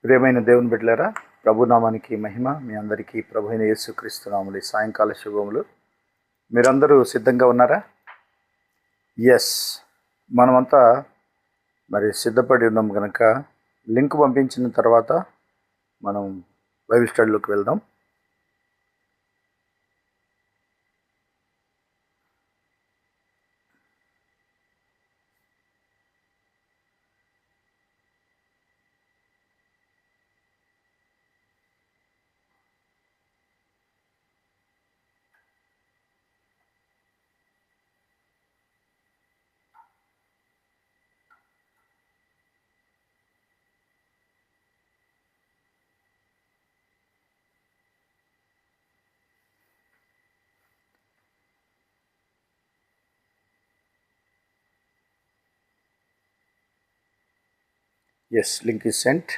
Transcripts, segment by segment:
ప్రియమైన దేవుని బిడ్డలారా, ప్రభునామానికి మహిమ. మీ అందరికీ ప్రభు అయిన యేసుక్రీస్తు నామములో సాయంకాల శుభములు. మీరందరూ సిద్ధంగా ఉన్నారా? ఎస్, మనమంతా మరి సిద్ధపడి ఉన్నాం కనుక లింక్ పంపించిన తర్వాత మనం బైబిల్ స్టడీలోకి వెళ్దాం. Yes, link is sent.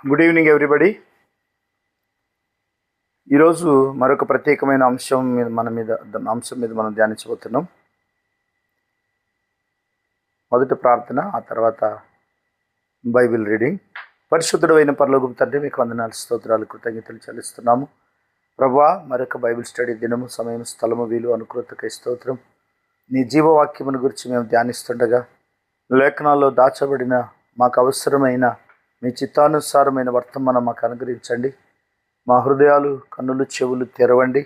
Good evening everybody. ఈరోజు మరొక ప్రత్యేకమైన అంశం మీద మనం ధ్యానించబోతున్నాం. మొదట ప్రార్థన, ఆ తర్వాత బైబిల్ రీడింగ్. పరిశుద్ధుడు అయిన పరలోకపు తండ్రి, మీకు వందనాలు, స్తోత్రాలు, కృతజ్ఞతలు చెల్లిస్తున్నాము. ప్రభువా, మరొక బైబిల్ స్టడీ దినము, సమయం, స్థలము, వీలు, అనుకూలతకై స్తోత్రం. నీ జీవవాక్యమును గురించి మేము ధ్యానిస్తుండగా లేఖనాల్లో దాచబడిన మాకు అవసరమైన మీ చిత్తానుసారమైన వర్తమానం మాకు అనుగ్రహించండి. మా హృదయాలు, కన్నులు, చెవులు తెరవండి.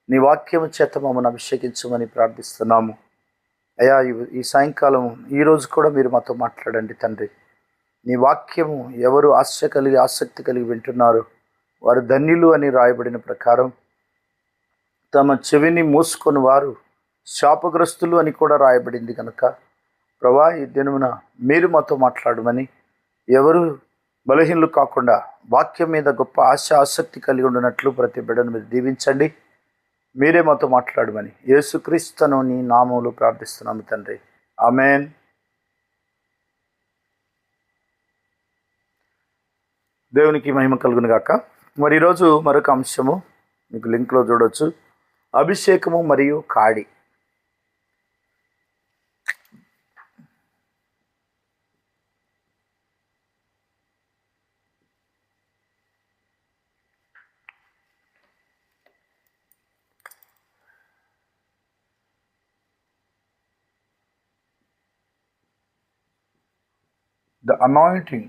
నీ వాక్యము చేత మమ్మల్ని అభిషేకించమని ప్రార్థిస్తున్నాము. అయ్యా, ఈ సాయంకాలం ఈరోజు కూడా మీరు మాతో మాట్లాడండి తండ్రి. నీ వాక్యము ఎవరు ఆసక్తి కలిగి వింటున్నారో వారు ధన్యులు అని రాయబడిన ప్రకారం తమ చెవిని మూసుకొని వారు శాపగ్రస్తులు అని కూడా రాయబడింది కనుక ప్రభా, ఈ దినమున మీరు మాతో మాట్లాడమని, ఎవరు బలహీనలు కాకుండా వాక్యం మీద గొప్ప ఆసక్తి కలిగి ఉండినట్లు ప్రతి బిడ్డను మీరు దీవించండి. మీరే మాతో మాట్లాడమని యేసుక్రీస్తును నీ నామములో ప్రార్థిస్తున్నాము తండ్రి, ఆమేన్. దేవునికి మహిమ కలుగును గాక. మరి ఈరోజు మరొక అంశము మీకు లింక్లో చూడవచ్చు. అభిషేకము మరియు కాడి. The anointing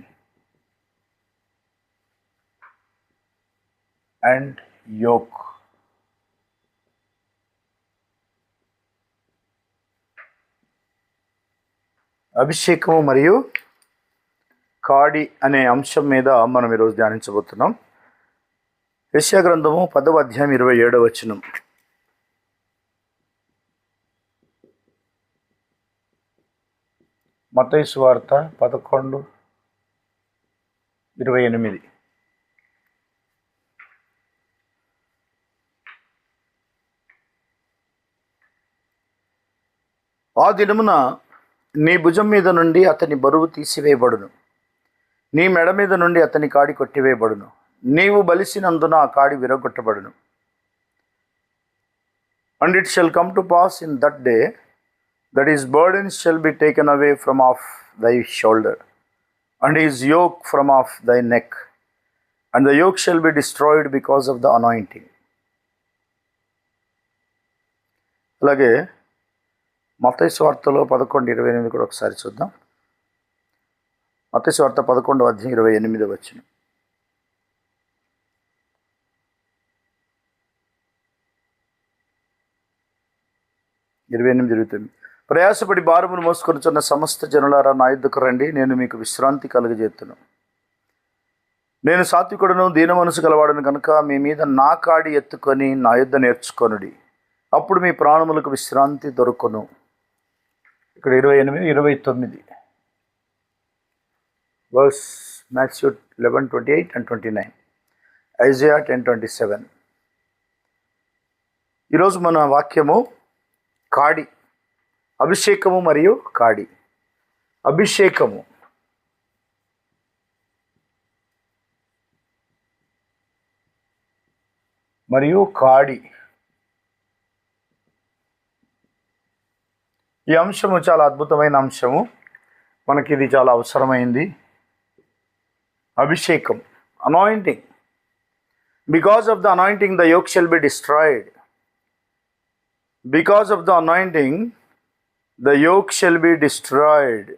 and yoke. అభిషేకము మరియు కాడి అనే అంశం మీద మనం ఈరోజు ధ్యానించబోతున్నాం. యెషయా గ్రంథము 10వ అధ్యాయం 27వ వచనం. మత్తయి సువార్త 11:28. ఆ దినమున నీ భుజం మీద నుండి అతని బరువు తీసివేయబడును, నీ మెడ మీద నుండి అతని కాడి కొట్టివేయబడును, నీవు బలిసినందున ఆ కాడి విరగొట్టబడును. And it shall come to pass in that day that his burden shall be taken away from off thy shoulder, and his yoke from off thy neck, and the yoke shall be destroyed because of the anointing. అలాగే మత్తయి సువార్తలో 11:28 కూడా ఒకసారి చూద్దాం. మత్తయి సువార్త 11వ అధ్యాయం 28వ వచనం. ప్రయాసపడి భారమును మోసుకొనుచున్న సమస్త జనులారా, నా యుద్ధకు రండి, నేను మీకు విశ్రాంతి కలుగజేతును. నేను సాత్వికుడును, దీన మనసు గలవాడును కనుక మీ మీద నా కాడి ఎత్తుకొని నా యుద్ధ నేర్చుకొనుడి, అప్పుడు మీ ప్రాణములకు విశ్రాంతి దొరుకును. ఇక్కడ 28, 29 వర్స్. Matthew 11:28 and 29, Isaiah 10:27. ఈరోజు మన వాక్యము కాడి, అభిషేకము మరియు కాడి. అభిషేకము మరియు కాడి. ఈ అంశము చాలా అద్భుతమైన అంశము. మనకి ఇది చాలా అవసరమైంది. అభిషేకం, anointing. Because of the anointing the yoke shall be destroyed. Because of the anointing the yoke shall be destroyed.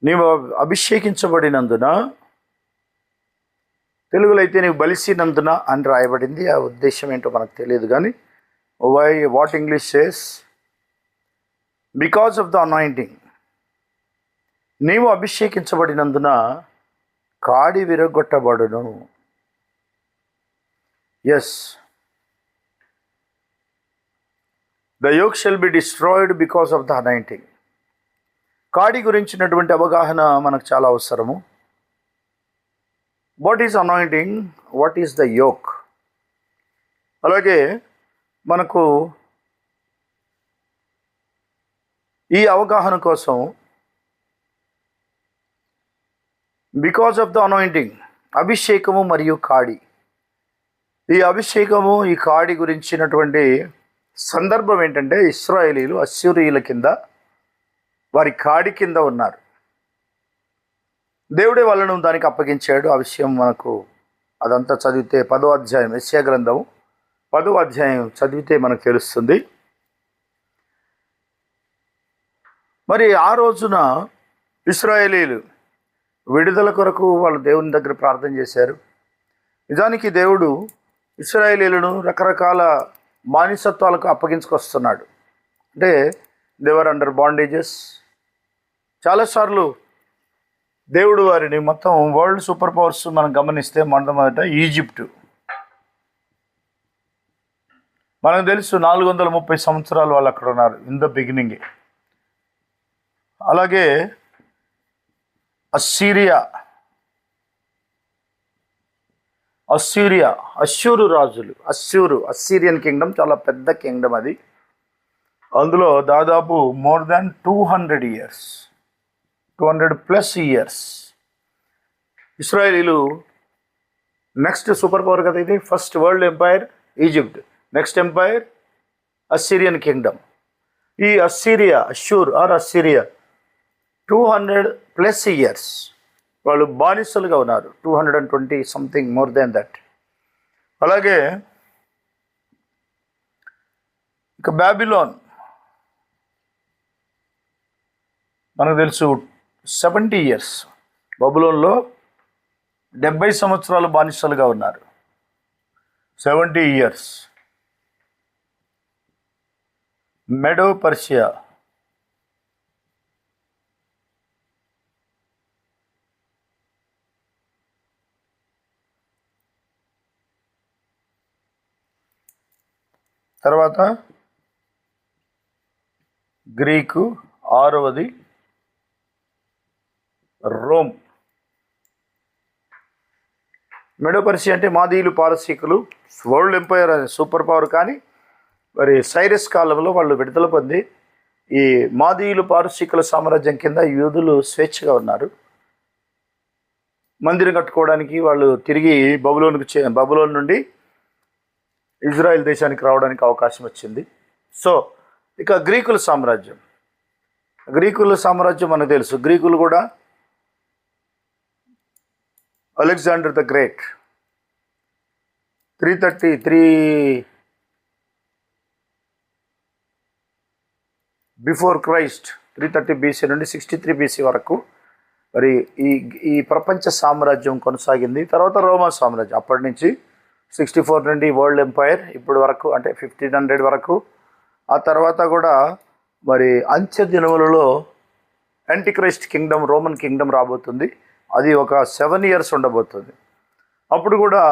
నీవు అభిషేకించబడినందున, తెలుగులో అయితే నీవు బలిసినందున అని రాయబడింది. ఆ ఉద్దేశం ఏంటో మనకు తెలియదు, కానీ what English says, because of the anointing, నీవు అభిషేకించబడినందున కాడి విరగొట్టబడును. Yes, the yoke shall be destroyed because of the anointing. కాడి గురించినటువంటి అవగాహన మనకు చాలా అవసరము. What is anointing, what is the yoke. అలాగే మనకు ఈ అవగాహన కోసం బికాస్ ఆఫ్ ద అనాయింటింగ్, అభిషేకము మరియు కాడి. ఈ అభిషేకము, ఈ కాడి గురించినటువంటి సందర్భం ఏంటంటే, ఇశ్రాయేలీలు అష్షూరీయుల కింద, వారి కాడి కింద ఉన్నారు. దేవుడే వాళ్ళను దానికి అప్పగించాడు. ఆ విషయం మనకు అదంతా చదివితే 10వ అధ్యాయం, యెషయా గ్రంథము 10వ అధ్యాయం చదివితే మనకు తెలుస్తుంది. మరి ఆ రోజున ఇశ్రాయేలీలు విడుదల కొరకు వాళ్ళు దేవుని దగ్గర ప్రార్థన చేశారు. నిజానికి దేవుడు ఇశ్రాయేలీలను రకరకాల బానిసత్వాలకు అప్పగించుకొస్తున్నాడు. అంటే దేవర్ అండర్ బాండేజెస్. చాలాసార్లు దేవుడు వారిని, మొత్తం వరల్డ్ సూపర్ పవర్స్ మనం గమనిస్తే, మొట్టమొదట ఈజిప్టు, మనకు తెలుసు 430 సంవత్సరాలు వాళ్ళు అక్కడ ఉన్నారు ఇన్ ద బిగినింగ్. అలాగే అష్షూరు రాజులు, అస్సీరియన్ కింగ్డమ్ చాలా పెద్ద కింగ్డమ్ అది. అందులో దాదాపు మోర్ దాన్ 200 years, 200+ years ఇస్రాయేలీలు. నెక్స్ట్ సూపర్ పవర్ కదా ఇది. First world empire Egypt, next empire Assyrian kingdom. ఈ అస్సీరియా 200+ years వాళ్ళు బానిసలుగా ఉన్నారు. 220 సంథింగ్, మోర్ దాన్ దట్. అలాగే ఇక బాబిలోన్ మనకు తెలుసు 70 years. బబులోన్లో 70 సంవత్సరాలు బానిసలుగా ఉన్నారు. 70 years. మెడో పర్షియా, తర్వాత గ్రీకు, 6వది రోమ్. మెడో పర్షియా అంటే మాదీయులు, పారసీకులు, వరల్డ్ ఎంపైర్ సూపర్ పవర్. కానీ మరి సైరస్ కాలంలో వాళ్ళు విడుదల పొంది ఈ మాదీయులు, పారసీకుల సామ్రాజ్యం కింద యూదులు స్వేచ్ఛగా ఉన్నారు. మందిరం కట్టుకోవడానికి వాళ్ళు తిరిగి బబులోన్ నుండి ఇజ్రాయెల్ దేశానికి రావడానికి అవకాశం వచ్చింది. సో ఇక గ్రీకుల సామ్రాజ్యం మనకు తెలుసు. గ్రీకులు కూడా Alexander the great 333 before Christ, 330 BC నుండి 63 BC వరకు మరి ఈ ప్రపంచ సామ్రాజ్యం కొనసాగింది. తర్వాత రోమా సామ్రాజ్యం, అప్పటి నుంచి 64 నుండి వరల్డ్ ఎంపైర్ ఇప్పటి వరకు, అంటే 1500 వరకు. ఆ తర్వాత కూడా మరి అంత్య దినములలో యాంటిక్రైస్ట్ కింగ్డమ్, రోమన్ కింగ్డమ్ రాబోతుంది. అది ఒక 7 years ఉండబోతుంది. అప్పుడు కూడా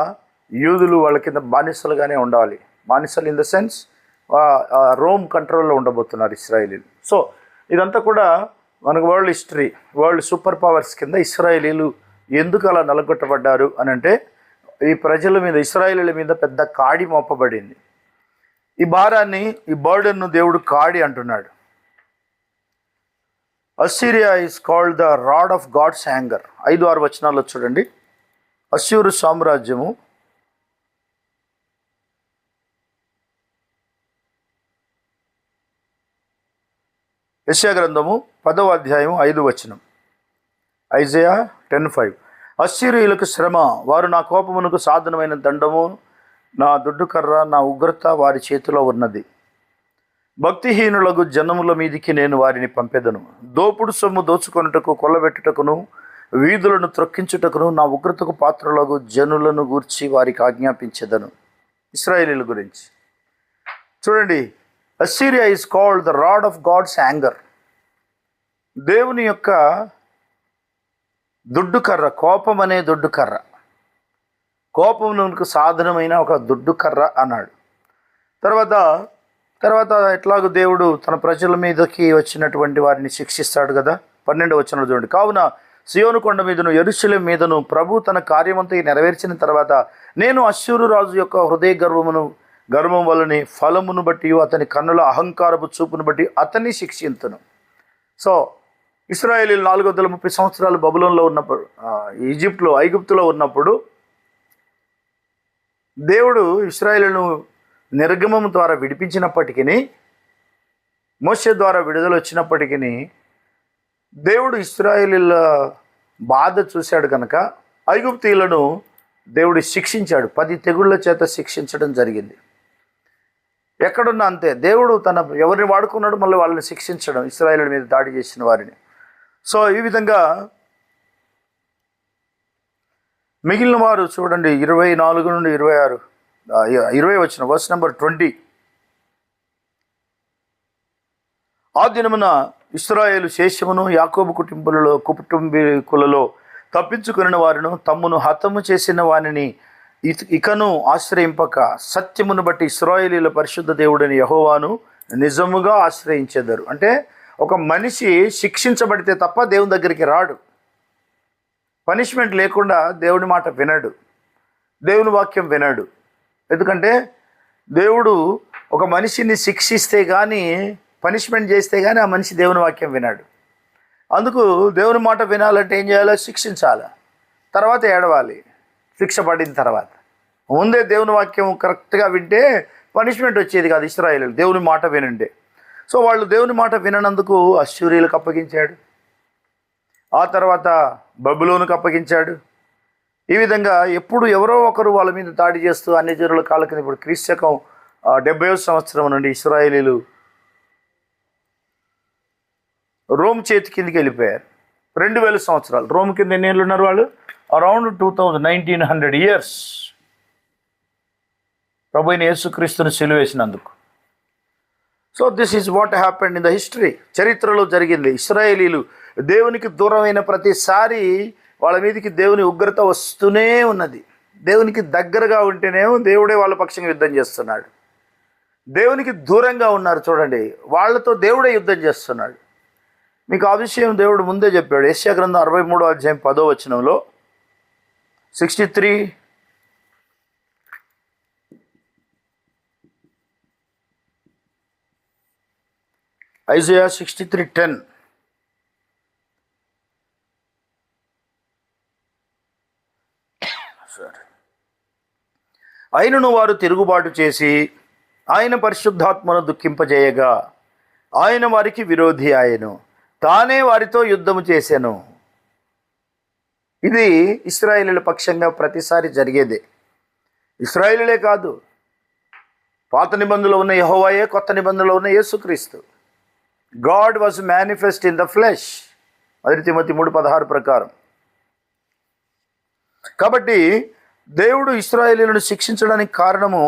యూదులు వాళ్ళ కింద బానిసలుగానే ఉండాలి. బానిసలు ఇన్ ద సెన్స్ రోమ్ కంట్రోల్లో ఉండబోతున్నారు ఇస్రాయేలీలు. సో ఇదంతా కూడా మనకు world history, world super powers కింద ఇస్రాయేలీలు ఎందుకు అలా నలగొట్టబడ్డారు అని అంటే, ఈ ప్రజల మీద, ఇస్రాయేలీల మీద పెద్ద కాడి మోపబడింది. ఈ భారాన్ని, ఈ బర్డెన్ను దేవుడు కాడి అంటున్నాడు. Assyria is called the rod of God's anger. 5-6 వచనాల్లో చూడండి. అష్షూరు సామ్రాజ్యము యెషయా గ్రంథము 10వ అధ్యాయం 5 వచనం. ఐజయా 10:5. అశ్షూరీయులకు శ్రమ, వారు నా కోపమునకు సాధనమైన దండము, నా దుడ్డుకర్ర, నా ఉగ్రత వారి చేతిలో ఉన్నది. భక్తిహీనులకు జనముల మీదికి నేను వారిని పంపెదను. దోపుడు సొమ్ము దోచుకొనుటకు, కొల్లబెట్టుటకును, వీధులను త్రొక్కించుటకును నా ఉగ్రతకు పాత్రలకు జనులను గూర్చి వారికి ఆజ్ఞాపించెదను. ఇశ్రాయేలీల గురించి చూడండి. Assyria is called the rod of God's anger. దేవుని యొక్క దుడ్డుకర్ర, కోపం అనే దుడ్డుకర్ర, కోపమునకు సాధనమైన ఒక దుడ్డుకర్ర అన్నాడు. తర్వాత ఎట్లాగో దేవుడు తన ప్రజల మీదకి వచ్చినటువంటి వారిని శిక్షిస్తాడు కదా. 12వ వచనం చూడండి. కావున సియోను కొండ మీదను యెరూషలేము మీదను ప్రభు తన కార్యమంతా నెరవేర్చిన తర్వాత నేను అశ్షూరు రాజు యొక్క హృదయ గర్వం వలని ఫలమును బట్టి, అతని కన్నుల అహంకారపు చూపును బట్టి అతన్ని శిక్షింతును. సో ఇశ్రాయేలీలు 430 సంవత్సరాలు బబులోన్లో ఉన్నప్పుడు, ఐగుప్తులో ఉన్నప్పుడు దేవుడు ఇశ్రాయేలును నిర్గమం ద్వారా విడిపించినప్పటికీ, మోషే ద్వారా విడుదల వచ్చినప్పటికీ దేవుడు ఇశ్రాయేలీల బాధ చూశాడు కనుక ఐగుప్తీయులను దేవుడు శిక్షించాడు. 10 తెగుళ్ళ చేత శిక్షించడం జరిగింది. ఎక్కడున్నా అంతే, దేవుడు ఎవరిని వాడుకున్నాడు, మళ్ళీ వాళ్ళని శిక్షించడం, ఇశ్రాయేలీల మీద దాడి చేసిన వారిని. సో ఈ విధంగా మిగిలిన వారు చూడండి, 24 నుండి 26, 20 వచ్చిన వర్స్ నెంబర్ 20. ఆ దినమున ఇశ్రాయేలు శేషమును యాకోబు కుటుంబీకులలో తప్పించుకుని వారిను తమ్మును హతము చేసిన వారిని ఇకను ఆశ్రయింపక సత్యమును బట్టి ఇశ్రాయేలీల పరిశుద్ధ దేవుడని యెహోవాను నిజముగా ఆశ్రయించెదరు. అంటే ఒక మనిషి శిక్షించబడితే తప్ప దేవుని దగ్గరికి రాడు. పనిష్మెంట్ లేకుండా దేవుని మాట వినడు, దేవుని వాక్యం వినడు. ఎందుకంటే దేవుడు ఒక మనిషిని శిక్షిస్తే కానీ, పనిష్మెంట్ చేస్తే కానీ ఆ మనిషి దేవుని వాక్యం వినాడు. అందుకు దేవుని మాట వినాలంటే ఏం చేయాలో, శిక్షించాలి, తర్వాత ఏడవాలి. శిక్ష పడిన తర్వాత ముందే దేవుని వాక్యం కరెక్ట్గా వింటే పనిష్మెంట్ వచ్చేది కాదు. ఇశ్రాయేలీయులు దేవుని మాట వినండి. సో వాళ్ళు దేవుని మాట విననందుకు అశ్షూరీయులకు అప్పగించాడు, ఆ తర్వాత బబులోనుకు అప్పగించాడు. ఈ విధంగా ఎప్పుడు ఎవరో ఒకరు వాళ్ళ మీద దాడి చేస్తూ అన్ని జనుల కాళ్ళ కింద, ఇప్పుడు క్రీస్తకం 70వ సంవత్సరం నుండి ఇశ్రాయేలీయులు రోమ్ చేతి కిందకి వెళ్ళిపోయారు. 2000 సంవత్సరాలు రోమ్ కింద ఎన్ని ఏళ్ళు ఉన్నారు వాళ్ళు? అరౌండ్ 1900 ఇయర్స్ ప్రభు అయిన యేసుక్రీస్తుని సిలువ వేసినందుకు. So this is what happened in the history. చరిత్రలో జరిగింది. ఇశ్రాయేలీలు దేవునికి దూరమైన ప్రతిసారి వాళ్ళ మీదకి దేవుని ఉగ్రత వస్తూనే ఉన్నది. దేవునికి దగ్గరగా ఉంటేనేమో దేవుడే వాళ్ళ పక్షంగా యుద్ధం చేస్తున్నాడు. దేవునికి దూరంగా ఉన్నారు చూడండి, వాళ్ళతో దేవుడే యుద్ధం చేస్తున్నాడు. మీకు ఆ విషయం దేవుడు ముందే చెప్పాడు. యెషయా గ్రంథం 63వ అధ్యాయం 10వ వచనంలో 63 ఐజయా 63:10. ఆయనను వారు తిరుగుబాటు చేసి ఆయన పరిశుద్ధాత్మను దుఃఖింపజేయగా ఆయన వారికి విరోధి ఆయను, తానే వారితో యుద్ధము చేశాను. ఇది ఇశ్రాయేలీయుల పక్షంగా ప్రతిసారి జరిగేదే. ఇశ్రాయేలీయులే కాదు, పాత నిబంధనలో ఉన్న యెహోవాయే, కొత్త నిబంధనలో ఉన్న యేసుక్రీస్తు. God was manifest in the flesh, 1 Timothy 3:16 ప్రకారం. కాబట్టి దేవుడు ఇశ్రాయేలీయులను శిక్షించడానికి కారణము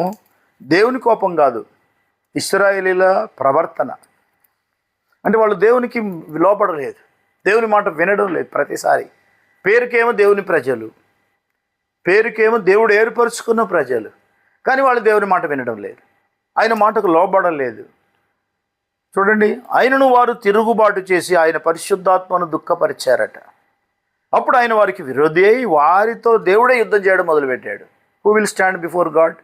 దేవుని కోపం కాదు, ఇశ్రాయేలీల ప్రవర్తన. అంటే వాళ్ళు దేవునికి లోపడలేదు, దేవుని మాట వినడం లేదు. ప్రతిసారి పేరుకేమో దేవుని ప్రజలు, పేరుకేమో దేవుడు ఏర్పరుచుకున్న ప్రజలు, కానీ వాళ్ళు దేవుని మాట వినడం లేదు, ఆయన మాటకు లోబడలేదు. చూడండి, ఆయనను వారు తిరుగుబాటు చేసి ఆయన పరిశుద్ధాత్మను దుఃఖపరిచారట. అప్పుడు ఆయన వారికి విరోధి అయి వారితో దేవుడే యుద్ధం చేయడం మొదలుపెట్టాడు. Who will stand before God?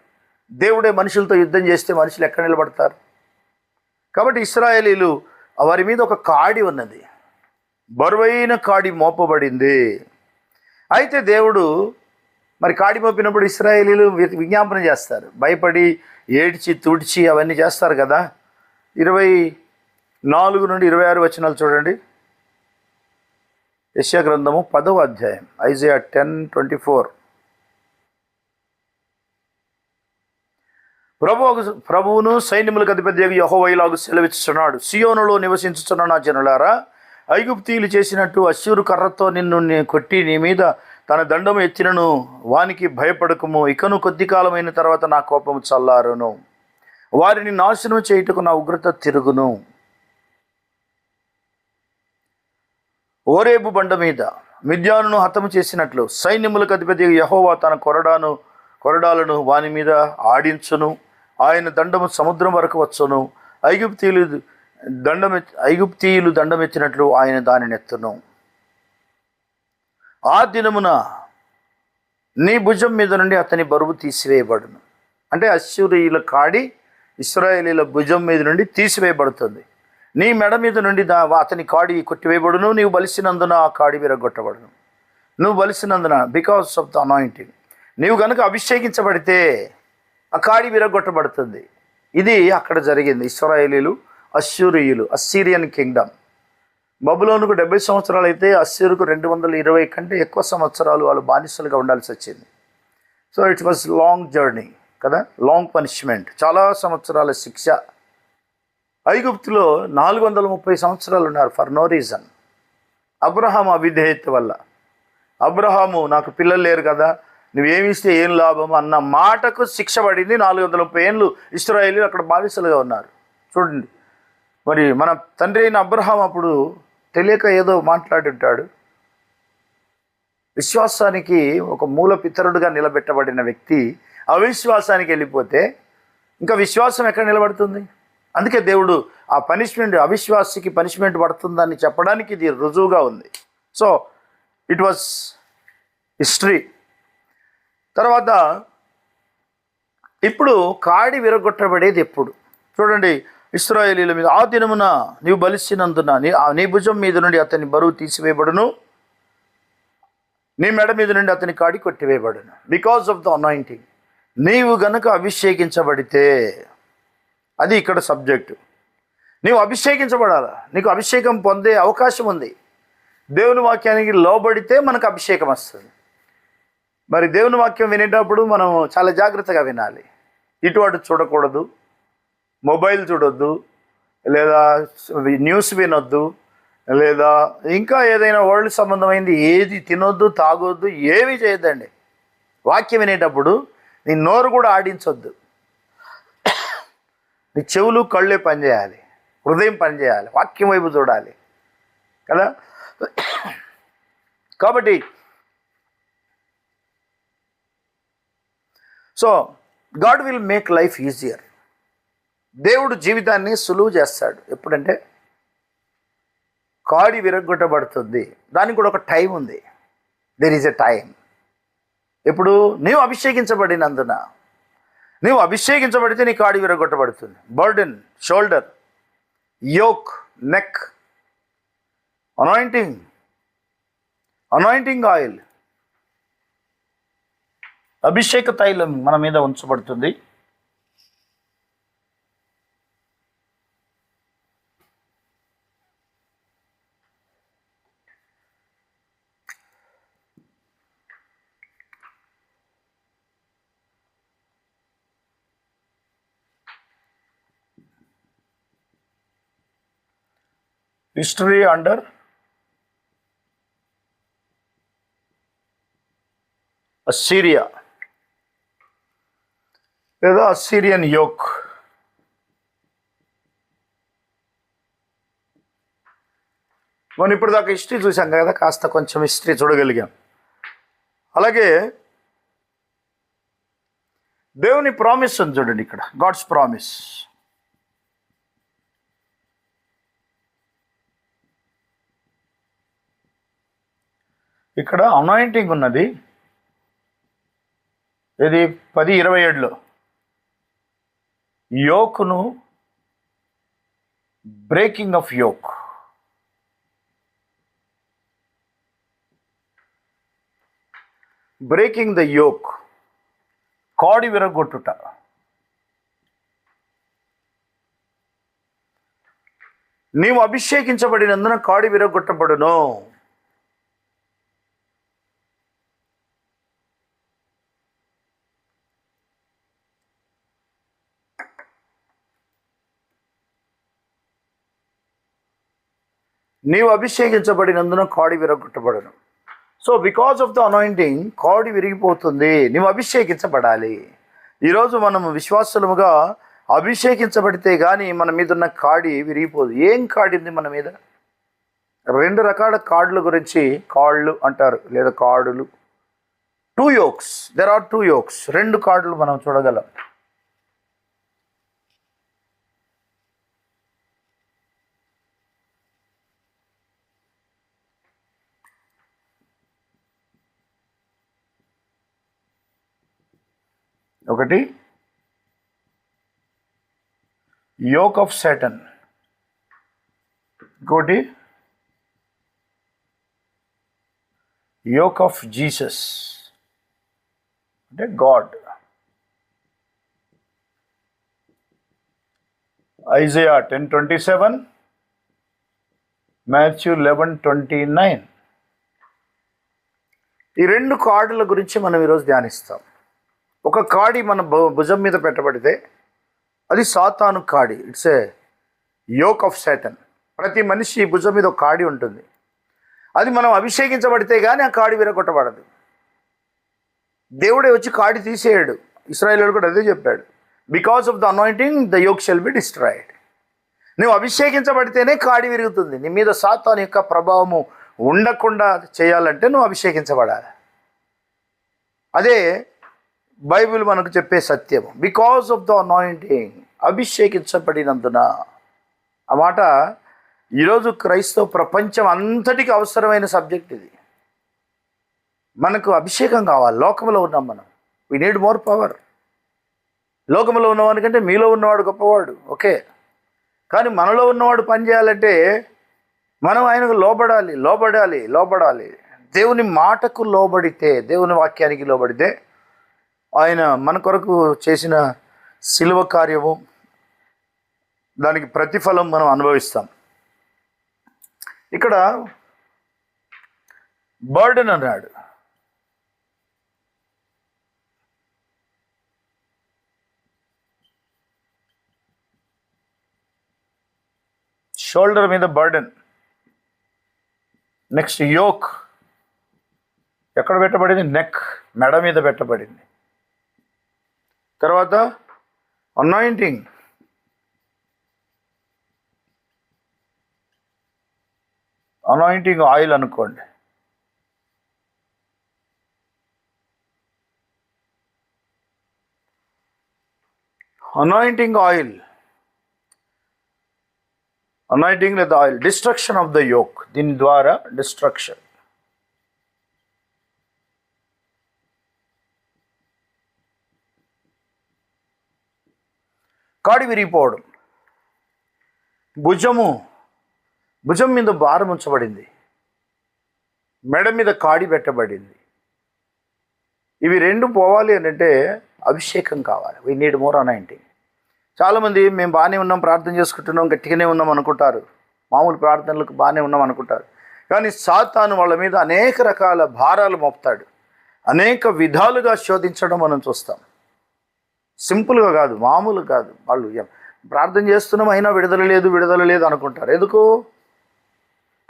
దేవుడే మనుషులతో యుద్ధం చేస్తే మనుషులు ఎక్కడ నిలబడతారు? కాబట్టి ఇశ్రాయేలీలు వారి మీద ఒక కాడి ఉన్నది, బరువైన కాడి మోపబడింది. అయితే దేవుడు మరి కాడి మోపినప్పుడు ఇశ్రాయేలీలు విజ్ఞాపన చేస్తారు, భయపడి ఏడ్చి తుడిచి అవన్నీ చేస్తారు కదా. 24 నుండి 26 వచనాలు చూడండి. యెషయా గ్రంథము 10వ అధ్యాయం, ఐజయా 10:24. ప్రభువును సైన్యములకు అధిపతి యెహోవా ఇలాగు సెలవిస్తున్నాడు, సియోనులో నివసించుచున్న నా జనులారా, ఐగుప్తీయులు చేసినట్టు అశ్షూరు కర్రతో నిన్ను కొట్టి నీ మీద తన దండము ఎత్తినను వానికి భయపడకము. ఇకను కొద్ది కాలమైన తర్వాత నా కోపము చల్లారును, వారిని నాశనం చేయుటకు నా ఉగ్రత తిరుగును. ఓరేబు బండ మీద మిద్యానును హతము చేసినట్లు సైన్యములకు అధిపతి యెహోవా తన కొరడాలను వాని మీద ఆడించును. ఆయన దండము సముద్రం వరకు వచ్చును. ఐగుప్తీయులు దండమెత్తినట్లు ఆయన దానిని ఎత్తును. ఆ దినమున నీ భుజం మీద నుండి అతని బరువు తీసివేయబడును. అంటే అశ్షూరీయుల కాడి ఇశ్రాయేలీల భుజం మీద నుండి తీసివేయబడుతుంది. నీ మెడ మీద నుండి అతని కాడి కొట్టివేయబడును. నీవు బలిసినందున ఆ కాడి విరగొట్టబడును. నువ్వు బలిసినందున, బికాస్ ఆఫ్ ద అనాయింటింగ్, నీవు కనుక అభిషేకించబడితే ఆ కాడి విరగొట్టబడుతుంది. ఇది అక్కడ జరిగింది. ఇశ్రాయేలీలు అశ్షూరీయులు, అస్సీరియన్ కింగ్డమ్. బబులోనుకు 70 సంవత్సరాలు అయితే అశ్షూరుకు 220 కంటే ఎక్కువ సంవత్సరాలు వాళ్ళు బానిసలుగా ఉండాల్సి వచ్చింది. So it was long journey కదా, లాంగ్ పనిష్మెంట్, చాలా సంవత్సరాల శిక్ష. ఐగుప్తులో 430 సంవత్సరాలు ఉన్నారు ఫర్ నో రీజన్. అబ్రహాము అవిధేయత వల్ల. అబ్రహాము నాకు పిల్లలు లేరు కదా, నువ్వేమిస్తే ఏం లాభం అన్న మాటకు శిక్ష పడింది. 430 ఏళ్ళు ఇశ్రాయేలీలు అక్కడ బానిసలుగా ఉన్నారు. చూడండి, మరి మన తండ్రి అయిన అబ్రహాం అప్పుడు తెలియక ఏదో మాట్లాడుంటాడు. విశ్వాసానికి ఒక మూల పితరుడుగా నిలబెట్టబడిన వ్యక్తి అవిశ్వాసానికి వెళ్ళిపోతే ఇంకా విశ్వాసం ఎక్కడ నిలబడుతుంది? అందుకే దేవుడు ఆ పనిష్మెంట్, అవిశ్వాసికి పనిష్మెంట్ పడుతుందని చెప్పడానికి ఇది రుజువుగా ఉంది. So it was history. తర్వాత ఇప్పుడు కాడి విరగొట్టబడేది ఎప్పుడు? చూడండి, ఇశ్రాయేలీల మీద ఆ దినమున నీవు బలిసినందున నీ భుజం మీద నుండి అతని బరువు తీసివేయబడును, నీ మెడ మీద నుండి అతని కాడి కొట్టివేయబడును. Because of the anointing. నీవు గనుక అభిషేకించబడితే, అది ఇక్కడ సబ్జెక్టు. నీవు అభిషేకించబడాలా, నీకు అభిషేకం పొందే అవకాశం ఉంది. దేవుని వాక్యానికి లోబడితే మనకు అభిషేకం వస్తుంది. మరి దేవుని వాక్యం వినేటప్పుడు మనం చాలా జాగ్రత్తగా వినాలి. ఇటు అటు చూడకూడదు, మొబైల్ చూడొద్దు, లేదా న్యూస్ వినొద్దు, లేదా ఇంకా ఏదైనా వరల్డ్ సంబంధమైంది ఏది తినొద్దు, తాగొద్దు, ఏమీ చేయొద్దండి. వాక్యం వినేటప్పుడు నీ నోరు కూడా ఆడించొద్దు. నీ చెవులు కళ్ళే పనిచేయాలి, హృదయం పనిచేయాలి, వాక్యం వైపు చూడాలి కదా. కాబట్టి so God will make life easier. దేవుడు జీవితాన్ని సులువు చేస్తాడు. ఎప్పుడంటే కాడి విరగొట్టబడుతుంది, దానికి కూడా ఒక టైం ఉంది. There is a time. ఇప్పుడు నీవు అభిషేకించబడినందున, నీవు అభిషేకించబడితే నీ కాడి విరగొట్టబడుతుంది. Burden, shoulder, yoke, neck, anointing oil, అభిషేక తైలం మన మీద ఉంచబడుతుంది. హిస్టరీ అండర్ అస్సీరియా లేదా అస్సీరియన్ యోక్. మనం ఇప్పుడు దాకా హిస్టరీ చూసాం కదా, కాస్త కొంచెం హిస్టరీ చూడగలిగాం. అలాగే దేవుని ప్రామిస్ ఉంది చూడండి ఇక్కడ, గాడ్స్ ప్రామిస్. ఇక్కడ అనాయింటింగ్ ఉన్నది. ఇది 10:27లో యోక్ను, breaking of yoke. Breaking the yoke, కాడి విరగొట్టుట. నీవు అభిషేకించబడినందున కాడి విరగొట్టబడును. నీవు అభిషేకించబడినందున కాడి విరగొట్టబడను. So because of the anointing కాడి విరిగిపోతుంది. నీవు అభిషేకించబడాలి. ఈరోజు మనము విశ్వాసులముగా అభిషేకించబడితే కానీ మన మీద ఉన్న కాడి విరిగిపోదు. ఏం కాడింది మన మీద? 2 రకాల కాడుల గురించి కాళ్ళు అంటారు, లేదా కాడులు. 2 yokes. There are 2 yokes. 2 కాడులు మనం చూడగలం. ఒకటి యోక్ ఆఫ్ సాటన్, ఇంకోటి యోక్ ఆఫ్ జీసస్ అంటే గాడ్. Isaiah 10:27, Matthew 11:29. ఈ 2 కాడుల గురించి మనం ఈరోజు ధ్యానిస్తాం. ఒక కాడి మన భుజం మీద పెట్టబడితే అది సాతాను కాడి. It's a yoke of Satan. ప్రతి మనిషి భుజం మీద ఒక కాడి ఉంటుంది. అది మనం అభిషేకించబడితే కానీ ఆ కాడి విరగొట్టబడదు. దేవుడే వచ్చి కాడి తీసేయడు. ఇశ్రాయేలీయులు కూడా అదే చెప్పాడు, because of the anointing the yoke shall be destroyed. నువ్వు అభిషేకించబడితేనే కాడి విరుగుతుంది. నీ మీద సాతాను యొక్క ప్రభావము ఉండకుండా చేయాలంటే నువ్వు అభిషేకించబడాలి. అదే బైబిల్ మనకు చెప్పే సత్యం. బికాస్ ఆఫ్ ద అనాయింటింగ్, అభిషేకించబడినందున. ఆ మాట ఈరోజు క్రైస్తవ ప్రపంచం అంతటికి అవసరమైన సబ్జెక్ట్ ఇది. మనకు అభిషేకం కావాలి. లోకంలో ఉన్నాం మనం. We need more power. లోకంలో ఉన్నవాడికంటే మీలో ఉన్నవాడు గొప్పవాడు, ఓకే. కానీ మనలో ఉన్నవాడు పని చేయాలంటే మనం ఆయనకు లోబడాలి. దేవుని మాటకు లోబడితే, దేవుని వాక్యానికి లోబడితే ఆయన మన కొరకు చేసిన శిలువ కార్యము, దానికి ప్రతిఫలం మనం అనుభవిస్తాం. ఇక్కడ బర్డెన్ అన్నాడు. షోల్డర్ మీద బర్డెన్. నెక్స్ట్ యోక్ ఎక్కడ పెట్టబడింది? నెక్, మెడ మీద పెట్టబడింది. తర్వాత అనాయింటింగ్, ఆయిల్ అనుకోండి. అనాయింటింగ్ లేదా oil, destruction of the yoke. దీని ద్వారా డిస్ట్రక్షన్. కాడి విరిగిపోవడం. భుజం మీద భారం ఉంచబడింది, మెడ మీద కాడి పెట్టబడింది. ఇవి 2 పోవాలి అని అంటే అభిషేకం కావాలి. We need more anointing. చాలామంది మేము బాగానే ఉన్నాం, ప్రార్థన చేసుకుంటున్నాం, గట్టిగానే ఉన్నాం అనుకుంటారు. మామూలు ప్రార్థనలకు బాగానే ఉన్నాం అనుకుంటారు. కానీ సాతాను వాళ్ళ మీద అనేక రకాల భారాలు మోపుతాడు. అనేక విధాలుగా శోధించడం మనం చూస్తాం. సింపుల్గా కాదు, మామూలు కాదు. వాళ్ళు ప్రార్థన చేస్తున్నాం అయినా విడుదల లేదు అనుకుంటారు. ఎందుకు?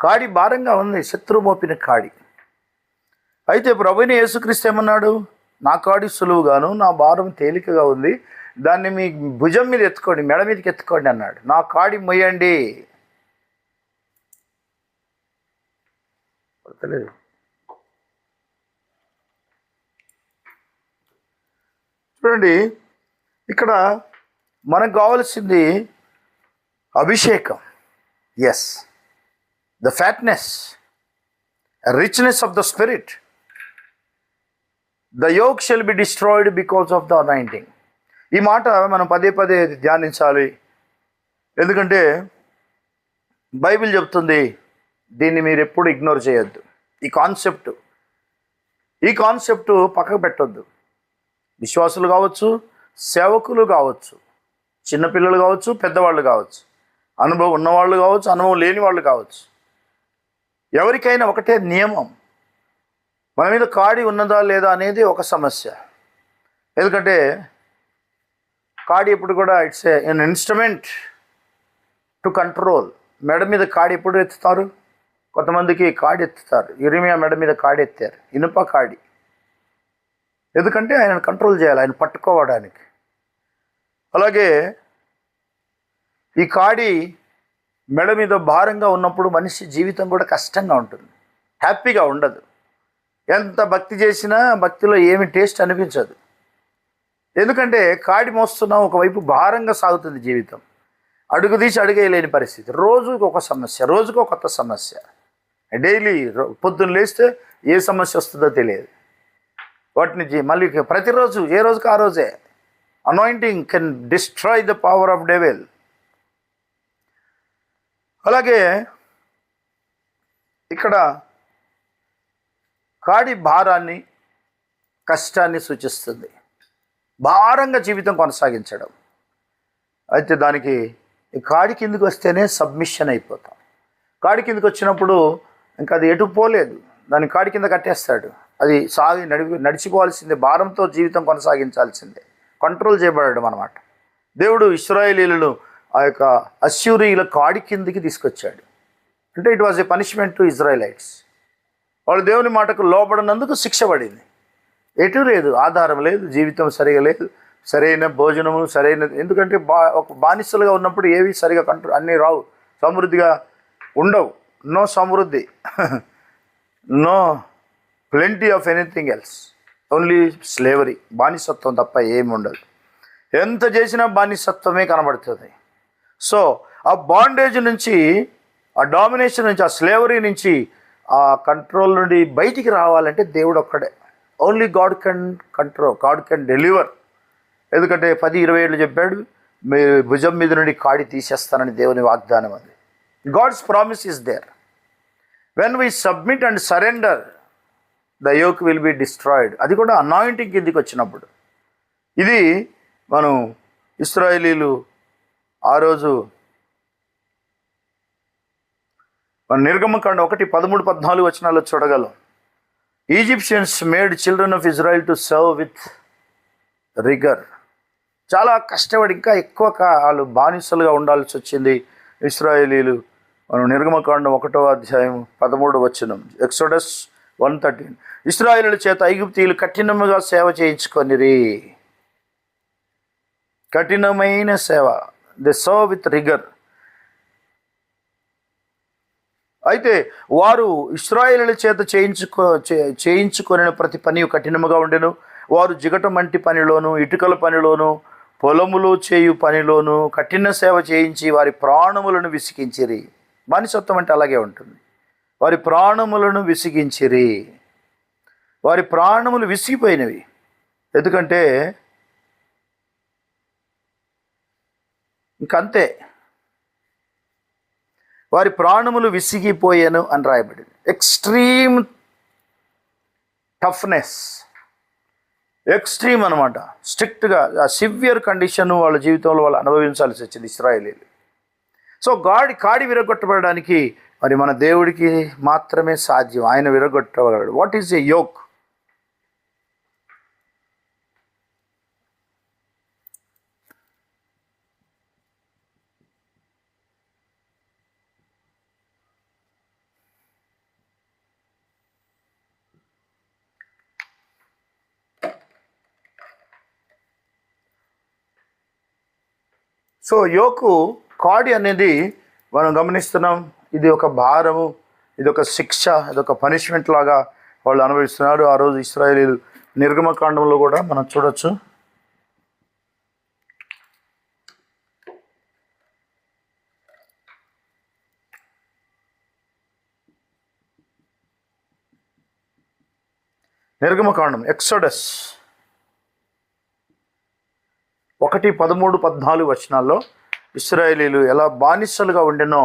కాడి భారంగా ఉంది, శత్రువు మోపిన కాడి. అయితే ప్రభువైన యేసుక్రీస్తు ఏమన్నాడు? నా కాడి సులువుగాను నా భారం తేలికగా ఉంది, దాన్ని మీ భుజం మీద ఎత్తుకోండి, మెడ మీదకి ఎత్తుకోండి అన్నాడు. నా కాడి మొయ్యండి. పడతలేదు. చూడండి, ఇక్కడ మనకు కావాల్సింది అభిషేకం. Yes, the fatness, richness of the spirit. The yoke shall be destroyed because of the anointing. ఈ మాట మనం పదే ధ్యానించాలి. ఎందుకంటే బైబిల్ చెప్తుంది, దీన్ని మీరు ఎప్పుడు ఇగ్నోర్ చేయొద్దు. ఈ కాన్సెప్ట్ పక్కకు పెట్టొద్దు. విశ్వాసులు కావచ్చు, సేవకులు కావచ్చు, చిన్నపిల్లలు కావచ్చు, పెద్దవాళ్ళు కావచ్చు, అనుభవం ఉన్నవాళ్ళు కావచ్చు, అనుభవం లేని వాళ్ళు కావచ్చు, ఎవరికైనా ఒకటే నియమం. మన మీద కాడి ఉన్నదా లేదా అనేది ఒక సమస్య. ఎందుకంటే కాడి ఎప్పుడు కూడా it's an instrument to control. మెడ మీద కాడి ఎప్పుడు ఎత్తుతారు? కొంతమందికి కాడి ఎత్తుతారు. ఇరిమియా మెడ మీద కాడి ఎత్తారు, ఇనుప కాడి. ఎందుకంటే ఆయనను కంట్రోల్ చేయాలి, ఆయన పట్టుకోవడానికి. అలాగే ఈ కాడి మెడ మీద భారంగా ఉన్నప్పుడు మనిషి జీవితం కూడా కష్టంగా ఉంటుంది, హ్యాపీగా ఉండదు. ఎంత భక్తి చేసినా భక్తిలో ఏమి టేస్ట్ అనిపించదు. ఎందుకంటే కాడి మోస్తున్నాం, ఒకవైపు భారంగా సాగుతుంది జీవితం, అడుగు తీసి అడుగేయలేని పరిస్థితి. రోజుకు ఒక సమస్య, రోజుకు ఒక కొత్త సమస్య. డైలీ పొద్దున్న లేస్తే ఏ సమస్య వస్తుందో తెలియదు. వాటిని మళ్ళీ ప్రతిరోజు ఏ రోజుకి ఆ రోజే. Anointing can destroy the power of devil. అలాగే ఇక్కడ కాడి భారాన్ని, కష్టాన్ని సూచిస్తుంది, భారంగా జీవితం కొనసాగించడం. అయితే దానికి ఈ కాడి కిందకి వస్తేనే సబ్మిషన్ అయిపోతాం. కాడి కిందకి వచ్చినప్పుడు ఇంకా అది ఎటు పోలేదు, దాన్ని కాడి కింద కట్టేస్తాడు. అది నడిచిపోవాల్సిందే, భారంతో జీవితం కొనసాగించాల్సిందే, కంట్రోల్ చేయబడడం అన్నమాట. దేవుడు ఇశ్రాయేలీయులను ఆ యొక్క అష్షూరీయుల కాడి కిందికి తీసుకొచ్చాడు. అంటే it was a punishment to Israelites. వాళ్ళు దేవుని మాటకు లోబడినందుకు శిక్ష పడింది. ఎటు లేదు, ఆధారం లేదు, జీవితం సరిగా లేదు, సరైన భోజనము సరైన, ఎందుకంటే ఒక బానిసలుగా ఉన్నప్పుడు ఏవి సరిగా కంట్రోల్, అన్నీ రావు, సమృద్ధిగా ఉండవు. నో సమృద్ధి, no plenty of anything else, only slavery, బానిసత్వం తప్ప ఏమి ఉండదు. ఎంత చేసినా బానిసత్వమే కనబడుతుంది. సో ఆ బాండేజ్ నుంచి, ఆ డామినేషన్ నుంచి, ఆ స్లేవరీ నుంచి, ఆ కంట్రోల్ నుండి బయటికి రావాలంటే దేవుడు ఒక్కడే. Only God can control, God can deliver. ఎందుకంటే 10-20 ఏళ్ళు చెప్పాడు, మీ భుజం మీద నుండి కాడి తీసేస్తానని దేవుని వాగ్దానం అది. God's promise is there. When we submit and surrender, the yoke will be destroyed. అది కూడా అనాయింటింగ్ కిందికి వచ్చినప్పుడు. ఇది మనం ఇశ్రాయేలీలు ఆ రోజు మన నిర్గమకాండ 1:13-14 వచనాల్లో చూడగలం. Egyptians made children of Israel to serve with రిగర్. చాలా కష్టపడి ఇంకా ఎక్కువ వాళ్ళు బానిసలుగా ఉండాల్సి వచ్చింది ఇశ్రాయేలీలు. మనం నిర్గమకాండం 1:13 ఎక్సోడస్ 1:13. ఇశ్రాయేలీయుల చేత ఐగుప్తీయులు కఠినముగా సేవ చేయించుకొనిరి. కఠినమైన సేవ, దే సర్వ్ విత్ రిగర్. అయితే వారు ఇశ్రాయేలీయుల చేత చేయించుకొనిన ప్రతి పని కఠినముగా ఉండెను. వారు జిగటమంటి పనిలోను, ఇటుకల పనిలోను, పొలములో చేయు పనిలోను కఠిన సేవ చేయించి వారి ప్రాణములను విసిగించిరి. బానిసత్వం అంటే అలాగే ఉంటుంది. వారి ప్రాణములను విసిగించిరి. వారి ప్రాణములు విసిగిపోయినవి. ఎందుకంటే ఇంకంతే, వారి ప్రాణములు విసిగిపోయాను అని రాయబడింది. ఎక్స్ట్రీమ్ టఫ్నెస్, ఎక్స్ట్రీమ్ అనమాట, స్ట్రిక్ట్గా సివియర్ కండిషన్ వాళ్ళ జీవితంలో వాళ్ళు అనుభవించాల్సి వచ్చింది ఇశ్రాయేలీలు. సో కాడి విరగొట్టబడడానికి మరి మన దేవుడికి మాత్రమే సాధ్యం, ఆయన విరగొట్టగలడు. What is a yoke? So yoke, కాడి అనేది మనం గమనిస్తున్నాం, ఇది ఒక భారము, ఇది ఒక శిక్ష, ఇది ఒక పనిష్మెంట్ లాగా వాళ్ళు అనుభవిస్తున్నారు. ఆ రోజు ఇశ్రాయేలీయులు నిర్గమకాండంలో కూడా మనం చూడొచ్చు. నిర్గమకాండం ఎక్సోడస్ 1:13-14 వచనాల్లో ఇశ్రాయేలీయులు ఎలా బానిసలుగా ఉండెనో,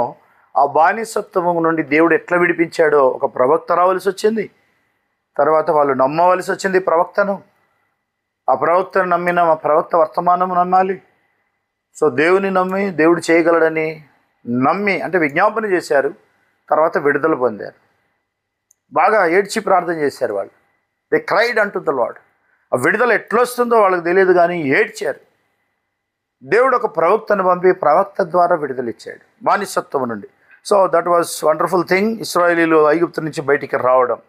ఆ బానిసత్వం నుండి దేవుడు ఎట్లా విడిపించాడో ఒక ప్రవక్త రావాల్సి వచ్చింది. తర్వాత వాళ్ళు నమ్మవలసి వచ్చింది ప్రవక్తను. ఆ ప్రవక్తను నమ్మిన ఆ ప్రవక్త వర్తమానం నమ్మాలి. సో దేవుని నమ్మి దేవుడు చేయగలడని నమ్మి అంటే విజ్ఞాపన చేశారు. తర్వాత విడుదల పొందారు. బాగా ఏడ్చి ప్రార్థన చేశారు వాళ్ళు. They cried unto the lord. ఆ విడుదల ఎట్లొస్తుందో వాళ్ళకి తెలియదు, కానీ ఏడ్చారు. దేవుడు ఒక ప్రవక్తను పంపి ప్రవక్త ద్వారా విడుదలిచ్చాడు బానిసత్వం నుండి. So that was wonderful thing. ఇశ్రాయేలీలు ఐగుప్తు నుంచి బయటికి రావడం.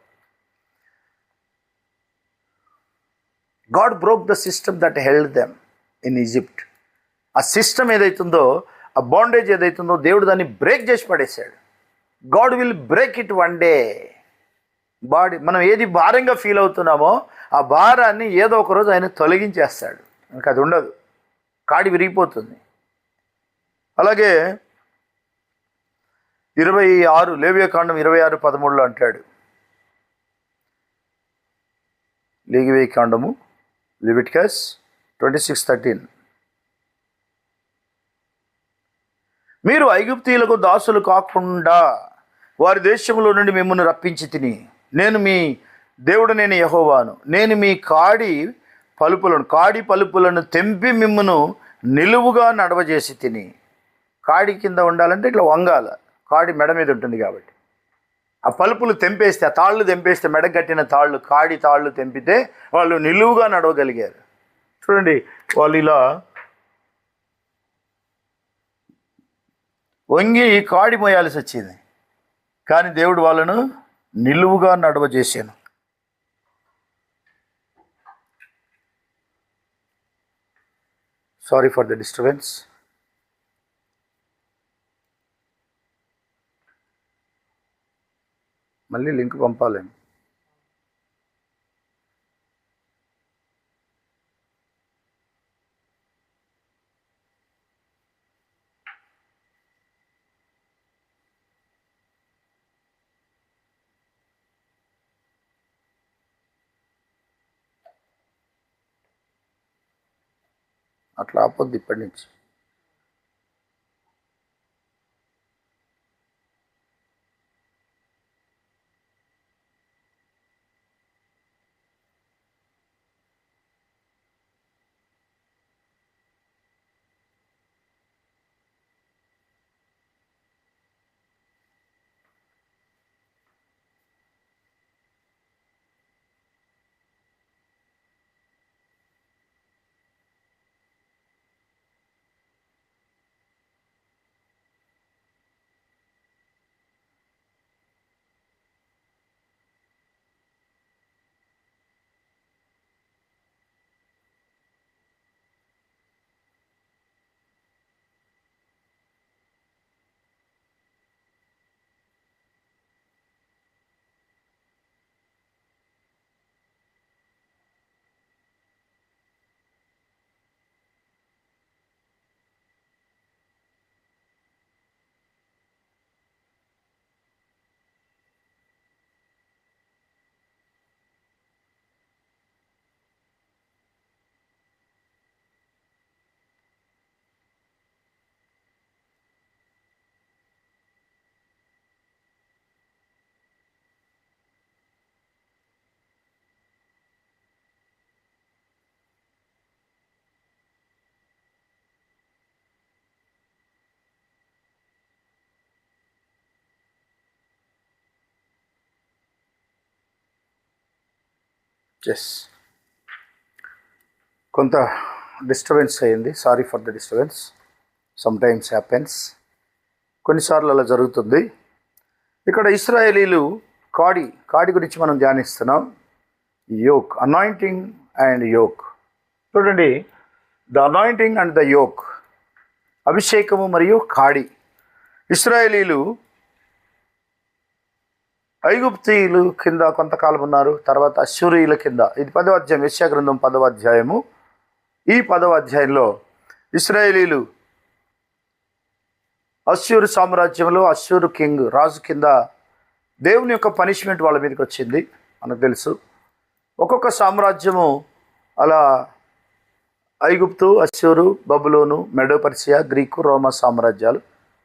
God broke the system that held them in Egypt. ఆ సిస్టమ్ ఏదైతుందో, ఆ బాండేజ్ ఏదైతుందో, దేవుడు దాన్ని బ్రేక్ చేసి పడేశాడు. God will break it one day. మనం ఏది భారంగా ఫీల్ అవుతున్నామో ఆ భారాన్ని ఏదో ఒక రోజు ఆయన తొలగించేస్తాడు. ఇంకా అది ఉండదు, కాడి విరిగిపోతుంది. అలాగే 26 లేవియాకాండం 26:13 అంటాడు. లేవియాకాండము లెవిటికస్ 26:13, మీరు ఐగుప్తీయులకు దాసులు కాకుండా వారి దేశంలో నుండి మిమ్మల్ని రప్పించి తిని, నేను మీ దేవుడనైన యెహోవాను. నేను మీ కాడి పలుపులను తెంపి మిమ్మను నిలువుగా నడవజేసి తిని. కాడి కింద ఉండాలంటే ఇట్లా వంగాల, కాడి మెడ మీద ఉంటుంది కాబట్టి. ఆ పలుపులు తెంపేస్తే, ఆ తాళ్ళు తెంపేస్తే, మెడ కట్టిన తాళ్ళు, కాడి తాళ్ళు తెంపితే వాళ్ళు నిలువుగా నడవగలిగారు. చూడండి, వాళ్ళు ఇలా వంగి కాడి మోయాల్సి వచ్చింది, కానీ దేవుడు వాళ్ళను నిలువుగా నడవజేశాను. Sorry for the disturbance. మళ్ళీ లింక్ పంపాలేము. అట్లా ఆపొద్దు ఇప్పటి నుంచి. కొంత డిస్టర్బెన్స్ అయింది. Sorry for the disturbance. Some times happens. కొన్నిసార్లు అలా జరుగుతుంది. ఇక్కడ ఇశ్రాయేలీలు కాడి గురించి మనం ధ్యానిస్తున్నాం. Yoke, anointing and yoke. చూడండి, the anointing and the yoke, అభిషేకము మరియు కాడి. ఇశ్రాయేలీలు ఐగుప్తీయులు కింద కొంతకాలం ఉన్నారు, తర్వాత అశ్షూరీయుల కింద. ఇది 10వ అధ్యాయం, యెషయా గ్రంథం 10వ అధ్యాయము. ఈ 10వ అధ్యాయంలో ఇశ్రాయేలీలు అశ్షూరు సామ్రాజ్యంలో, అశ్షూరు కింగ్ రాజు కింద దేవుని యొక్క పనిష్మెంట్ వాళ్ళ మీదకి వచ్చింది. మనకు తెలుసు, ఒక్కొక్క సామ్రాజ్యము అలా ఐగుప్తు, అశ్షూరు, బబులోను, మెడో పర్షియా, గ్రీకు, రోమా సామ్రాజ్యాలు.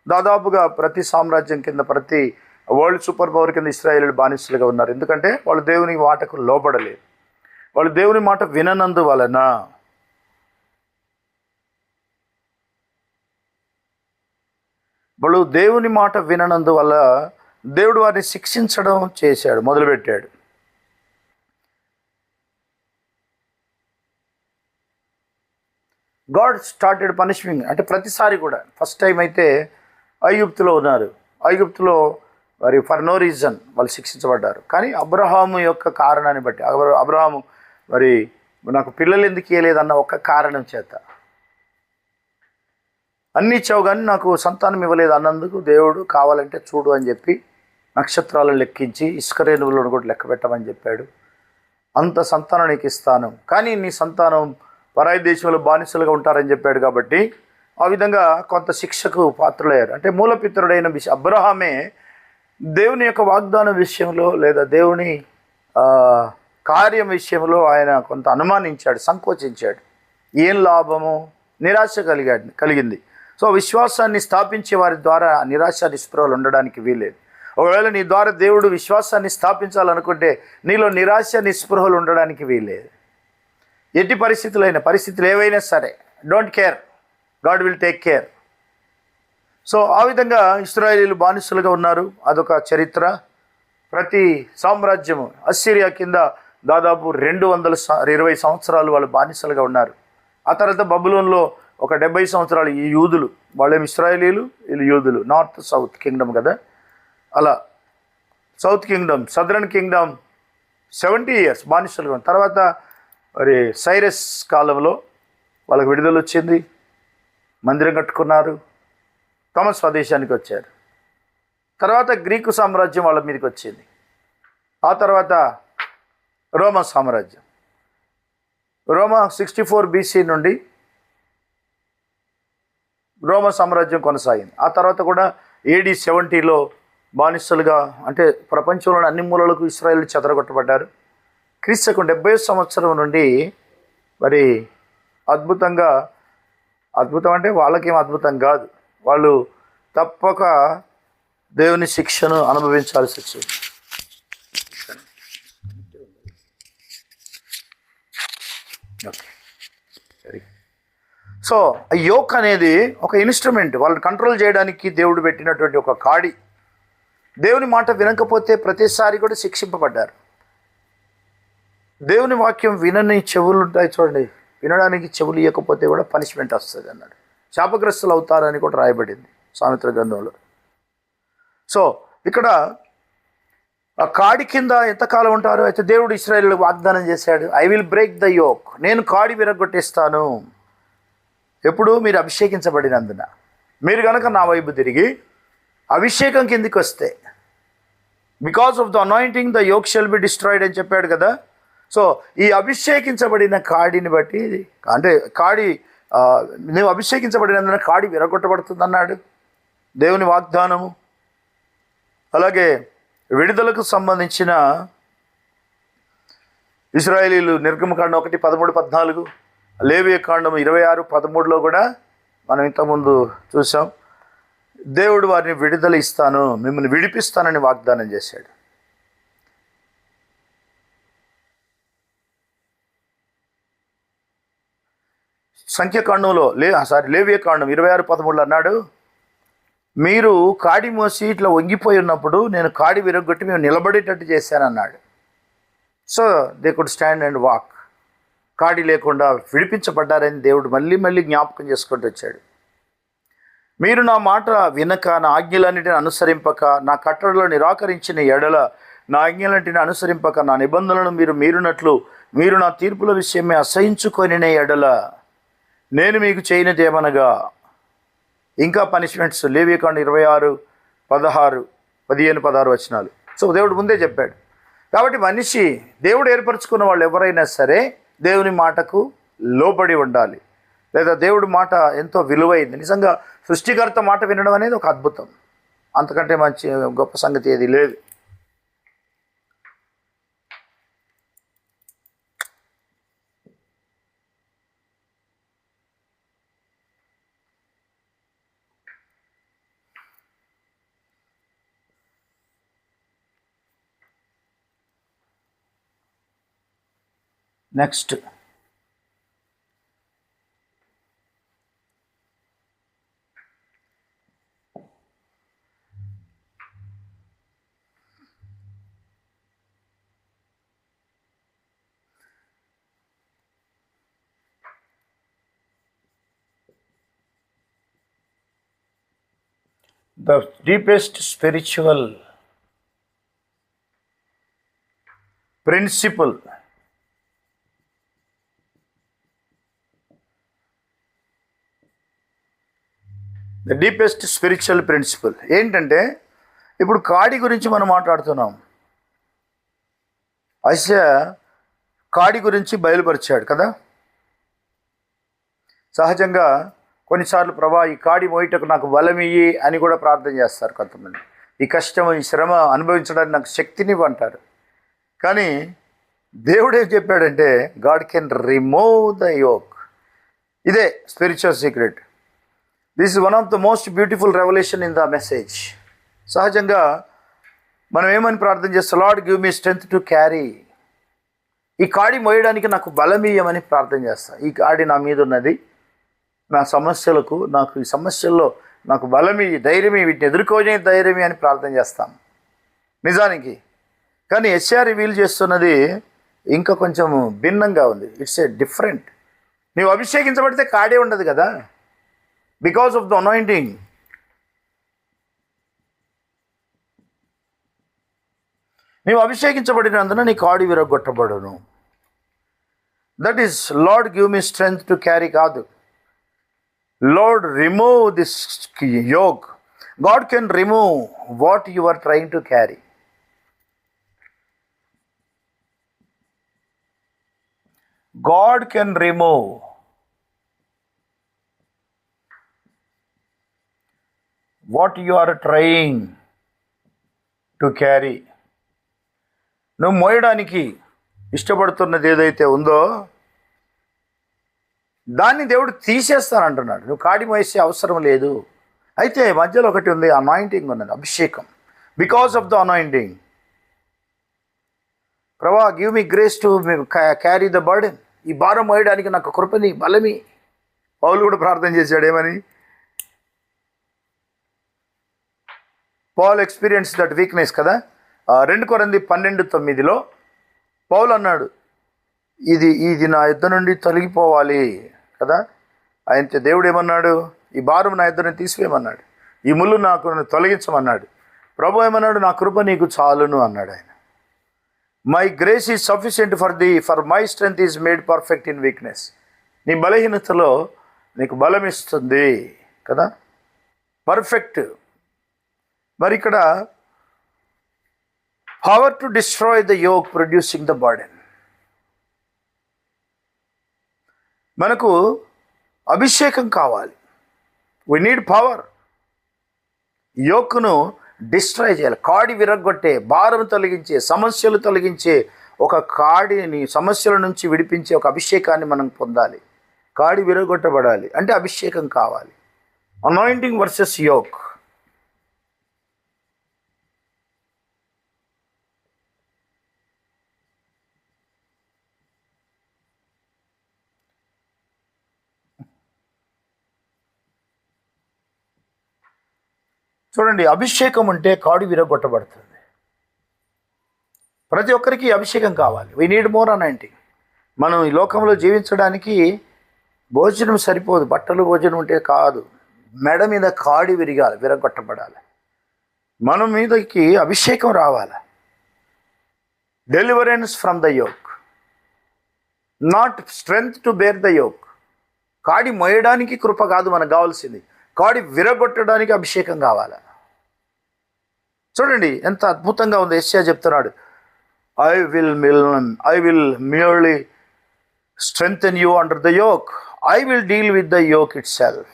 దాదాపుగా ప్రతి సామ్రాజ్యం కింద, ప్రతి వరల్డ్ సూపర్ పవర్ కింద ఇశ్రాయేలీలు బానిసలుగా ఉన్నారు. ఎందుకంటే వాళ్ళు దేవుని మాటకు లోబడలేదు, వాళ్ళు దేవుని మాట విననందు వలన. వాళ్ళు దేవుని మాట విననందువల్ల దేవుడు వారిని శిక్షించడం మొదలుపెట్టాడు. God started punishing. అంటే ప్రతిసారి కూడా, ఫస్ట్ టైం అయితే ఐగుప్తులో ఉన్నారు, ఐగుప్తులో మరి ఫర్ నో రీజన్ వాళ్ళు శిక్షించబడ్డారు. కానీ అబ్రహాము యొక్క కారణాన్ని బట్టి, అబ్రహాము మరి నాకు పిల్లలు ఎందుకు ఇవ్వలేదన్న ఒక కారణం చేత, అన్ని ఇచ్చావు కానీ నాకు సంతానం ఇవ్వలేదు అన్నందుకు దేవుడు కావాలంటే చూడు అని చెప్పి నక్షత్రాలను లెక్కించి ఇసుక రేణువులను కూడా లెక్క పెట్టమని చెప్పాడు. అంత సంతానం నీకు ఇస్తాను, కానీ నీ సంతానం పరాయి దేశంలో బానిసలుగా ఉంటారని చెప్పాడు. కాబట్టి ఆ విధంగా కొంత శిక్షకు పాత్రలయ్యారు. అంటే మూలపితరుడైన అబ్రహామే దేవుని యొక్క వాగ్దానం విషయంలో లేదా దేవుని కార్యం విషయంలో ఆయన కొంత అనుమానించాడు, సంకోచించాడు. ఏం లాభము, నిరాశ కలిగింది. సో విశ్వాసాన్ని స్థాపించే వారి ద్వారా నిరాశ నిస్పృహలు ఉండడానికి వీలేదు. ఒకవేళ నీ ద్వారా దేవుడు విశ్వాసాన్ని స్థాపించాలనుకుంటే నీలో నిరాశ నిస్పృహలు ఉండడానికి వీలేదు. ఎట్టి పరిస్థితులు ఏవైనా సరే, don't care, God will take care. So ఆ విధంగా ఇశ్రాయేలీలు బానిసలుగా ఉన్నారు. అదొక చరిత్ర. ప్రతి సామ్రాజ్యము అస్సిరియా కింద దాదాపు 220 సంవత్సరాలు వాళ్ళు బానిసలుగా ఉన్నారు. ఆ తర్వాత బబులోన్లో ఒక 70 సంవత్సరాలు ఈ యూదులు, వాళ్ళేమి ఇశ్రాయేలీలు, వీళ్ళు యూదులు, నార్త్ సౌత్ కింగ్డమ్ కదా. అలా south Kingdom, southern Kingdom 70 years బానిసలుగా. తర్వాత మరి సైరస్ కాలంలో వాళ్ళకి విడుదల వచ్చింది, మందిరం కట్టుకున్నారు, తమ స్వదేశానికి వచ్చారు. తర్వాత గ్రీకు సామ్రాజ్యం వాళ్ళ మీదకి వచ్చింది. ఆ తర్వాత రోమా సామ్రాజ్యం, రోమా 64 BC నుండి రోమా సామ్రాజ్యం కొనసాగింది. ఆ తర్వాత కూడా AD 70లో బానిసలుగా, అంటే ప్రపంచంలోని అన్ని మూలలకు ఇశ్రాయేలు చెదరగొట్టబడ్డారు. క్రీస్తుకు 70 సంవత్సరం నుండి మరి అద్భుతం అంటే వాళ్ళకేం అద్భుతం కాదు, వాళ్ళు తప్పక దేవుని శిక్షను అనుభవించాల్సి వచ్చింది. సో యోక్ అనేది ఒక ఇన్స్ట్రుమెంట్, వాళ్ళని కంట్రోల్ చేయడానికి దేవుడు పెట్టినటువంటి ఒక కాడి. దేవుని మాట వినకపోతే ప్రతిసారి కూడా శిక్షింపబడ్డారు. దేవుని వాక్యం వినని చెవులు ఉంటాయి చూడండి, వినడానికి చెవులు ఇవ్వకపోతే కూడా పనిష్మెంట్ వస్తుంది అన్నాడు. శాపగ్రస్తులు అవుతారని కూడా రాయబడింది సామెతల గ్రంథంలో. సో ఇక్కడ ఆ కాడి కింద ఎంతకాలం ఉంటారు? అయితే దేవుడు ఇశ్రాయేలుకు వాగ్దానం చేశాడు, I will break the yoke, నేను కాడి విరగొట్టేస్తాను. ఎప్పుడు? మీరు అభిషేకించబడినందున. మీరు కనుక నా వైపు తిరిగి అభిషేకం కిందికి వస్తే, because of the anointing the yoke shall be destroyed అని చెప్పాడు కదా. సో ఈ అభిషేకించబడిన కాడిని బట్టి, అంటే కాడి నువ్వు అభిషేకించబడినందున కాడి విరగొట్టబడుతుంది అన్నాడు దేవుని వాగ్దానము. అలాగే విడుదలకు సంబంధించిన ఇశ్రాయేలీలు నిర్గమకాండం 1:13-14, లేవియకాండం 26:13లో కూడా మనం ఇంతకుముందు చూసాం. దేవుడు వారిని విడుదల ఇస్తాను, మిమ్మల్ని విడిపిస్తానని వాగ్దానం చేశాడు. సంఖ్యాకాండంలో లేవియకాండం 26:13 అన్నాడు, మీరు కాడి మోసి ఇట్లా వంగిపోయి ఉన్నప్పుడు నేను కాడి విరగొట్టి మేము నిలబడేటట్టు చేశాను అన్నాడు. So they could stand and walk. కాడి లేకుండా విడిపించబడ్డారని దేవుడు మళ్ళీ మళ్ళీ జ్ఞాపకం చేసుకుంటూ వచ్చాడు. మీరు నా మాట వినక, నా ఆజ్ఞలన్నిటిని అనుసరింపక, నా కట్టడలో నిరాకరించిన ఎడల, నా ఆజ్ఞలన్నిటిని అనుసరింపక, నా నిబంధనలను మీరు మీరునట్లు, మీరు నా తీర్పుల విషయమే అసహించుకొనిన ఎడల, నేను మీకు చేయనిదేమనగా ఇంకా పనిష్మెంట్స్. లేవియకాండం 26:15-16 వచనాలు. సో దేవుడు ముందే చెప్పాడు. కాబట్టి మనిషి, దేవుడు ఏర్పరచుకున్న వాళ్ళు ఎవరైనా సరే దేవుని మాటకు లోబడి ఉండాలి. లేదా దేవుడి మాట ఎంతో విలువైంది. నిజంగా సృష్టికర్త మాట వినడం అనేది ఒక అద్భుతం. అంతకంటే మంచి గొప్ప సంగతి ఏది లేదు. Next the deepest spiritual principle the deepest spiritual principle ఏంటంటే, ఇప్పుడు కాడి గురించి మనం మాట్లాడుతున్నాం. యెషయా కాడి గురించి బయలుపరిచాడు కదా. సహజంగా కొన్నిసార్లు ప్రభా ఈ కాడి మోయటకు నాకు బలమియ్యి అని కూడా ప్రార్థన చేస్తారు కొంతమంది. ఈ కష్టం ఈ శ్రమ అనుభవించడానికి నాకు శక్తినివ్వు అంటారు. కానీ దేవుడు ఏం చెప్పాడంటే, God can remove the yoke. ఇదే spiritual secret. This is one of the most beautiful revelation in the message. సహజంగా మనం ఏమని ప్రార్థన చేస్తాం, Lord give me strength to carry. ఈ కాడి మోయడానికి నాకు బలమీయమని ప్రార్థన చేస్తాను. ఈ కాడి నా మీద ఉన్నది, నా సమస్యలకు, నాకు ఈ సమస్యల్లో నాకు బలమి, ధైర్యమి, వీటిని ఎదుర్కోనే ధైర్యమి అని ప్రార్థన చేస్తాం నిజానికి. కానీ యెషయా రివీల్ చేస్తున్నది ఇంకా కొంచెం భిన్నంగా ఉంది. It's a different. నీవు అభిషేకించబడితే కాడే ఉండదు కదా, బికాస్ ఆఫ్ ద అనాయింటింగ్. నీవు అభిషేకించబడినందున నీ కాడి విరగొట్టబడును. That is Lord give me strength to carry కాదు. Lord remove this yoke. God can remove what you are trying to carry. God can remove what you are trying to carry. నువ్వు మోయడానికి ఇష్టపడుతున్నది ఏదైతే ఉందో దాన్ని దేవుడు తీసేస్తానంటున్నాడు. నువ్వు కాడి మోసే అవసరం లేదు. అయితే మధ్యలో ఒకటి ఉంది, అనాయింటింగ్ ఉన్నది, అభిషేకం. బికాస్ ఆఫ్ ద అనాయింటింగ్, ప్రభా give me grace to carry the burden. ఈ భారం మోయడానికి నాకు కృపని, బలమి. పౌలు కూడా ప్రార్థన చేశాడు ఏమని, పాల్ ఎక్స్పీరియన్స్ దట్ వీక్నెస్ కదా. 2 కొరింథీ 12:9 పౌలు అన్నాడు, ఇది నా యుద్ధ నుండి తొలగిపోవాలి కదా. అయితే దేవుడు ఏమన్నాడు, ఈ భారం నా యుద్ధ నుండి తీసివేయమన్నాడు, ఈ ముళ్ళు నాకు తొలగించమన్నాడు. ప్రభు ఏమన్నాడు, నా కృప నీకు చాలును అన్నాడు ఆయన. My grace is sufficient for my strength is made perfect in weakness. నీ బలహీనతలో నీకు బలం ఇస్తుంది కదా, పర్ఫెక్ట్. మరి ఇక్కడ power to destroy the yoke producing the burden. మనకు అభిషేకం కావాలి. We need power. యోక్ను డిస్ట్రాయ్ చేయాలి. కాడి విరగొట్టే, భారం తొలగించే, సమస్యలు తొలగించే ఒక కాడిని, సమస్యల నుంచి విడిపించే ఒక అభిషేకాన్ని మనం పొందాలి. కాడి విరగొట్టబడాలి అంటే అభిషేకం కావాలి. Anointing versus yoke. చూడండి, అభిషేకం అంటే కాడి విరగొట్టబడుతుంది. ప్రతి ఒక్కరికి అభిషేకం కావాలి. We need more anointing. మనం ఈ లోకంలో జీవించడానికి భోజనం సరిపోదు, బట్టలు భోజనం ఉంటే కాదు. మెడ మీద కాడి విరగొట్టబడాలి. మన మీదకి అభిషేకం రావాలి. Deliverance from the yoke, not strength to bear the yoke. కాడి మోయడానికి కృప కాదు మనకు కావాల్సింది, కాడి విరగొట్టడానికి అభిషేకం కావాలి. చూడండి ఎంత అద్భుతంగా ఉంది. యెషయా చెప్తున్నాడు, I will merely strengthen you under the yoke. I will deal with the yoke itself.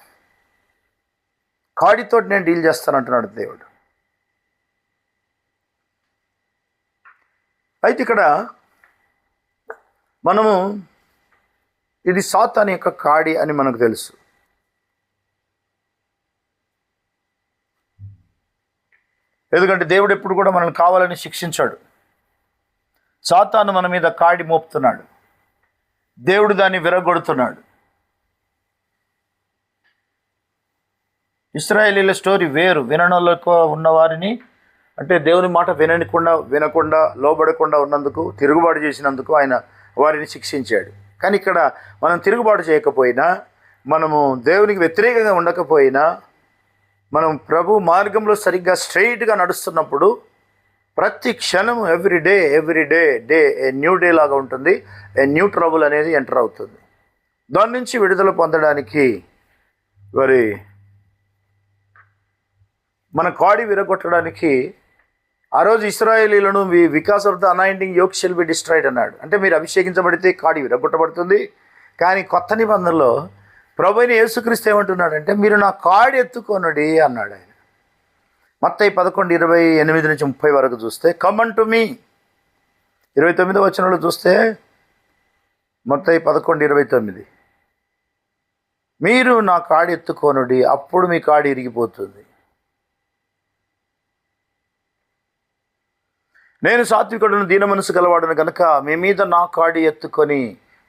కాడితో నేను డీల్ చేస్తానంటున్నాడు దేవుడు. అయితే ఇక్కడ మనము ఇది సాతాను యొక్క కాడి అని మనకు తెలుసు. ఎందుకంటే దేవుడు ఎప్పుడు కూడా మనల్ని కావాలని శిక్షించాడు. సాతాను మన మీద కాడి మోపుతున్నాడు, దేవుడు దాన్ని విరగొడుతున్నాడు. ఇశ్రాయేలీల స్టోరీ వేరు. వినడంలో ఉన్నవారిని, అంటే దేవుని మాట వినకుండా లోబడకుండా ఉన్నందుకు, తిరుగుబాటు చేసినందుకు ఆయన వారిని శిక్షించాడు. కానీ ఇక్కడ మనం తిరుగుబాటు చేయకపోయినా, మనము దేవునికి వ్యతిరేకంగా ఉండకపోయినా, మనం ప్రభు మార్గంలో సరిగ్గా స్ట్రైట్గా నడుస్తున్నప్పుడు ప్రతి క్షణం every day a new day లాగా ఉంటుంది. ఏ న్యూ ట్రబుల్ అనేది ఎంటర్ అవుతుంది. దాని నుంచి విడుదల పొందడానికి మరి మన కాడి విరగొట్టడానికి ఆ రోజు ఇశ్రాయేలీలను because of the anointing yoke shall be destroyed అన్నాడు. అంటే మీరు అభిషేకించబడితే కాడి విరగొట్టబడుతుంది. కానీ కొత్త నిబంధనలో ప్రభు అయిన యేసుక్రీస్తు ఏమంటున్నాడంటే మీరు నా కాడి ఎత్తుకొనుడి అన్నాడు ఆయన. మత్తయి 11:28-30 వరకు చూస్తే కమ్ అన్ టు మీ. 29వ వచనంలో చూస్తే మత్తయి 11:29 మీరు నా కాడి ఎత్తుకొనుడి అప్పుడు మీ కాడి ఇరిగిపోతుంది. నేను సాత్వికుడును దీన మనసు గలవాడును కనుక మీ మీద నా కాడి ఎత్తుకొని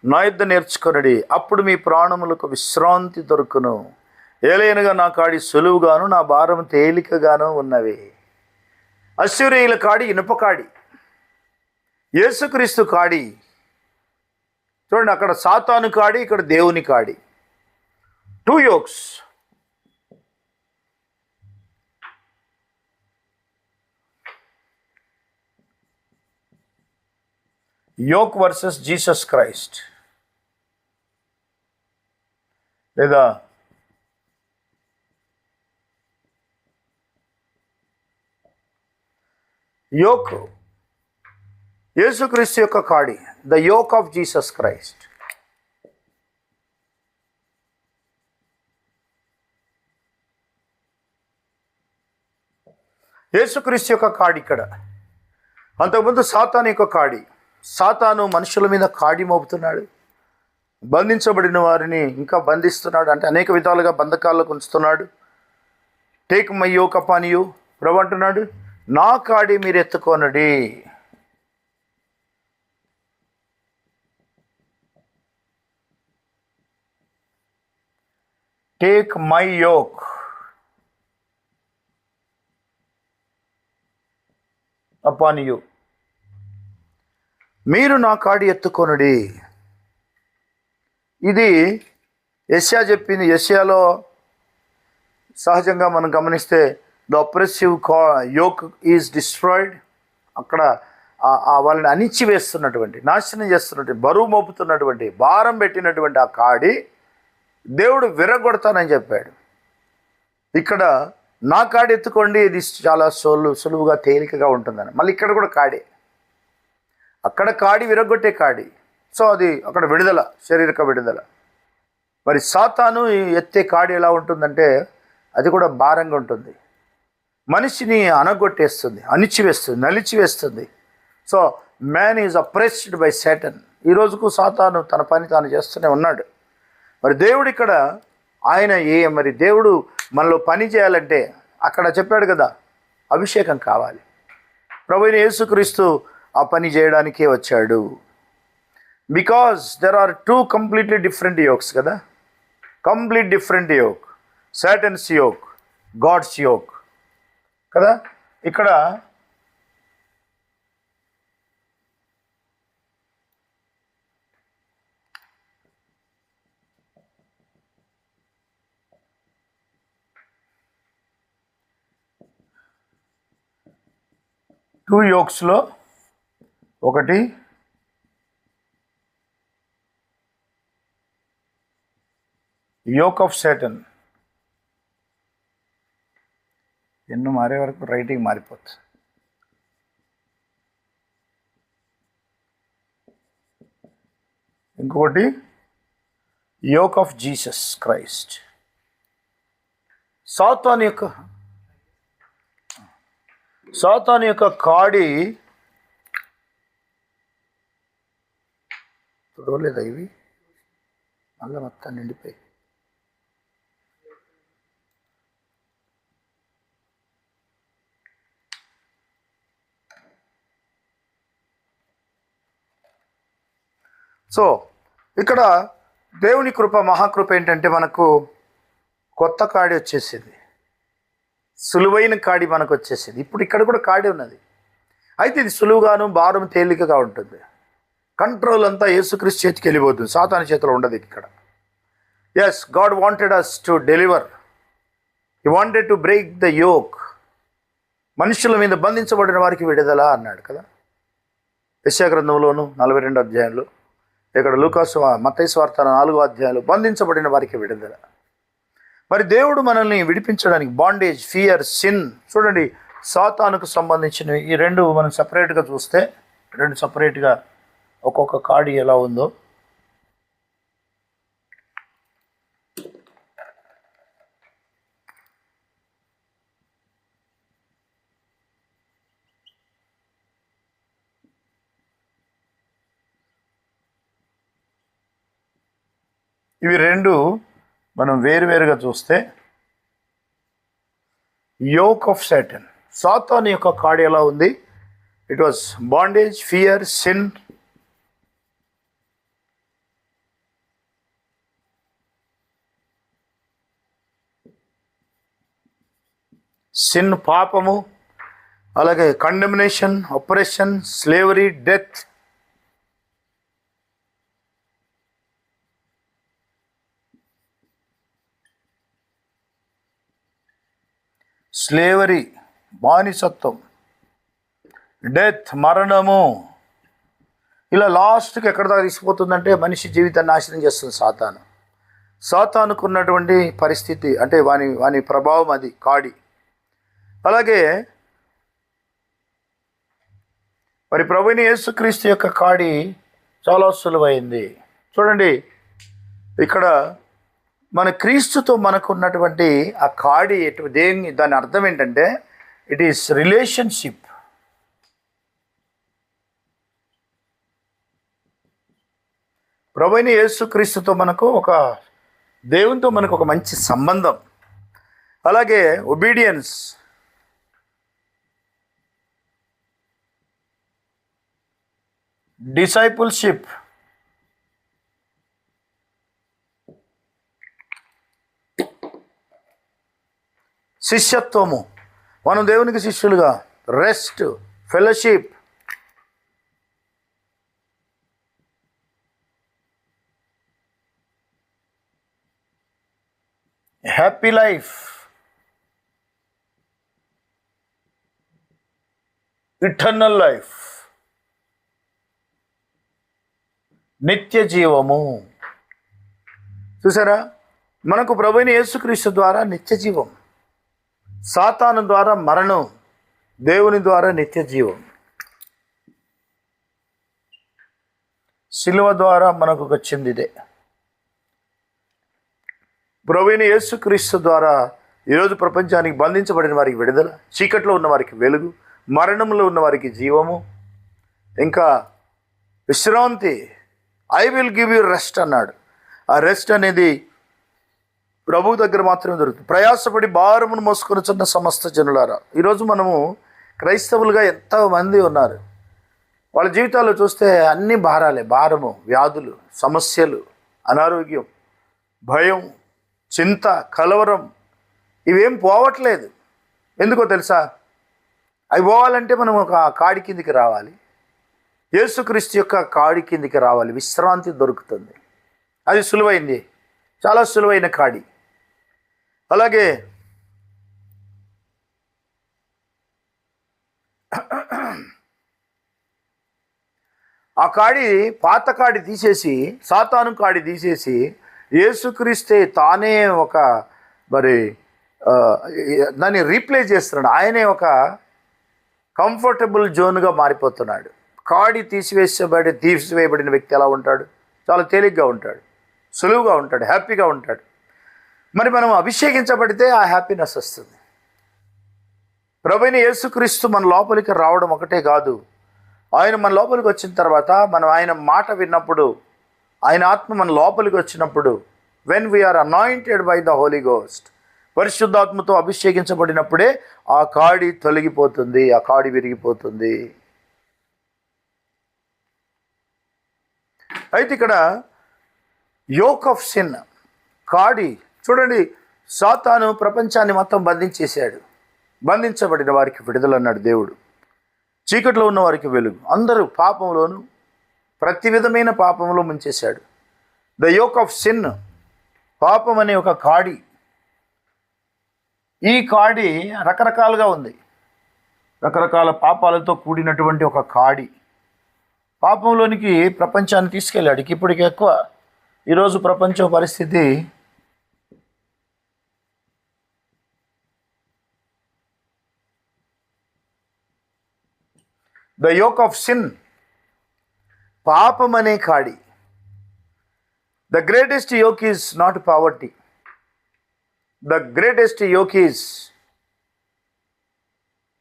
నా యుద్ధ నేర్చుకొనుడి అప్పుడు మీ ప్రాణములకు విశ్రాంతి దొరుకును. ఏలైనగా నా కాడి సులువుగాను నా భారం తేలికగాను ఉన్నవి. అశ్వరీయుల కాడి ఇనుప కాడి, యేసుక్రీస్తు కాడి చూడండి. అక్కడ సాతాను కాడి, ఇక్కడ దేవుని కాడి. 2 yokes. Yoke versus Jesus Christ, లేదా యోక్ యేసుక్రీస్తు యొక్క కాడి, the yoke of Jesus Christ. యేసుక్రీస్తు యొక్క కాడి ఇక్కడ. అంతకుముందు సాతాను యొక్క కాడి. సాతాను మనుషుల మీద కాడి మోపుతున్నాడు, బంధించబడిన వారిని ఇంకా బంధిస్తున్నాడు. అంటే అనేక విధాలుగా బంధకాల్లోకి ఉంచుతున్నాడు. Take my yoke upon you. ప్రభు అంటున్నాడు నా కాడి మీరు ఎత్తుకొనుడి. Take my yoke upon you. మీరు నా కాడి ఎత్తుకొనుడి. ఇది యెషయా చెప్పింది. యెషయాలో సహజంగా మనం గమనిస్తే the oppressive yoke is destroyed. అక్కడ వాళ్ళని అణిచివేస్తున్నటువంటి, నాశనం చేస్తున్నటువంటి, బరువు మోపుతున్నటువంటి, భారం పెట్టినటువంటి ఆ కాడి దేవుడు విరగొడతానని చెప్పాడు. ఇక్కడ నా కాడి ఎత్తుకోండి, ఇది చాలా సులువుగా తేలికగా ఉంటుందని. మళ్ళీ ఇక్కడ కూడా కాడే. అక్కడ కాడి విరగొట్టే కాడి. సో అది అక్కడ విడుదల, శారీరక విడుదల. మరి సాతాను ఎత్తే కాడి ఎలా ఉంటుందంటే అది కూడా భారంగా ఉంటుంది. మనిషిని అనగొట్టేస్తుంది, అణిచివేస్తుంది, నలిచివేస్తుంది. So man is oppressed by Satan. ఈ రోజుకు సాతాను తన పని తాను చేస్తూనే ఉన్నాడు. మరి దేవుడు ఇక్కడ ఆయన మరి దేవుడు మనలో పని చేయాలంటే అక్కడ చెప్పాడు కదా అభిషేకం కావాలి. ప్రభువైన యేసుక్రీస్తు ఆ పని చేయడానికే వచ్చాడు. Because there are 2 completely different yokes కదా, complete different yoke. Satan's yoke, God's yoke కదా. ఇక్కడ టూ యోక్స్లో ఒకటి యోక్ ఆఫ్ సాటన్. పెన్ను మారే వరకు రైటింగ్ మారిపోతుంది. ఇంకొకటి యోక్ ఆఫ్ జీసస్ క్రైస్ట్. సాతాను యొక్క కాడి చూడలేదా? ఇవి మళ్ళీ మొత్తం నిండిపోయి. సో ఇక్కడ దేవుని కృప, మహాకృప ఏంటంటే మనకు కొత్త కాడి వచ్చేసింది, సులువైన కాడి మనకు వచ్చేసింది. ఇప్పుడు ఇక్కడ కూడా కాడి ఉన్నది. అయితే ఇది సులువుగాను భారం తేలికగా ఉంటుంది. కంట్రోల్ అంతా యేసుక్రీస్తు చేతికి వెళ్ళిపోతుంది, సాతాను చేతిలో ఉండదు ఇక్కడ. Yes, God wanted us to deliver he wanted to break the yoke. మనుషుల మీద బంధించబడిన వారికి విడుదల అన్నాడు కదా యెషయా గ్రంథంలోను 42 అధ్యాయంలో, ఇక్కడ లూకాసు మత్తయి సువార్త 4 అధ్యాయంలో బంధించబడిన వారికి విడుదల. మరి దేవుడు మనల్ని విడిపించడానికి బాండేజ్, ఫియర్, సిన్, చూడండి సాతానుకు సంబంధించినవి ఈ రెండు మనం సపరేట్గా చూస్తే, రెండు సపరేట్గా ఒక్కొక్క కాడి ఎలా ఉందో, ఇవి రెండు మనం వేరువేరుగా చూస్తే, యోక్ ఆఫ్ సాటన్, సాతాను యొక్క కాడి ఎలా ఉంది? It was bondage, fear, sin. Sin పాపము, అలాగే condemnation, operation, slavery, death. Slavery బానిసత్వం, డెత్ మరణము. ఇలా లాస్ట్కి ఎక్కడ దాకా తీసుకుపోతుందంటే మనిషి జీవితాన్ని నాశనం చేస్తుంది సాతాను. సాతానుకు ఉన్నటువంటి పరిస్థితి అంటే వాని ప్రభావం అది కాడి. అలాగే మరి ప్రభువైన యేసుక్రీస్తు యొక్క కాడి చాలా సులువైంది. చూడండి ఇక్కడ మన క్రీస్తుతో మనకు ఉన్నటువంటి ఆ కాడి దాని అర్థం ఏంటంటే ఇట్ ఈస్ రిలేషన్షిప్. ప్రభువైన యేసుక్రీస్తుతో మనకు దేవునితో మనకు ఒక మంచి సంబంధం. అలాగే ఒబీడియన్స్, డిసైపుల్షిప్, శిష్యత్వము, మనం దేవునికి శిష్యులుగా, rest, fellowship, happy life, eternal life, నిత్య జీవము. చూసారా, మనకు ప్రభువైన యేసుక్రీస్తు ద్వారా నిత్య జీవం, సాతాను ద్వారా మరణం, దేవుని ద్వారా నిత్య జీవం. శిలువ ద్వారా మనకు వచ్చింది ఇదే. ప్రభువైన యేసుక్రీస్తు ద్వారా ఈరోజు ప్రపంచానికి బంధించబడిన వారికి విడుదల, చీకట్లో ఉన్న వారికి వెలుగు, మరణంలో ఉన్న వారికి జీవము, ఇంకా విశ్రాంతి. I will give you rest అన్నాడు. ఆ రెస్ట్ అనేది ప్రభు దగ్గర మాత్రమే దొరుకుతుంది. ప్రయాసపడి భారమును మోసుకొనుచున్న సమస్త జనులారా. ఈరోజు మనము క్రైస్తవులుగా ఎంతమంది ఉన్నారు, వాళ్ళ జీవితాల్లో చూస్తే అన్ని భారాలే, భారము, వ్యాధులు, సమస్యలు, అనారోగ్యం, భయం, చింత, కలవరం, ఇవేం పోవట్లేదు. ఎందుకో తెలుసా? అవి పోవాలంటే మనం ఒక కాడి కిందికి రావాలి, యేసుక్రీస్తు యొక్క కాడి కిందికి రావాలి, విశ్రాంతి దొరుకుతుంది. అది సులువైంది, చాలా సులువైన కాడి. అలాగే ఆ కాడి, పాత కాడి తీసేసి, సాతాను కాడి తీసేసి యేసుక్రీస్తే తానే ఒక దాన్ని రీప్లేస్ చేస్తున్నాడు. ఆయనే ఒక కంఫర్టబుల్ జోన్గా మారిపోతున్నాడు. కాడి తీసివేయబడిన వ్యక్తి ఎలా ఉంటాడు? చాలా తేలిగ్గా ఉంటాడు, సులువుగా ఉంటాడు, హ్యాపీగా ఉంటాడు. మరి మనం అభిషేకించబడితే ఆ హ్యాపీనెస్ వస్తుంది. ప్రభువైన యేసుక్రీస్తు మన లోపలికి రావడం ఒకటే కాదు, ఆయన మన లోపలికి వచ్చిన తర్వాత మనం ఆయన మాట విన్నప్పుడు, ఆయన ఆత్మ మన లోపలికి వచ్చినప్పుడు, when we are anointed by the Holy Ghost, పరిశుద్ధాత్మతో అభిషేకించబడినప్పుడే ఆ కాడి తొలగిపోతుంది, ఆ కాడి విరిగిపోతుంది. అయితే ఇక్కడ యోక్ ఆఫ్ సిన్, కాడి. చూడండి, సాతాను ప్రపంచాన్ని మొత్తం బంధించేశాడు. బంధించబడిన వారికి విడుదల అన్నాడు దేవుడు. చీకట్లో ఉన్న వారికి వెలుగు. అందరూ పాపంలోను, ప్రతి విధమైన పాపంలో ముంచేశాడు. ద యోక్ ఆఫ్ సిన్, పాపం అనే ఒక కాడి. ఈ కాడి రకరకాలుగా ఉంది. రకరకాల పాపాలతో కూడినటువంటి ఒక కాడి పాపంలోనికి ప్రపంచాన్ని తీసుకెళ్ళాడు. ఇప్పటికి ఎక్కువ ఈరోజు ప్రపంచ పరిస్థితి ద యోక్ ఆఫ్ సిన్, పాపం అనే కాడి. The greatest yoke is not poverty, the greatest yoke is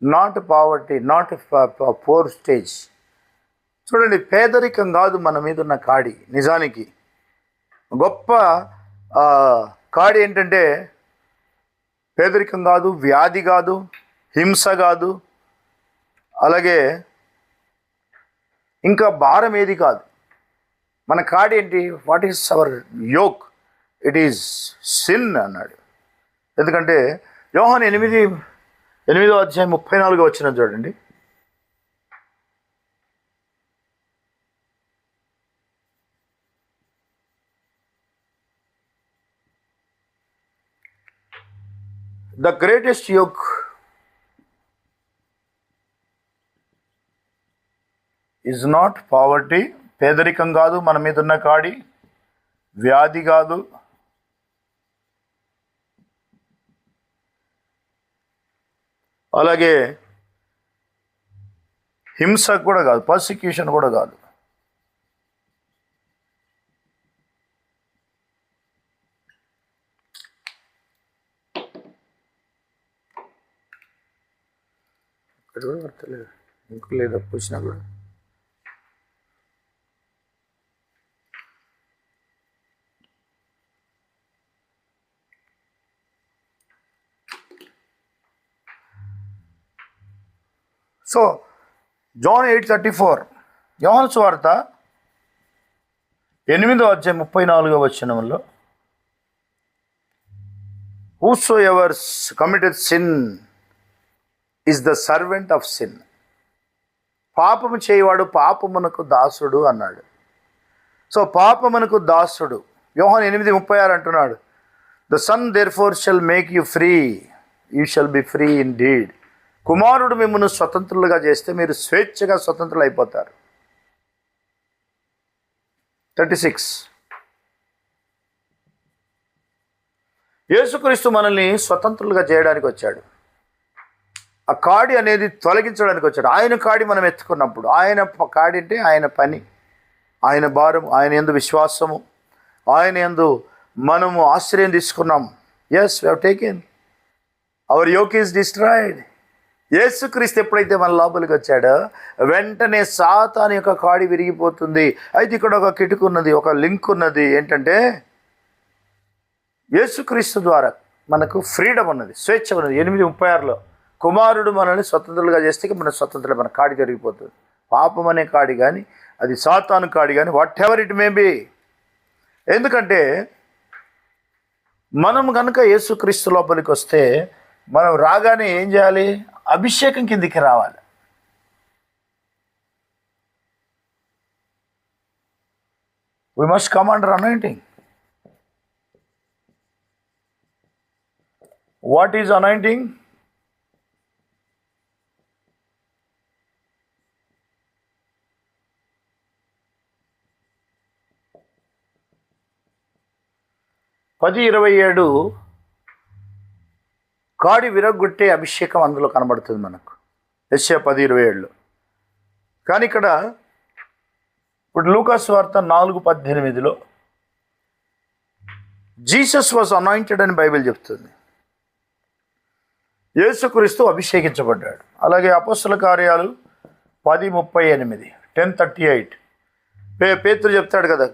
not poverty, not poor stage. చూడండి, పేదరికం కాదు మన మీద ఉన్న కాడి. నిజానికి గొప్ప కాడి ఏంటంటే పేదరికం కాదు, వ్యాధి కాదు, హింస కాదు, అలాగే ఇంకా భారం ఏది కాదు. మన కాడి ఏంటి? What is our yoke? It is sin అన్నాడు. ఎందుకంటే యోహాను 8వ అధ్యాయం 34 వచ్చిన చూడండి. The greatest yoke is not poverty, పేదరికం కాదు మన మీద ఉన్న కాడి, వ్యాధి కాదు, అలాగే హింస కూడా కాదు, పర్సిక్యూషన్ కూడా కాదు. ఇక్కడ కూడా పడతలేదు, ఇంక లేదా వచ్చినా కూడా. సో జాన్ 8:34, యోహాను సువార్త 8వ అధ్యాయం 34వ వచనంలో, whoso ever committed sin is the servant of sin. పాపము చేయవాడు పాపమునకు దాసుడు అన్నాడు. సో పాపమునకు దాసుడు. యోహాను 8:36 అంటున్నాడు, the Son therefore shall make you free, you shall be free indeed. కుమారుడు మిమ్మల్ని స్వతంత్రులుగా చేస్తే మీరు స్వేచ్ఛగా స్వతంత్రులు అయిపోతారు. 36, యేసుక్రీస్తు మనల్ని స్వతంత్రులుగా చేయడానికి వచ్చాడు. ఆ కాడి అనేది తొలగించడానికి వచ్చాడు. ఆయన కాడి మనం ఎత్తుకున్నప్పుడు, ఆయన కాడి అంటే ఆయన పని, ఆయన భారం, ఆయన యందు విశ్వాసము, ఆయన యందు మనము ఆశ్రయం తీసుకున్నాం. Yes, we have taken our yoke is destroyed. యేసుక్రీస్తు ఎప్పుడైతే మన లోపలికి వచ్చాడో వెంటనే సాతాను యొక్క కాడి విరిగిపోతుంది. అయితే ఇక్కడ ఒక కిటుకు ఉన్నది, ఒక లింక్ ఉన్నది. ఏంటంటే యేసుక్రీస్తు ద్వారా మనకు ఫ్రీడమ్ ఉన్నది, స్వేచ్ఛ ఉన్నది. 8:36లో కుమారుడు మనల్ని స్వతంత్రులుగా చేస్తే మన స్వతంత్రులు, మన కాడి జరిగిపోతుంది. పాపం అనే కాడి కానీ, అది సాతాను కాడి కానీ, what ever it may be. ఎందుకంటే మనం కనుక యేసుక్రీస్తు లోపలికి వస్తే, మనం రాగానే ఏం చేయాలి? అభిషేకం కిందికి రావాలి. We must come under anointing. What is anointing? పది 27 కాడి విరగొట్టే అభిషేకం అందులో కనబడుతుంది మనకు, యెషయా 10:27లో. కానీ ఇక్కడ ఇప్పుడు లూకా సువార్త 4:18లో జీసస్ వాజ్ అనాయింటెడ్ అని బైబిల్ చెప్తుంది. యేసుక్రీస్తు అభిషేకించబడ్డాడు. అలాగే అపోస్తల కార్యాలు 10:38, 10:38 పేతురు చెప్తాడు కదా,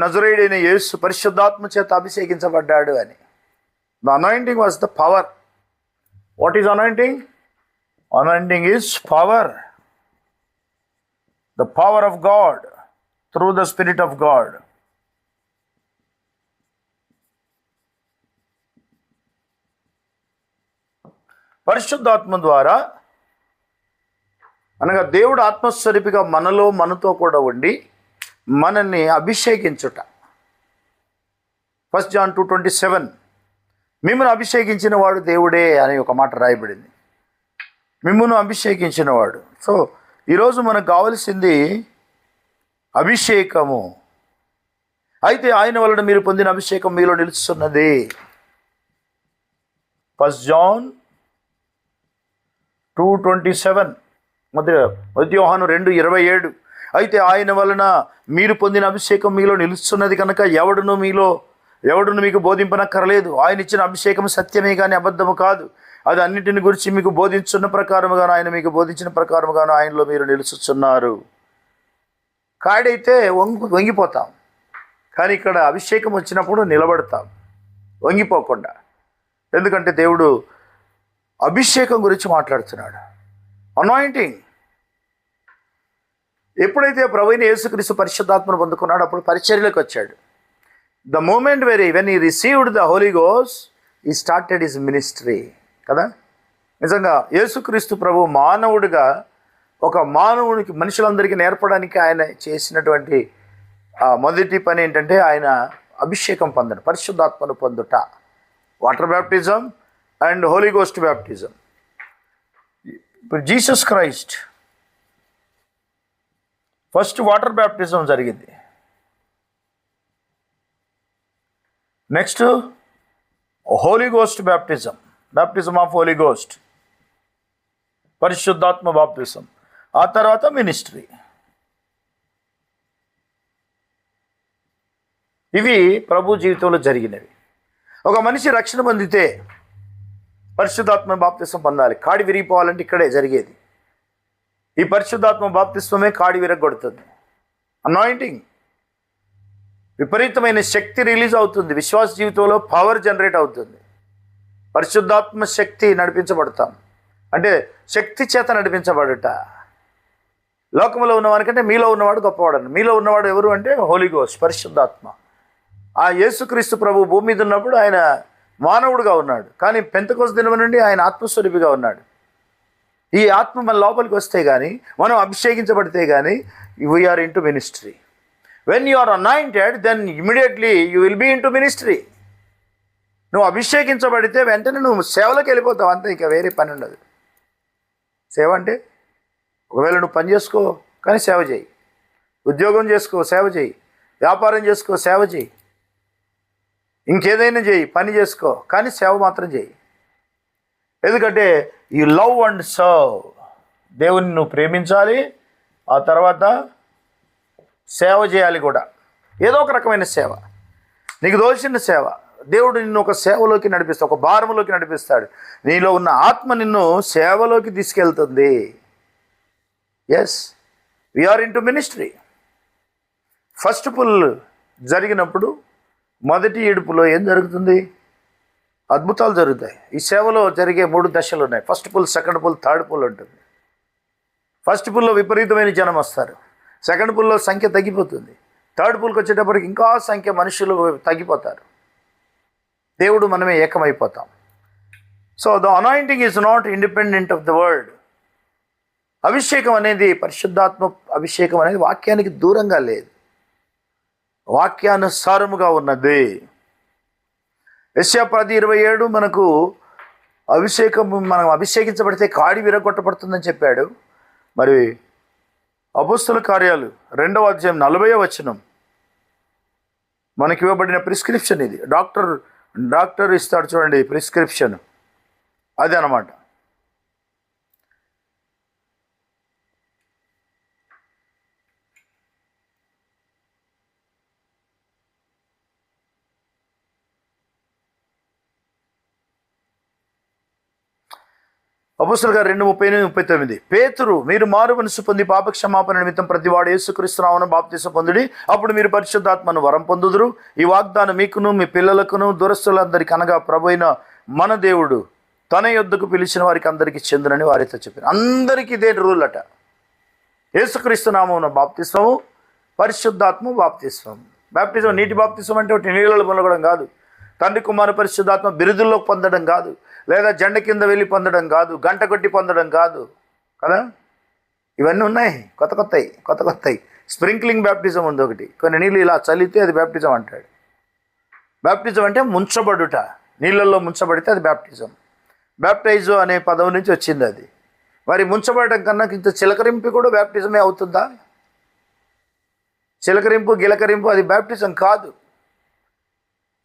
నజరేయుడైన యేసు పరిశుద్ధాత్మ చేత అభిషేకించబడ్డాడు అని. The anointing was the power. What is anointing? Anointing is power. The power of God through the Spirit of God. పరిశుద్ధాత్మ ద్వారా అనగా దేవుడు ఆత్మస్వరూపిగా మనలో మనతో కూడా ఉండి మనల్ని అభిషేకించుట. 1 John 2:27, మిమ్మల్ని అభిషేకించిన వాడు దేవుడే అని ఒక మాట రాయబడింది. మిమ్మల్ని అభిషేకించిన వాడు. సో ఈరోజు మనకు కావలసింది అభిషేకము. అయితే ఆయన వలన మీరు పొందిన అభిషేకం మీలో నిలుస్తున్నది. 1 John 2:27, మొదటి యోహాను 2:27. అయితే ఆయన వలన మీరు పొందిన అభిషేకం మీలో నిలుస్తున్నది కనుక ఎవడును మీకు బోధింపనక్కర్లేదు. ఆయన ఇచ్చిన అభిషేకం సత్యమే కానీ అబద్ధము కాదు. అది అన్నిటిని గురించి మీకు బోధించున్న ప్రకారముగాను ఆయన మీకు బోధించిన ప్రకారముగాను ఆయనలో మీరు నిలుస్తున్నారు. కాడైతే వంగిపోతాం, కానీ ఇక్కడ అభిషేకం వచ్చినప్పుడు నిలబడతాం వంగిపోకుండా. ఎందుకంటే దేవుడు అభిషేకం గురించి మాట్లాడుతున్నాడు. అనాయింటింగ్. ఎప్పుడైతే ప్రభువైన యేసుక్రీస్తు పరిశుద్ధాత్మను పొందుకున్నాడు అప్పుడు పరిచర్యలోకి వచ్చాడు. The moment when he received the Holy Ghost he started his ministry కదా. నిజంగా యేసుక్రీస్తు ప్రభు మానవుడిగా ఒక మానవునికి మనుషులందరికీ నేర్పడానికి ఆయన చేసినటువంటి మొదటి పని ఏంటంటే ఆయన అభిషేకం పొందడం, పరిశుద్ధాత్మను పొందుట. Water baptism and holy ghost baptism. ఇప్పుడు Jesus Christ first water baptism జరిగింది. Next holy ghost baptism of holy ghost, పరిశుద్ధాత్మ బాప్తిజం. ఆ తర్వాత మినిస్ట్రీ. ఇవి ప్రభు జీవితంలో జరిగినవి. ఒక మనిషి రక్షణ పొందితే పరిశుద్ధాత్మ బాప్తిస్వం పొందాలి. కాడి విరిగిపోవాలంటే ఇక్కడే జరిగేది. ఈ పరిశుద్ధాత్మ బాప్తిస్వమే కాడి విరగొడుతుంది. అనాయింటింగ్, విపరీతమైన శక్తి రిలీజ్ అవుతుంది. విశ్వాస జీవితంలో పవర్ జనరేట్ అవుతుంది. పరిశుద్ధాత్మ శక్తి నడిపించబడతాం అంటే శక్తి చేత నడిపించబడుట. లోకంలో ఉన్నవానికంటే మీలో ఉన్నవాడు గొప్పవాడు. మీలో ఉన్నవాడు ఎవరు అంటే హోలీ గోస్ట్, పరిశుద్ధాత్మ. ఆ యేసుక్రీస్తు ప్రభు భూమి మీద ఉన్నప్పుడు ఆయన మానవుడుగా ఉన్నాడు, కానీ పెంతెకొస్తు దినం నుండి ఆయన ఆత్మస్వరూపిగా ఉన్నాడు. ఈ ఆత్మ మన లోపలికి వస్తే కానీ, మనం అభిషేకించబడితే కానీ we are into ministry. When you are anointed then immediately you will be into ministry. నువ్వు అభిషేకించబడితే వెంటనే నువ్వు సేవలోకి వెళ్ళిపోతావు, అంతే. ఇంకా వేరే పని ఉండదు. సేవ అంటే ఒకవేళ నువ్వు పని చేసుకో కానీ సేవ చేయి, ఉద్యోగం చేసుకో సేవ చేయి, వ్యాపారం చేసుకో సేవ చేయి, ఇంకేదైనా చేయి, పని చేసుకో కానీ సేవ మాత్రం చేయి. ఎందుకంటే యు లవ్ అండ్ సర్వ్. దేవుని నువ్వు ప్రేమించాలి, ఆ తర్వాత సేవ చేయాలి కూడా. ఏదో ఒక రకమైన సేవ, నీకు దోచిన సేవ. దేవుడు నిన్ను ఒక సేవలోకి నడిపిస్తాడు, ఒక భారంలోకి నడిపిస్తాడు. నీలో ఉన్న ఆత్మ నిన్ను సేవలోకి తీసుకెళ్తుంది. Yes, we are into ministry. First pull జరిగినప్పుడు మొదటి ఈడుపులో ఏం జరుగుతుంది? అద్భుతాలు జరుగుతాయి. ఈ సేవలో జరిగే 3 దశలు ఉన్నాయి. First pull, second pull, third pull ఉంటుంది. ఫస్ట్ పుల్లో విపరీతమైన జనం వస్తారు. సెకండ్ పుల్లో సంఖ్య తగ్గిపోతుంది. థర్డ్ పుల్కి వచ్చేటప్పటికి ఇంకా సంఖ్య మనుషులు తగ్గిపోతారు. దేవుడు మనమే ఏకమైపోతాం. So the anointing is not independent of the word. అభిషేకం అనేది, పరిశుద్ధాత్మ అభిషేకం అనేది వాక్యానికి దూరంగా లేదు, వాక్యానుసారముగా ఉన్నది. యెషయా 10:27 మనకు మనం అభిషేకించబడితే కాడి విరగొట్టబడుతుందని చెప్పాడు. మరి అపోస్తల కార్యాలు 2వ అధ్యాయం 40వ వచనం మనకి ఇవ్వబడిన ప్రిస్క్రిప్షన్ ఇది. డాక్టర్ ఇస్తాడు చూడండి ప్రిస్క్రిప్షన్, అది అన్నమాట. అపోస్తలుల కార్యాలు 2:38-39. పేతురు, మీరు మారు మనసు పొంది పాపక్షమాపణ నిమిత్తం ప్రతివాడు యేసుక్రీస్తు నామమున బాప్తిసం పొందుడి, అప్పుడు మీరు పరిశుద్ధాత్మను వరం పొందుదురు. ఈ వాగ్దానం మీకును మీ పిల్లలకును దూరస్తులందరికీ అనగా ప్రభువైన మన దేవుడు తన యొద్దకు పిలిచిన వారికి అందరికీ చెందునని వారితో చెప్పారు. అందరికీ ఇదే రూల్ అట. యేసుక్రీస్తు నామమున బాప్తిస్మము, పరిశుద్ధాత్మ బాప్తిస్మం. బాప్తిజం నీటి బాప్తిస్మం అంటే ఒకటి నీళ్ళలో మునగడం కాదు, తండ్రి కుమార పరిశుద్ధాత్మ బిరుదుల్లో పొందడం కాదు, లేదా జెండ కింద వెళ్ళి పొందడం కాదు, గంట కొట్టి పొందడం కాదు కదా. ఇవన్నీ ఉన్నాయి, కొత్తవి. స్ప్రింక్లింగ్ బ్యాప్టిజం ఉంది ఒకటి. కొన్ని నీళ్ళు ఇలా చల్లితే అది బ్యాప్టిజం అంటాడు. బ్యాప్టిజం అంటే ముంచబడుట, నీళ్ళల్లో ముంచబడితే అది బ్యాప్టిజం. బ్యాప్టైజో అనే పదం నుంచి వచ్చింది అది. మరి ముంచబడటం కన్నా ఇంత చిలకరింపు కూడా బ్యాప్టిజమే అవుతుందా? చిలకరింపు గిలకరింపు అది బ్యాప్టిజం కాదు.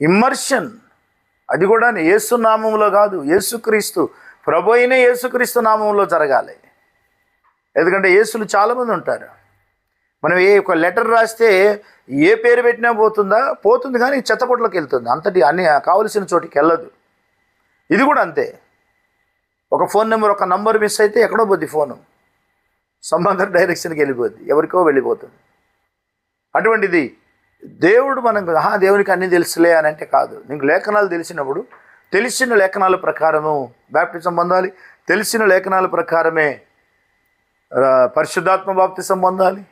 ఇమ్మర్షన్ అది కూడా యేసు నామంలో కాదు, యేసుక్రీస్తు ప్రభు అయిన యేసుక్రీస్తు నామంలో జరగాలి. ఎందుకంటే యేసులు చాలామంది ఉంటారు. మనం ఒక లెటర్ రాస్తే ఏ పేరు పెట్టినా పోతుంది కానీ చెత్తపొట్లోకి వెళ్తుంది, అంతటి అన్ని కావలసిన చోటికి వెళ్ళదు. ఇది కూడా అంతే. ఒక ఫోన్ నెంబర్, ఒక నంబర్ మిస్ అయితే ఎక్కడో పోద్ది, ఫోను సంబంధం డైరెక్షన్కి వెళ్ళిపోద్ది, ఎవరికో వెళ్ళిపోతుంది. అటువంటిది దేవుడు మనకు దేవునికి అన్నీ తెలుసులే అని అంటే కాదు. నీకు లేఖనాలు తెలిసినప్పుడు తెలిసిన లేఖనాల ప్రకారము బ్యాప్టిజం పొందాలి. తెలిసిన లేఖనాల ప్రకారమే పరిశుద్ధాత్మ బాప్తిసం పొందాలి.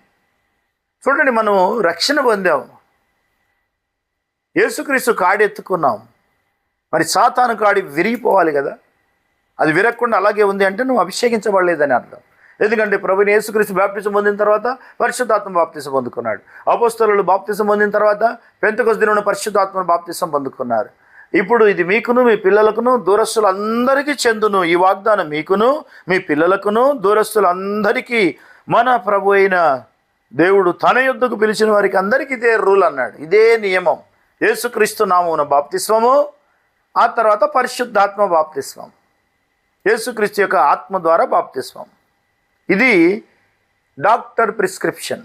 చూడండి, మనము రక్షణ పొందాము, యేసుక్రీస్తు కాడి ఎత్తుకున్నాం. మరి సాతాను కాడి విరిగిపోవాలి కదా. అది విరగకుండా అలాగే ఉంది అంటే నువ్వు అభిషేకించబడలేదని అర్థం. ఎందుకంటే ప్రభుని యేసుక్రీస్తు బాప్తిసం పొందిన తర్వాత పరిశుద్ధాత్మ బాప్తిసం పొందుకున్నాడు. అపోస్తలులు బాప్తిసం పొందిన తర్వాత పెంతెకొస్తు దినమున పరిశుద్ధాత్మ బాప్తిసం పొందుకున్నారు. ఇప్పుడు ఇది మీకును మీ పిల్లలకును దూరస్తులందరికీ చెందును. ఈ వాగ్దానం మీకును మీ పిల్లలకును దూరస్తులందరికీ మన ప్రభు అయిన దేవుడు తన యొద్దకు పిలిచిన వారికి అందరికీ ఇదే రూల్ అన్నాడు, ఇదే నియమం. యేసుక్రీస్తు నామమున బాప్తిస్మము, ఆ తర్వాత పరిశుద్ధాత్మ బాప్తిస్మం, యేసుక్రీస్తు యొక్క ఆత్మ ద్వారా బాప్తిస్మం. ఇది డాక్టర్ ప్రిస్క్రిప్షన్.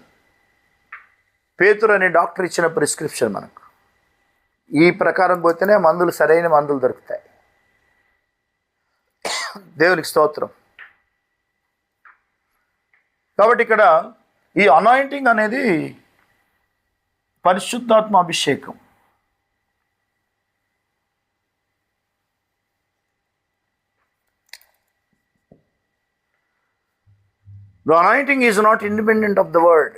పేతురు అనే డాక్టర్ ఇచ్చిన ప్రిస్క్రిప్షన్ మనకు. ఈ ప్రకారం పోతేనే మందులు, సరైన మందులు దొరుకుతాయి. దేవునికి స్తోత్రం. కాబట్టి ఇక్కడ ఈ అనాయింటింగ్ అనేది పరిశుద్ధాత్మ అభిషేకం. The anointing is not independent of the word.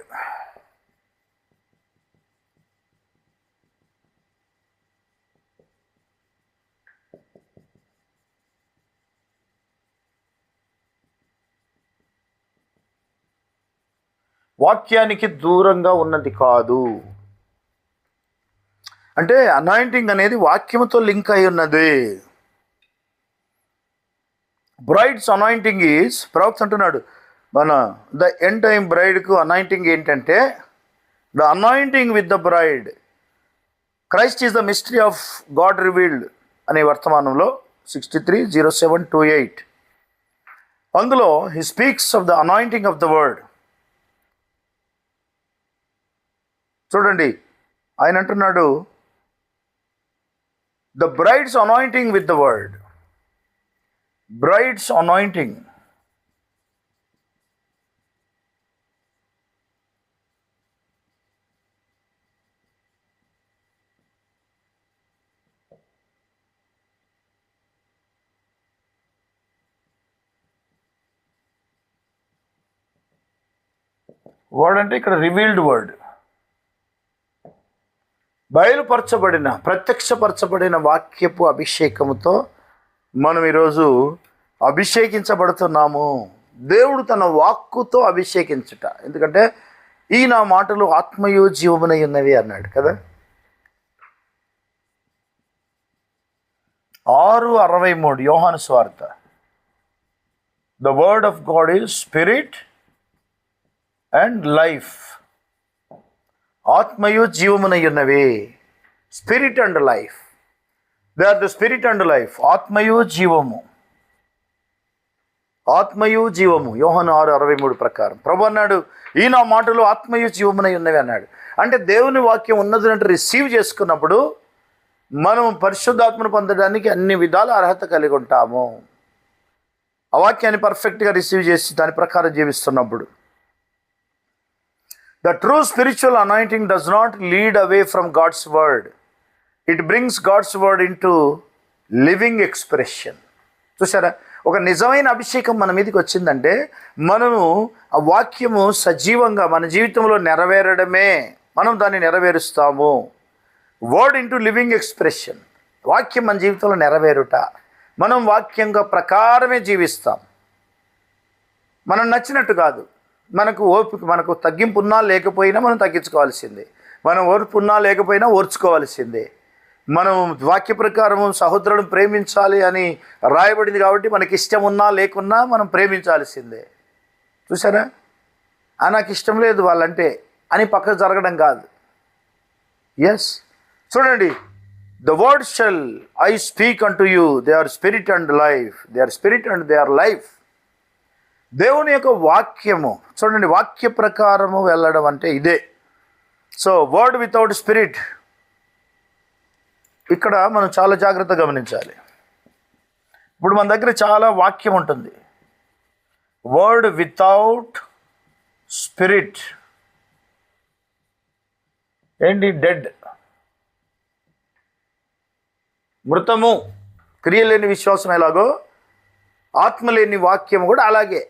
వాక్యానికి దూరంగా ఉన్నది కాదు. అంటే అనాయింటింగ్ అనేది వాక్యముతో లింక్ అయి ఉన్నది. బ్రైడ్స్ అనాయింటింగ్ ఈజ్, ప్రవక్త అంటున్నాడు, మన ద ఎండ్ టైమ్ బ్రైడ్కు అనాయింటింగ్ ఏంటంటే the anointing with the bride. Christ is the mystery of God revealed అనే వర్తమానంలో 63:07-28 అందులో he speaks of the anointing of the word. చూడండి, ఆయన అంటున్నాడు the brides anointing with the word. Brides anointing, word అంటే ఇక్కడ revealed word, బయలుపరచబడిన ప్రత్యక్షపరచబడిన వాక్యపు అభిషేకముతో మనం ఈరోజు అభిషేకించబడుతున్నాము. దేవుడు తన వాక్కుతో అభిషేకించుట. ఎందుకంటే ఈ నా మాటలు ఆత్మయు జీవమునై ఉన్నవి అన్నాడు కదా. 6:63 యోహాను సువార్త. The word of God is spirit and life. ఆత్మయు జీవమునై ఉన్నవి. Spirit and life, they are the spirit and life. ఆత్మయు జీవము, ఆత్మయు జీవము. యోహాను 6:63 ప్రకారం ప్రభు అన్నాడు, ఈ నా మాటలు ఆత్మయు జీవమునై ఉన్నవి అన్నాడు. అంటే దేవుని వాక్యం ఉన్నదంటే రిసీవ్ చేసుకున్నప్పుడు మనం పరిశుద్ధాత్మను పొందడానికి అన్ని విధాల అర్హత కలిగి ఉంటాము. ఆ వాక్యాన్ని పర్ఫెక్ట్గా రిసీవ్ చేసి దాని ప్రకారం జీవిస్తున్నప్పుడు. The true spiritual anointing does not lead away from God's word. It brings God's word into living expression. చూసారా, ఒక నిజమైన అభిషేకం మన మీదకి వచ్చిందంటే మనము ఆ వాక్యము సజీవంగా మన జీవితంలో నెరవేరడమే, మనం దాన్ని నెరవేరుస్తాము. Word into living expression. వాక్యం మన జీవితంలో నెరవేరుట, మనం వాక్యంగా ప్రకారమే జీవిస్తాం. మనం నచ్చినట్టు కాదు. మనకు ఓపిక, మనకు తగ్గింపున్నా లేకపోయినా మనం తగ్గించుకోవాల్సిందే, మనం ఓర్పున్నా లేకపోయినా ఓర్చుకోవాల్సిందే. మనం వాక్య ప్రకారము సహోదరులను ప్రేమించాలి అని రాయబడింది కాబట్టి మనకి ఇష్టం ఉన్నా లేకున్నా మనం ప్రేమించాల్సిందే. చూసారా, నాకు ఇష్టం లేదు వాళ్ళంటే అని పక్కకు జరగడం కాదు. ఎస్, చూడండి, the word shall I speak unto you, they are spirit and life, they are spirit and they are life. దేవుని యొక్క వాక్యము, చూడండి, వాక్య ప్రకారము వెళ్ళడం అంటే ఇదే. సో వర్డ్ వితౌట్ స్పిరిట్, ఇక్కడ మనం చాలా జాగ్రత్తగా గమనించాలి. ఇప్పుడు మన దగ్గర చాలా వాక్యం ఉంటుంది. వర్డ్ వితౌట్ స్పిరిట్ ఏంటి? డెడ్, మృతము. క్రియ లేని విశ్వాసం ఎలాగో ఆత్మ లేని వాక్యం కూడా అలాగే.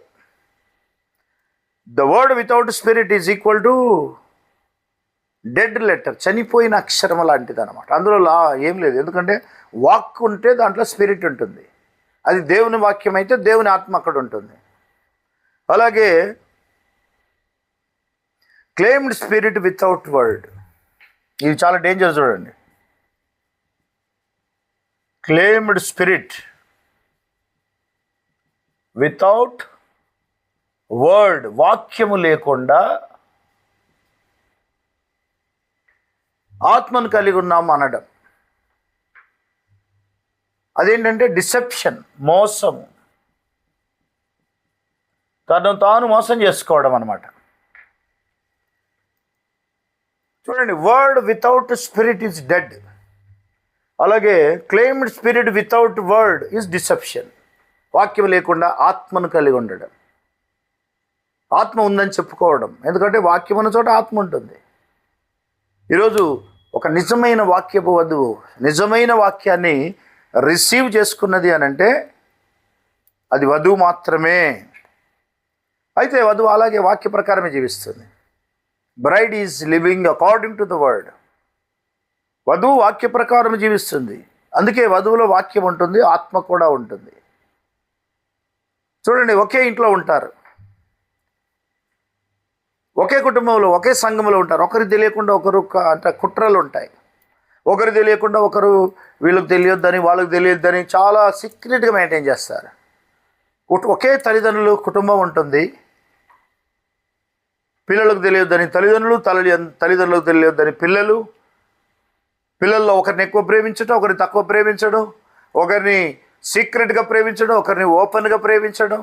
The word without spirit is equal to dead letter, చనిపోయిన అక్షరం లాంటిది అనమాట. అందులో ఏం లేదు. ఎందుకంటే వాక్ ఉంటే దాంట్లో స్పిరిట్ ఉంటుంది. అది దేవుని వాక్యం అయితే దేవుని ఆత్మ అక్కడ ఉంటుంది. అలాగే క్లెయిమ్డ్ స్పిరిట్ వితౌట్ వర్డ్, ఇది చాలా డేంజర్. చూడండి, క్లెయిమ్డ్ స్పిరిట్ వితౌట్ వర్డ్, వాక్యము లేకుండా ఆత్మను కలిగి ఉన్నాం అనడం. అదేంటంటే డిసెప్షన్, మోసము, తను తాను మోసం చేసుకోవడం అన్నమాట. చూడండి, word without spirit is dead. అలాగే claimed spirit without word is deception, వాక్యం లేకుండా ఆత్మను కలిగి ఉండడం. ఆత్మ ఉందని చెప్పుకోవడం, ఎందుకంటే వాక్యం ఉన్న చోట ఆత్మ ఉంటుంది. ఈరోజు ఒక నిజమైన వాక్యపు వధువు నిజమైన వాక్యాన్ని రిసీవ్ చేసుకున్నది అని అంటే అది వధువు మాత్రమే. అయితే వధువు అలాగే వాక్య ప్రకారమే జీవిస్తుంది. Bride is living according to the word. వధువు వాక్య ప్రకారం జీవిస్తుంది. అందుకే వధువులో వాక్యం ఉంటుంది, ఆత్మ కూడా ఉంటుంది. చూడండి, ఒకే ఇంట్లో ఉంటారు, ఒకే కుటుంబంలో, ఒకే సంఘంలో ఉంటారు. ఒకరికి తెలియకుండా ఒకరు అంటే కుట్రలు ఉంటాయి. ఒకరు తెలియకుండా ఒకరు వీళ్ళకి తెలియొద్దని వాళ్ళకి తెలియొద్దని చాలా సీక్రెట్గా మెయింటైన్ చేస్తారు. ఒకే తల్లిదండ్రులు కుటుంబం ఉంటుంది, పిల్లలకు తెలియొద్దని తల్లిదండ్రులు, తల్లిదండ్రులకు తెలియొద్దని పిల్లల్లో ఒకరిని ఎక్కువ ప్రేమించడం, ఒకరిని తక్కువ ప్రేమించడం, ఒకరిని సీక్రెట్గా ప్రేమించడం, ఒకరిని ఓపెన్గా ప్రేమించడం.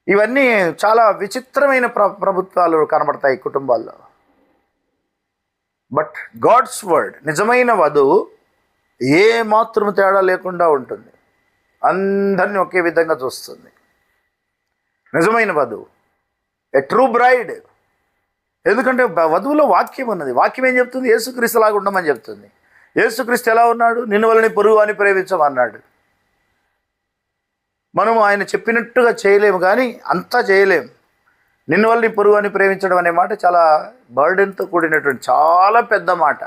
ఇవన్నీ చాలా విచిత్రమైన ప్రభుత్వాలు కనబడతాయి కుటుంబాల్లో. బట్ గాడ్స్ వర్డ్, నిజమైన వధువు ఏ మాత్రం తేడా లేకుండా ఉంటుంది, అందరినీ ఒకే విధంగా చూస్తుంది. నిజమైన వధువు, ఏ ట్రూ బ్రైడ్. ఎందుకంటే వధువులో వాక్యం ఉన్నది. వాక్యం ఏం చెప్తుంది? యేసుక్రీస్తులాగా ఉండమని చెప్తుంది. యేసుక్రీస్తు ఎలా ఉన్నాడు? నిన్ను వలని పొరుగు అని ప్రేమించమన్నాడు. మనం ఆయన చెప్పినట్టుగా చేయలేము, కానీ అంతా చేయలేము. నిన్ను వల్ల నీ పొరుగు అని ప్రేమించడం అనే మాట చాలా బర్డెన్తో కూడినటువంటి చాలా పెద్ద మాట.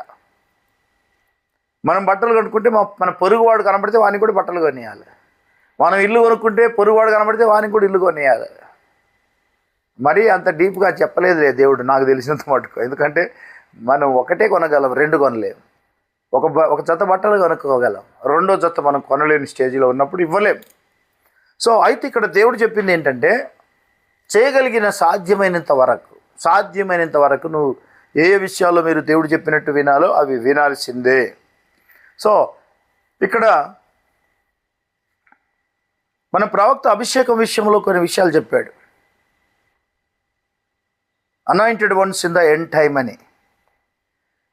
మనం బట్టలు కొనుక్కుంటే మన పొరుగువాడు కనబడితే వానికి కూడా బట్టలు కొనియాలి. మనం ఇల్లు కొనుక్కుంటే పొరుగువాడు కనబడితే వానికి కూడా ఇల్లు కొనియాలి. మరీ అంత డీప్గా చెప్పలేదులే దేవుడు, నాకు తెలిసినంత మటుకు. ఎందుకంటే మనం ఒకటే కొనగలం, రెండు కొనలేము. ఒక జత బట్టలు కొనుక్కోగలం, రెండో జత మనం కొనలేని స్టేజ్లో ఉన్నప్పుడు ఇవ్వలేం. సో అయితే ఇక్కడ దేవుడు చెప్పింది ఏంటంటే, చేయగలిగిన సాధ్యమైనంత వరకు నువ్వు ఏ విషయాల్లో మీరు దేవుడు చెప్పినట్టు వినాలో అవి వినాల్సిందే. సో ఇక్కడ మన ప్రవక్త అభిషేకం విషయంలో కొన్ని విషయాలు చెప్పాడు. Anointed ones in the end time అని.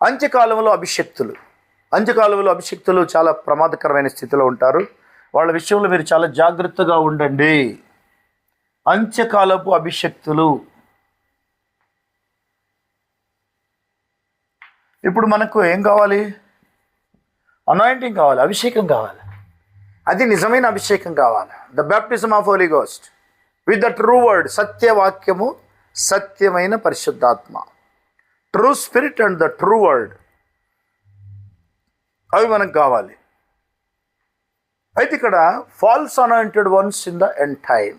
అంత్యకాలంలో అభిషక్తులు చాలా ప్రమాదకరమైన స్థితిలో ఉంటారు. వాళ్ళ విషయంలో మీరు చాలా జాగ్రత్తగా ఉండండి. అంత్యకాలపు అభిషక్తులు. ఇప్పుడు మనకు ఏం కావాలి? అనాయింటింగ్ కావాలి, అభిషేకం కావాలి. అది నిజమైన అభిషేకం కావాలి. The baptism of holy ghost with the true word, సత్యవాక్యము, సత్యమైన పరిశుద్ధాత్మ, true spirit and the true word, అవి మనకు కావాలి. అయితే ఇక్కడ false anointed ones in the end time.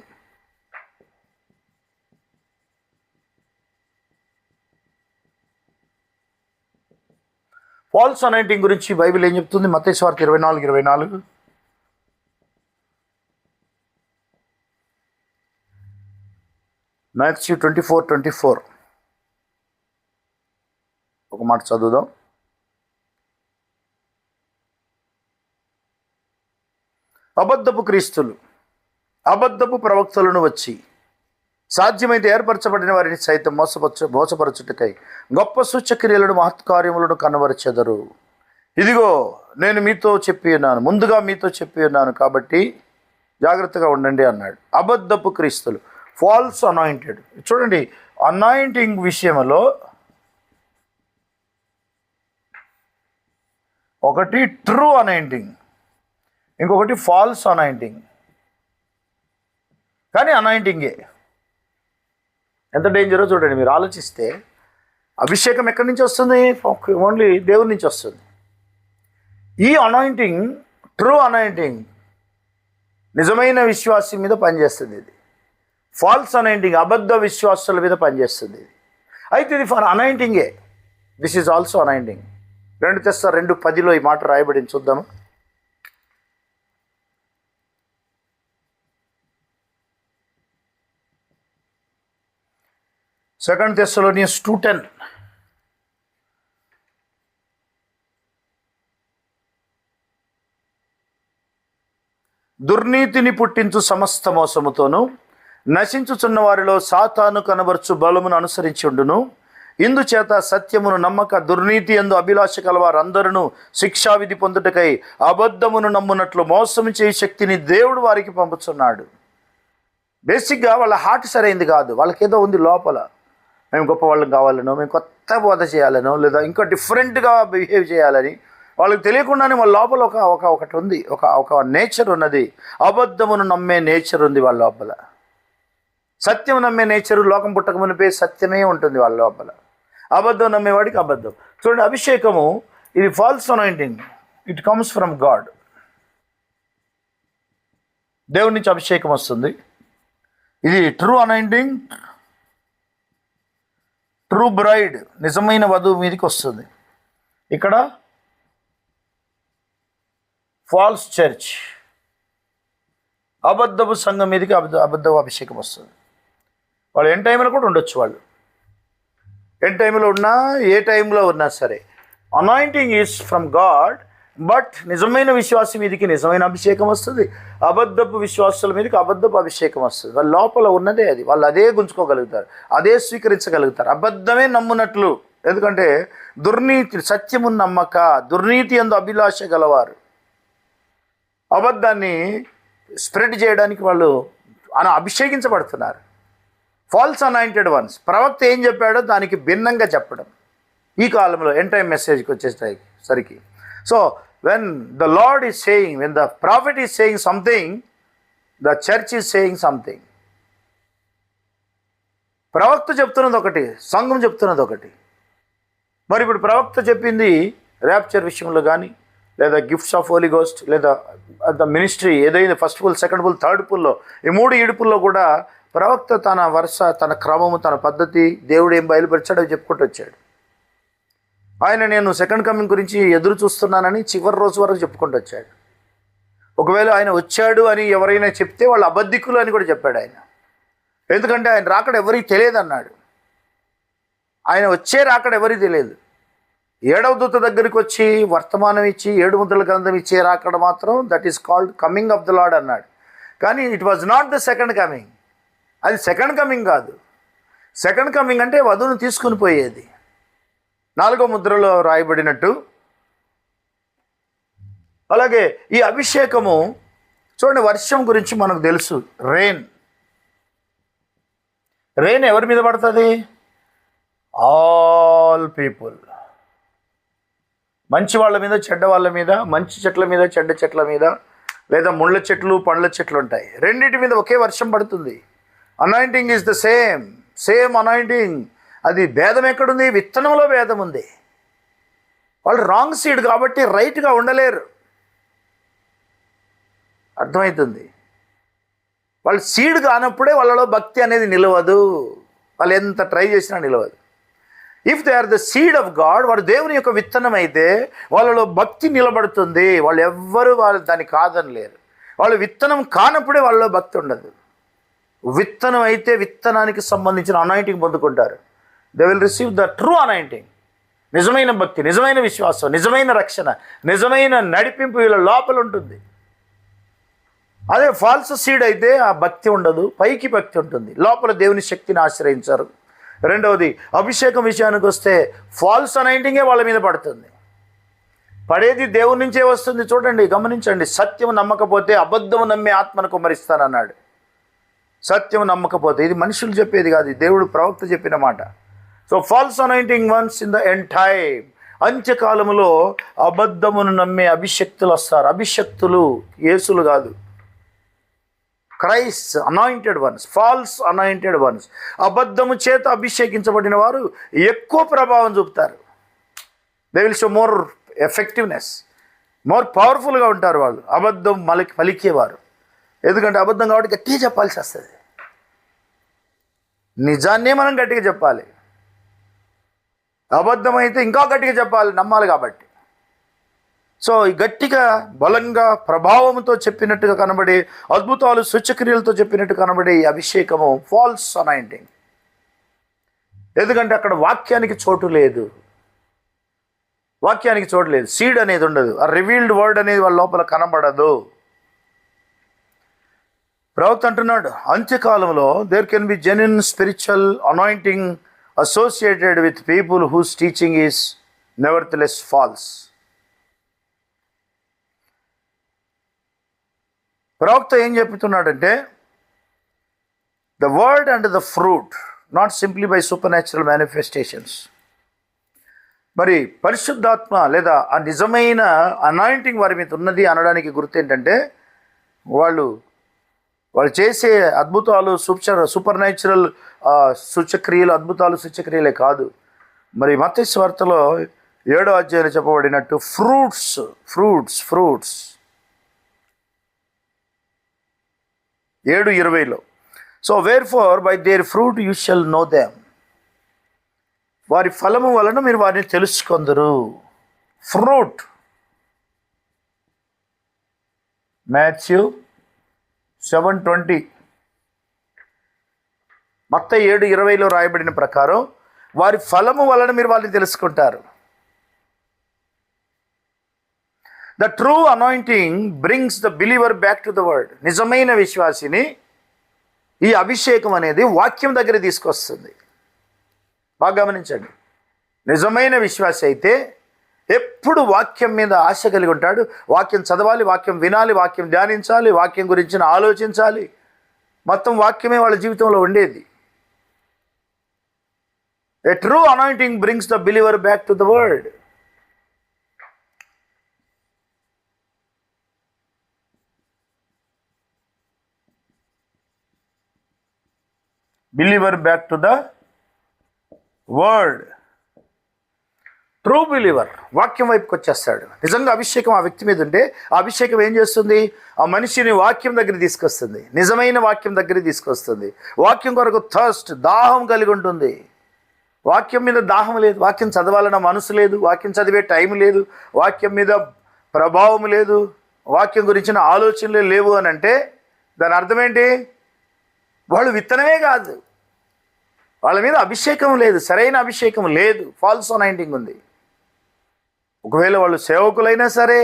False anointing గురించి బైబిల్ ఏం చెప్తుంది? మత్తయి సువార్త 24:24. మాథ్యూ 24:24 ఒక మాట చదువుదాం. అబద్ధపు క్రీస్తులు, అబద్ధపు ప్రవక్తలను వచ్చి సాధ్యమైతే ఏర్పరచబడిన వారిని సైతం మోసపరచుటకై గొప్ప సూచక్రియలను మహత్కార్యములను కనబరచెదరు. ఇదిగో నేను మీతో చెప్పి ఉన్నాను, ముందుగా మీతో చెప్పి ఉన్నాను, కాబట్టి జాగ్రత్తగా ఉండండి అన్నాడు. అబద్ధపు క్రీస్తులు, ఫాల్స్ అనాయింటెడ్. చూడండి, అనాయింటింగ్ విషయంలో ఒకటి ట్రూ అనాయింటింగ్, ఇంకొకటి ఫాల్స్ అనాయింటింగ్. కానీ అనాయింటింగే. ఎంత డేంజరో చూడండి. మీరు ఆలోచిస్తే అభిషేకం ఎక్కడి నుంచి వస్తుంది? ఓన్లీ దేవుడి నుంచి వస్తుంది. ఈ అనాయింటింగ్, ట్రూ అనాయింటింగ్, నిజమైన విశ్వాసి మీద పనిచేస్తుంది. ఇది ఫాల్స్ అనాయింటింగ్, అబద్ధ విశ్వాసుల మీద పనిచేస్తుంది. ఇది అయితే ఇది ఫర్ అనాయింటింగే. This is also anointing. 2 Thessalonians 2:10 ఈ మాట రాయబడింది, చూద్దాము. 2 Thessalonians 2:10. దుర్నీతిని పుట్టించు సమస్త మోసముతోనూ నశించుచున్న వారిలో సాతాను కనబర్చు బలమును అనుసరించి ఉండును. ఇందుచేత సత్యమును నమ్మక దుర్నీతి యందు అభిలాష కలవారందరూ శిక్షావిధి పొందుటకై అబద్ధమును నమ్మునట్లు మోసం చేయ శక్తిని దేవుడు వారికి పంపుతున్నాడు. బేసిక్గా వాళ్ళ హార్ట్ సరైంది కాదు. వాళ్ళకేదో ఉంది లోపల, మేము గొప్ప వాళ్ళం కావాలనో, మేము కొత్త బోధ చేయాలనో, లేదా ఇంకా డిఫరెంట్గా బిహేవ్ చేయాలని వాళ్ళకి తెలియకుండానే వాళ్ళ లోపల ఒకటి ఉంది, ఒక నేచర్ ఉన్నది. అబద్ధమును నమ్మే నేచర్ ఉంది వాళ్ళ లోపల. సత్యం నమ్మే నేచరు లోకం పుట్టక మునిపే సత్యమే ఉంటుంది వాళ్ళ లోపల. అబద్ధం నమ్మేవాడికి అబద్ధం. చూడండి, అభిషేకము ఇది false anointing. It comes from God. దేవుడి నుంచి అభిషేకం వస్తుంది. ఇది ట్రూ అనాయింటింగ్, ట్రూ బ్రైడ్, నిజమైన వధువు మీదకి వస్తుంది. ఇక్కడ ఫాల్స్ చర్చ్, అబద్ధపు సంఘం మీదకి అబద్ధపు అభిషేకం వస్తుంది. వాళ్ళు ఎన్ టైంలో కూడా ఉండొచ్చు. వాళ్ళు ఎన్ టైంలో ఉన్నా, ఏ టైంలో ఉన్నా సరే, anointing is from God. But నిజమైన విశ్వాసం మీదకి నిజమైన అభిషేకం వస్తుంది, అబద్ధపు విశ్వాసాల మీదకి అబద్ధపు అభిషేకం వస్తుంది. వాళ్ళ లోపల ఉన్నదే అది. వాళ్ళు అదే గుంజుకోగలుగుతారు, అదే స్వీకరించగలుగుతారు, అబద్ధమే నమ్మునట్లు. ఎందుకంటే దుర్నీతి, సత్యము నమ్మక దుర్నీతి యందు అభిలాష గలవారు అబద్ధాన్ని స్ప్రెడ్ చేయడానికి వాళ్ళు అభిషేకించబడుతున్నారు. Falls anointed once. ప్రవక్త ఏం చెప్పాడో దానికి భిన్నంగా చెప్పడం ఈ కాలంలో ఎండ్ టైమ్ మెసేజ్కి వచ్చేసరికి. So when the Lord is saying, when the prophet is saying something, the church is saying something. ప్రవక్త చెప్తున్నది ఒకటి, సంఘం చెప్తున్నది ఒకటి. మరి ఇప్పుడు ప్రవక్త చెప్పింది ర్యాప్చర్ విషయంలో కానీ, లేదా గిఫ్ట్స్ ఆఫ్ హోలీ గోస్ట్, లేదా ద మినిస్ట్రీ ఏదైనా first pull, second pull, third పుల్లో, ఈ 3 ఈడుపుల్లో కూడా ప్రవక్త తన వరుస, తన క్రమము, తన పద్ధతి, దేవుడు ఏం బయలుపరిచాడో అవి చెప్పుకుంటూ వచ్చాడు. ఆయన నేను సెకండ్ కమింగ్ గురించి ఎదురు చూస్తున్నానని చివరి రోజు వరకు చెప్పుకుంటూ వచ్చాడు. ఒకవేళ ఆయన వచ్చాడు అని ఎవరైనా చెప్తే వాళ్ళు అబద్ధికులు అని కూడా చెప్పాడు ఆయన. ఎందుకంటే ఆయన రాకడ ఎవరికి తెలియదు అన్నాడు. ఆయన వచ్చే రాకడ ఎవరికి తెలియదు. 7వ దూత దగ్గరికి వచ్చి వర్తమానం ఇచ్చి 7 ముద్రల గ్రంథం ఇచ్చే రాకడ మాత్రం that is called coming of the lord అన్నాడు. కానీ it was not the second coming. అది సెకండ్ కమింగ్ కాదు. సెకండ్ కమింగ్ అంటే వధువును తీసుకుని పోయేది. 4వ ముద్రలో రాయబడినట్టు. అలాగే ఈ అభిషేకము చూడండి, వర్షం గురించి మనకు తెలుసు. రెయిన్ ఎవరి మీద పడుతుంది? All people. మంచి వాళ్ళ మీద, చెడ్డ వాళ్ళ మీద, మంచి చెట్ల మీద, చెడ్డ చెట్ల మీద, లేదా ముళ్ళ చెట్లు, పండ్ల చెట్లు ఉంటాయి. రెండింటి మీద ఒకే వర్షం పడుతుంది. Anointing is the same anointing. అది భేదం ఎక్కడుంది? విత్తనంలో భేదం ఉంది. వాళ్ళు రాంగ్ సీడ్ కాబట్టి రైట్గా ఉండలేరు. అర్థమవుతుంది? వాళ్ళు సీడ్ కానప్పుడే వాళ్ళలో భక్తి అనేది నిలవదు. వాళ్ళు ఎంత ట్రై చేసినా నిలవదు. If they are the seed of God, వాడు దేవుని యొక్క విత్తనం అయితే వాళ్ళలో భక్తి నిలబడుతుంది. వాళ్ళు ఎవ్వరు దాన్ని కాదనలేరు. వాళ్ళు విత్తనం కానప్పుడే వాళ్ళలో భక్తి ఉండదు. విత్తనం అయితే విత్తనానికి సంబంధించిన అనాయింటింగ్ పొందుకుంటారు. They will receive the true anointing. నిజమైన భక్తి, నిజమైన విశ్వాసం, నిజమైన రక్షణ, నిజమైన నడిపింపు వీళ్ళ లోపల ఉంటుంది. అదే ఫాల్స్ సీడ్ అయితే ఆ భక్తి ఉండదు, పైకి భక్తి ఉంటుంది, లోపల దేవుని శక్తిని ఆశ్రయించారు. రెండవది, అభిషేకం విషయానికి వస్తే ఫాల్స్ అనాయింటింగే వాళ్ళ మీద పడుతుంది. పడేది దేవుని నుంచే వస్తుంది. చూడండి, గమనించండి. సత్యం నమ్మకపోతే అబద్ధము నమ్మే ఆత్మను కుమ్మరిస్తానన్నాడు. సత్యం నమ్మకపోతే, ఇది మనుషులు చెప్పేది కాదు, దేవుడు ప్రవక్త చెప్పిన మాట. So false anointing ones in the end time. అంత్యకాలములో అబద్ధమును నమ్మే అభిషక్తులు వస్తారు. అభిషక్తులు యేసులు కాదు, Christ anointed ones, false anointed ones. అబద్ధము చేత అభిషేకించబడిన వారు ఎక్కువ ప్రభావం చూపుతారు. They will show more effectiveness, more పవర్ఫుల్గా ఉంటారు వాళ్ళు, అబద్ధం పలికేవారు. ఎందుకంటే అబద్ధం కాబట్టి గట్టిగా చెప్పాల్సి వస్తుంది. నిజాన్నే మనం గట్టిగా చెప్పాలి, అబద్ధం అయితే ఇంకా గట్టిగా చెప్పాలి, నమ్మాలి కాబట్టి. సో ఈ గట్టిగా బలంగా ప్రభావంతో చెప్పినట్టుగా కనబడి, అద్భుతాలు సూచక్రియలతో చెప్పినట్టు కనబడే ఈ అభిషేకము ఫాల్స్ అనాయింటింగ్. ఎందుకంటే అక్కడ వాక్యానికి చోటు లేదు, వాక్యానికి చోటు లేదు, సీడ్ అనేది ఉండదు, ఆ రివీల్డ్ వర్డ్ అనేది వాళ్ళ లోపల కనబడదు. ప్రవక్త అంటున్నాడు, అంత్యకాలంలో there can be genuine spiritual anointing associated with people whose teaching is nevertheless false. ప్రవక్త ఏం చెప్తున్నాడంటే, the word and the fruit not simply by super natural manifestations. మరి పరిశుద్ధాత్మ లేదా ఆ నిజమైన అనాయింటింగ్ వారి మీద ఉన్నది అనడానికి గుర్తు ఏంటంటే, వాళ్ళు చేసే అద్భుతాలు, సూపర్ న్యాచురల్ సూచక్రియలు, అద్భుతాలు సూచక్రియలే కాదు. మరి మత్తయి సువార్తలో 7వ అధ్యాయంలో చెప్పబడినట్టు ఫ్రూట్స్ 7:20లో, so wherefore by their fruit you shall know them. వారి ఫలము వలన మీరు వారిని తెలుసుకొందురు. ఫ్రూట్. మాథ్యూ 7:20, మత్తయి 7:20లో రాయబడిన ప్రకారం వారి ఫలము వలన మీరు వాళ్ళని తెలుసుకుంటారు. The true anointing brings the believer back to the word. నిజమైన విశ్వాసిని ఈ అభిషేకం అనేది వాక్యం దగ్గర తీసుకొస్తుంది. బాగా గమనించండి, నిజమైన విశ్వాసి అయితే ఎప్పుడు వాక్యం మీద ఆశ కలిగి ఉంటాడు. వాక్యం చదవాలి, వాక్యం వినాలి, వాక్యం ధ్యానించాలి, వాక్యం గురించి ఆలోచించాలి. మొత్తం వాక్యమే వాళ్ళ జీవితంలో ఉండేది. A true anointing brings the believer back to the word. Believer back to the word. True believer వాక్యం వైపుకి వచ్చేస్తాడు. నిజంగా అభిషేకం ఆ వ్యక్తి మీద ఉంటే ఆ అభిషేకం ఏం చేస్తుంది? ఆ మనిషిని వాక్యం దగ్గర తీసుకొస్తుంది, నిజమైన వాక్యం దగ్గర తీసుకొస్తుంది. వాక్యం కొరకు థర్స్ట్, దాహం కలిగి ఉంటుంది. వాక్యం మీద దాహం లేదు, వాక్యం చదవాలన్న మనసు లేదు, వాక్యం చదివే టైం లేదు, వాక్యం మీద ప్రభావం లేదు, వాక్యం గురించిన ఆలోచనలు లేవు అని అంటే దాని అర్థం ఏంటి? వాళ్ళు విత్తనమే కాదు, వాళ్ళ మీద అభిషేకం లేదు, సరైన అభిషేకం లేదు, ఫాల్స్ అనాయింటింగ్ ఉంది. ఒకవేళ వాళ్ళు సేవకులైనా సరే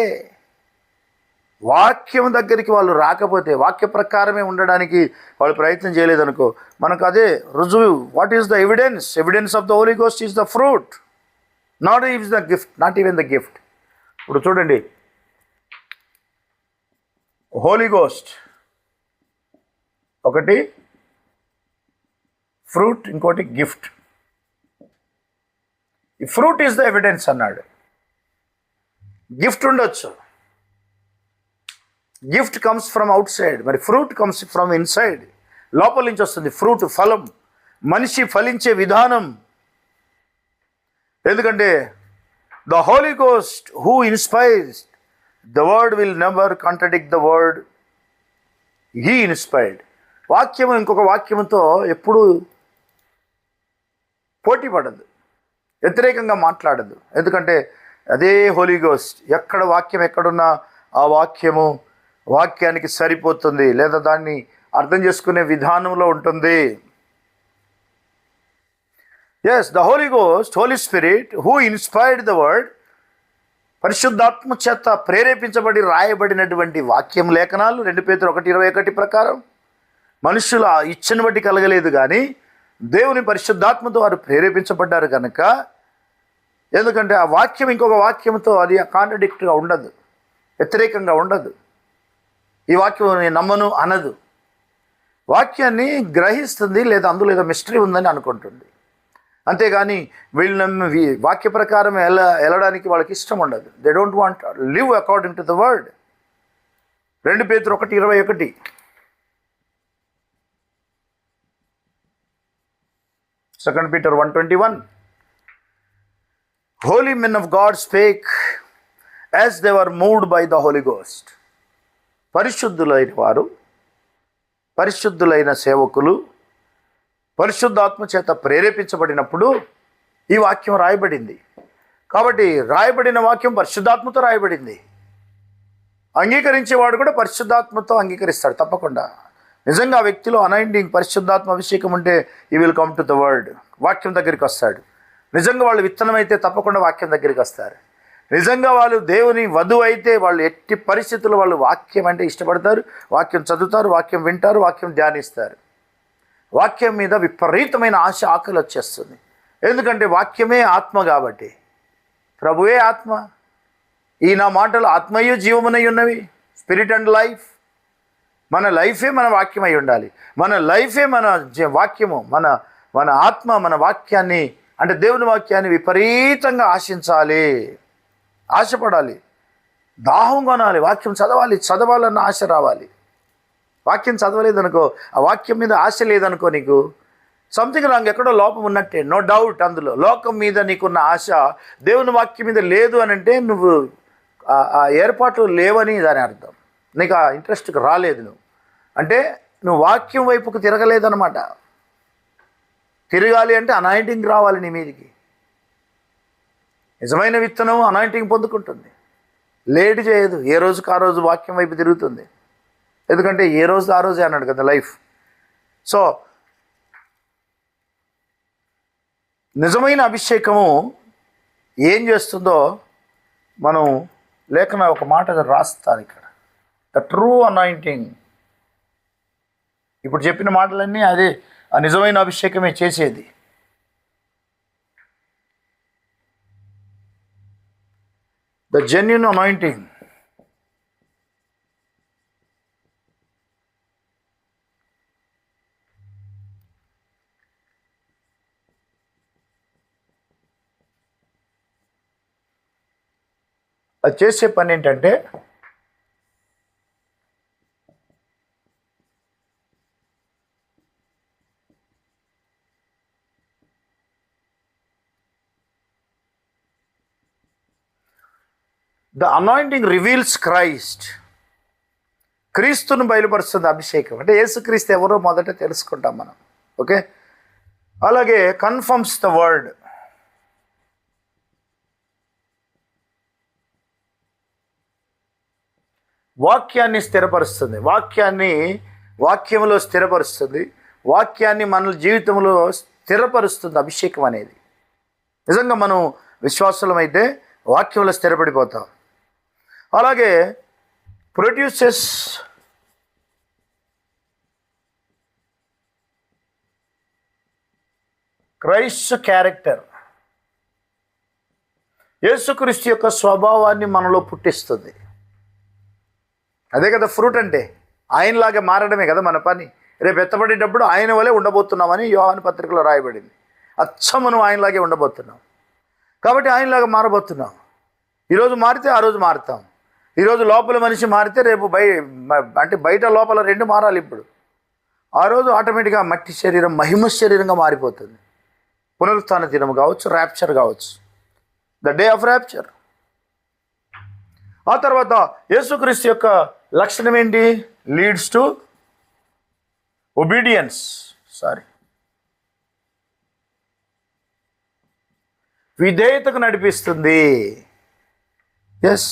వాక్యం దగ్గరికి వాళ్ళు రాకపోతే, వాక్య ప్రకారమే ఉండడానికి వాళ్ళు ప్రయత్నం చేయలేదనుకో, మనకు అదే రుజువు. What is the evidence? Evidence of the Holy Ghost is the fruit, not is the gift, not even the gift. ఇప్పుడు చూడండి, హోలీ గోస్ట్ ఒకటి ఫ్రూట్, ఇంకోటి గిఫ్ట్. ఈ ఫ్రూట్ ఈజ్ ద ఎవిడెన్స్ అన్నాడు. గిఫ్ట్ ఉండొచ్చు, gift comes from outside, మరి fruit comes from inside, లోపల నుంచి వస్తుంది ఫ్రూట్, ఫలం, మనిషి ఫలించే విధానం. ఎందుకంటే the Holy Ghost who inspires the word will never contradict the word he inspired. వాక్యము ఇంకొక వాక్యంతో ఎప్పుడు పోటీ పడదు. వ్యతిరేకంగా మాట్లాడదు. ఎందుకంటే అదే హోలీ గోస్ట్. ఎక్కడ వాక్యం ఎక్కడున్నా ఆ వాక్యానికి సరిపోతుంది, లేదా దాన్ని అర్థం చేసుకునే విధానంలో ఉంటుంది. Yes, the Holy Ghost, Holy Spirit who inspired the word, పరిశుద్ధాత్మ చేత ప్రేరేపించబడి రాయబడినటువంటి వాక్యం లేఖనాలు 2 పేతురు 1:21 ప్రకారం మనుషుల ఇచ్చను బట్టి కలగలేదు, కానీ దేవుని పరిశుద్ధాత్మతో వారు ప్రేరేపించబడ్డారు కనుక. ఎందుకంటే ఆ వాక్యం ఇంకొక వాక్యంతో అది కాంట్రడిక్ట్గా ఉండదు, వ్యతిరేకంగా ఉండదు. ఈ వాక్యం నేను నమ్మను అనదు. వాక్యాన్ని గ్రహిస్తుంది, లేదా అందులో ఏదో మిస్టరీ ఉందని అనుకుంటుంది. అంతేగాని వీళ్ళు వాక్య ప్రకారం వెళ్ళడానికి వాళ్ళకి ఇష్టం ఉండదు. They don't want live according to the word. 2 పేతురు 1:21, 2 Peter 1:21, holy men of God spake as they were moved by the Holy Ghost. పరిశుద్ధులైన వారు, పరిశుద్ధులైన సేవకులు పరిశుద్ధాత్మ చేత ప్రేరేపించబడినప్పుడు ఈ వాక్యం రాయబడింది. కాబట్టి రాయబడిన వాక్యం పరిశుద్ధాత్మతో రాయబడింది. అంగీకరించేవాడు కూడా పరిశుద్ధాత్మతో అంగీకరిస్తాడు తప్పకుండా. నిజంగా ఆ వ్యక్తిలో అనాయింటింగ్ పరిశుద్ధాత్మ అభిషేకం ఉంటే ఈ will come to the word, వాక్యం దగ్గరికి వస్తాడు. నిజంగా వాళ్ళు విత్తనం అయితే తప్పకుండా వాక్యం దగ్గరికి వస్తారు. నిజంగా వాళ్ళు దేవుని వధువు అయితే వాళ్ళు ఎట్టి పరిస్థితుల్లో వాళ్ళు వాక్యం అంటే ఇష్టపడతారు, వాక్యం చదువుతారు, వాక్యం వింటారు, వాక్యం ధ్యానిస్తారు. వాక్యం మీద విపరీతమైన ఆశ, ఆకలి వచ్చేస్తుంది. ఎందుకంటే వాక్యమే ఆత్మ కాబట్టి. ప్రభువే ఆత్మ. ఈ నా మాటలు ఆత్మయు జీవమునై ఉన్నవి, స్పిరిట్ అండ్ లైఫ్. మన లైఫే మన వాక్యమై ఉండాలి. మన లైఫే మన వాక్యము. మన ఆత్మ మన వాక్యాన్ని, అంటే దేవుని వాక్యాన్ని విపరీతంగా ఆశించాలి, ఆశపడాలి, దాహం కొనాలి, వాక్యం చదవాలన్న ఆశ రావాలి. వాక్యం చదవలేదనుకో, ఆ వాక్యం మీద ఆశ లేదనుకో, నీకు సంథింగ్ రాంగ్, ఎక్కడో లోపం ఉన్నట్టే, నో డౌట్. అందులో లోకం మీద నీకున్న ఆశ దేవుని వాక్యం మీద లేదు అని అంటే నువ్వు ఆ ఏర్పాట్లు లేవని దాని అర్థం. నీకు ఆ ఇంట్రెస్ట్కి రాలేదు. అంటే నువ్వు వాక్యం వైపుకు తిరగలేదన్నమాట. తిరగాలి అంటే అనాయింటింగ్ రావాలి నీ మీదికి. నిజమైన విత్తనం అనాయింటింగ్ పొందుకుంటుంది, లేట్ చేయదు. ఏ రోజుకి ఆ రోజు వాక్యం వైపు తిరుగుతుంది. ఎందుకంటే ఏ రోజు ఆ రోజే అన్నాడు కదా లైఫ్. సో నిజమైన అభిషేకము ఏం చేస్తుందో మనం లేఖన ఒక మాట రాస్తాను ఇక్కడ. The true anointing. ఇప్పుడు చెప్పిన మాటలన్నీ అదే, ఆ నిజమైన అభిషేకమే చేసేది. The genuine anointing. అది చేసే పని ఏంటంటే ద అనాయింటింగ్ రివీల్స్ క్రైస్ట్. క్రీస్తును బయలుపరుస్తుంది అభిషేకం. అంటే యేసుక్రీస్తు ఎవరో మొదట తెలుసుకుంటాం మనం. ఓకే. అలాగే కన్ఫర్మ్స్ ద వర్డ్. వాక్యాన్ని స్థిరపరుస్తుంది. వాక్యంలో స్థిరపరుస్తుంది. వాక్యాన్ని మన జీవితంలో స్థిరపరుస్తుంది అభిషేకం అనేది. నిజంగా మనం విశ్వాసులమైతే వాక్యంలో స్థిరపడిపోతాం. అలాగే ప్రొడ్యూసెస్ క్రైస్ట్ క్యారెక్టర్. యేసుక్రీస్తు యొక్క స్వభావాన్ని మనలో పుట్టిస్తుంది. అదే కదా ఫ్రూట్ అంటే. ఆయనలాగా మారడమే కదా మన పని. రేపు ఎత్తబడేటప్పుడు ఆయన వలె ఉండబోతున్నామని యోహాను పత్రికలో రాయబడింది. అచ్చమును ఆయనలాగే ఉండబోతున్నాం. కాబట్టి ఆయనలాగా మారబోతున్నాం. ఈరోజు మారితే ఆ రోజు మారుతాం. ఈరోజు లోపల మనిషి మారితే రేపు అంటే బయట లోపల రెండు మారాలి. ఇప్పుడు ఆ రోజు ఆటోమేటిక్గా మట్టి శరీరం మహిమ శరీరంగా మారిపోతుంది. పునరుత్థాన దినం కావచ్చు, ర్యాప్చర్ కావచ్చు, ద డే ఆఫ్ ర్యాప్చర్. ఆ తర్వాత యేసుక్రీస్తు యొక్క లక్షణం ఏంటి? Leads to obedience. విధేయతకు నడిపిస్తుంది. ఎస్.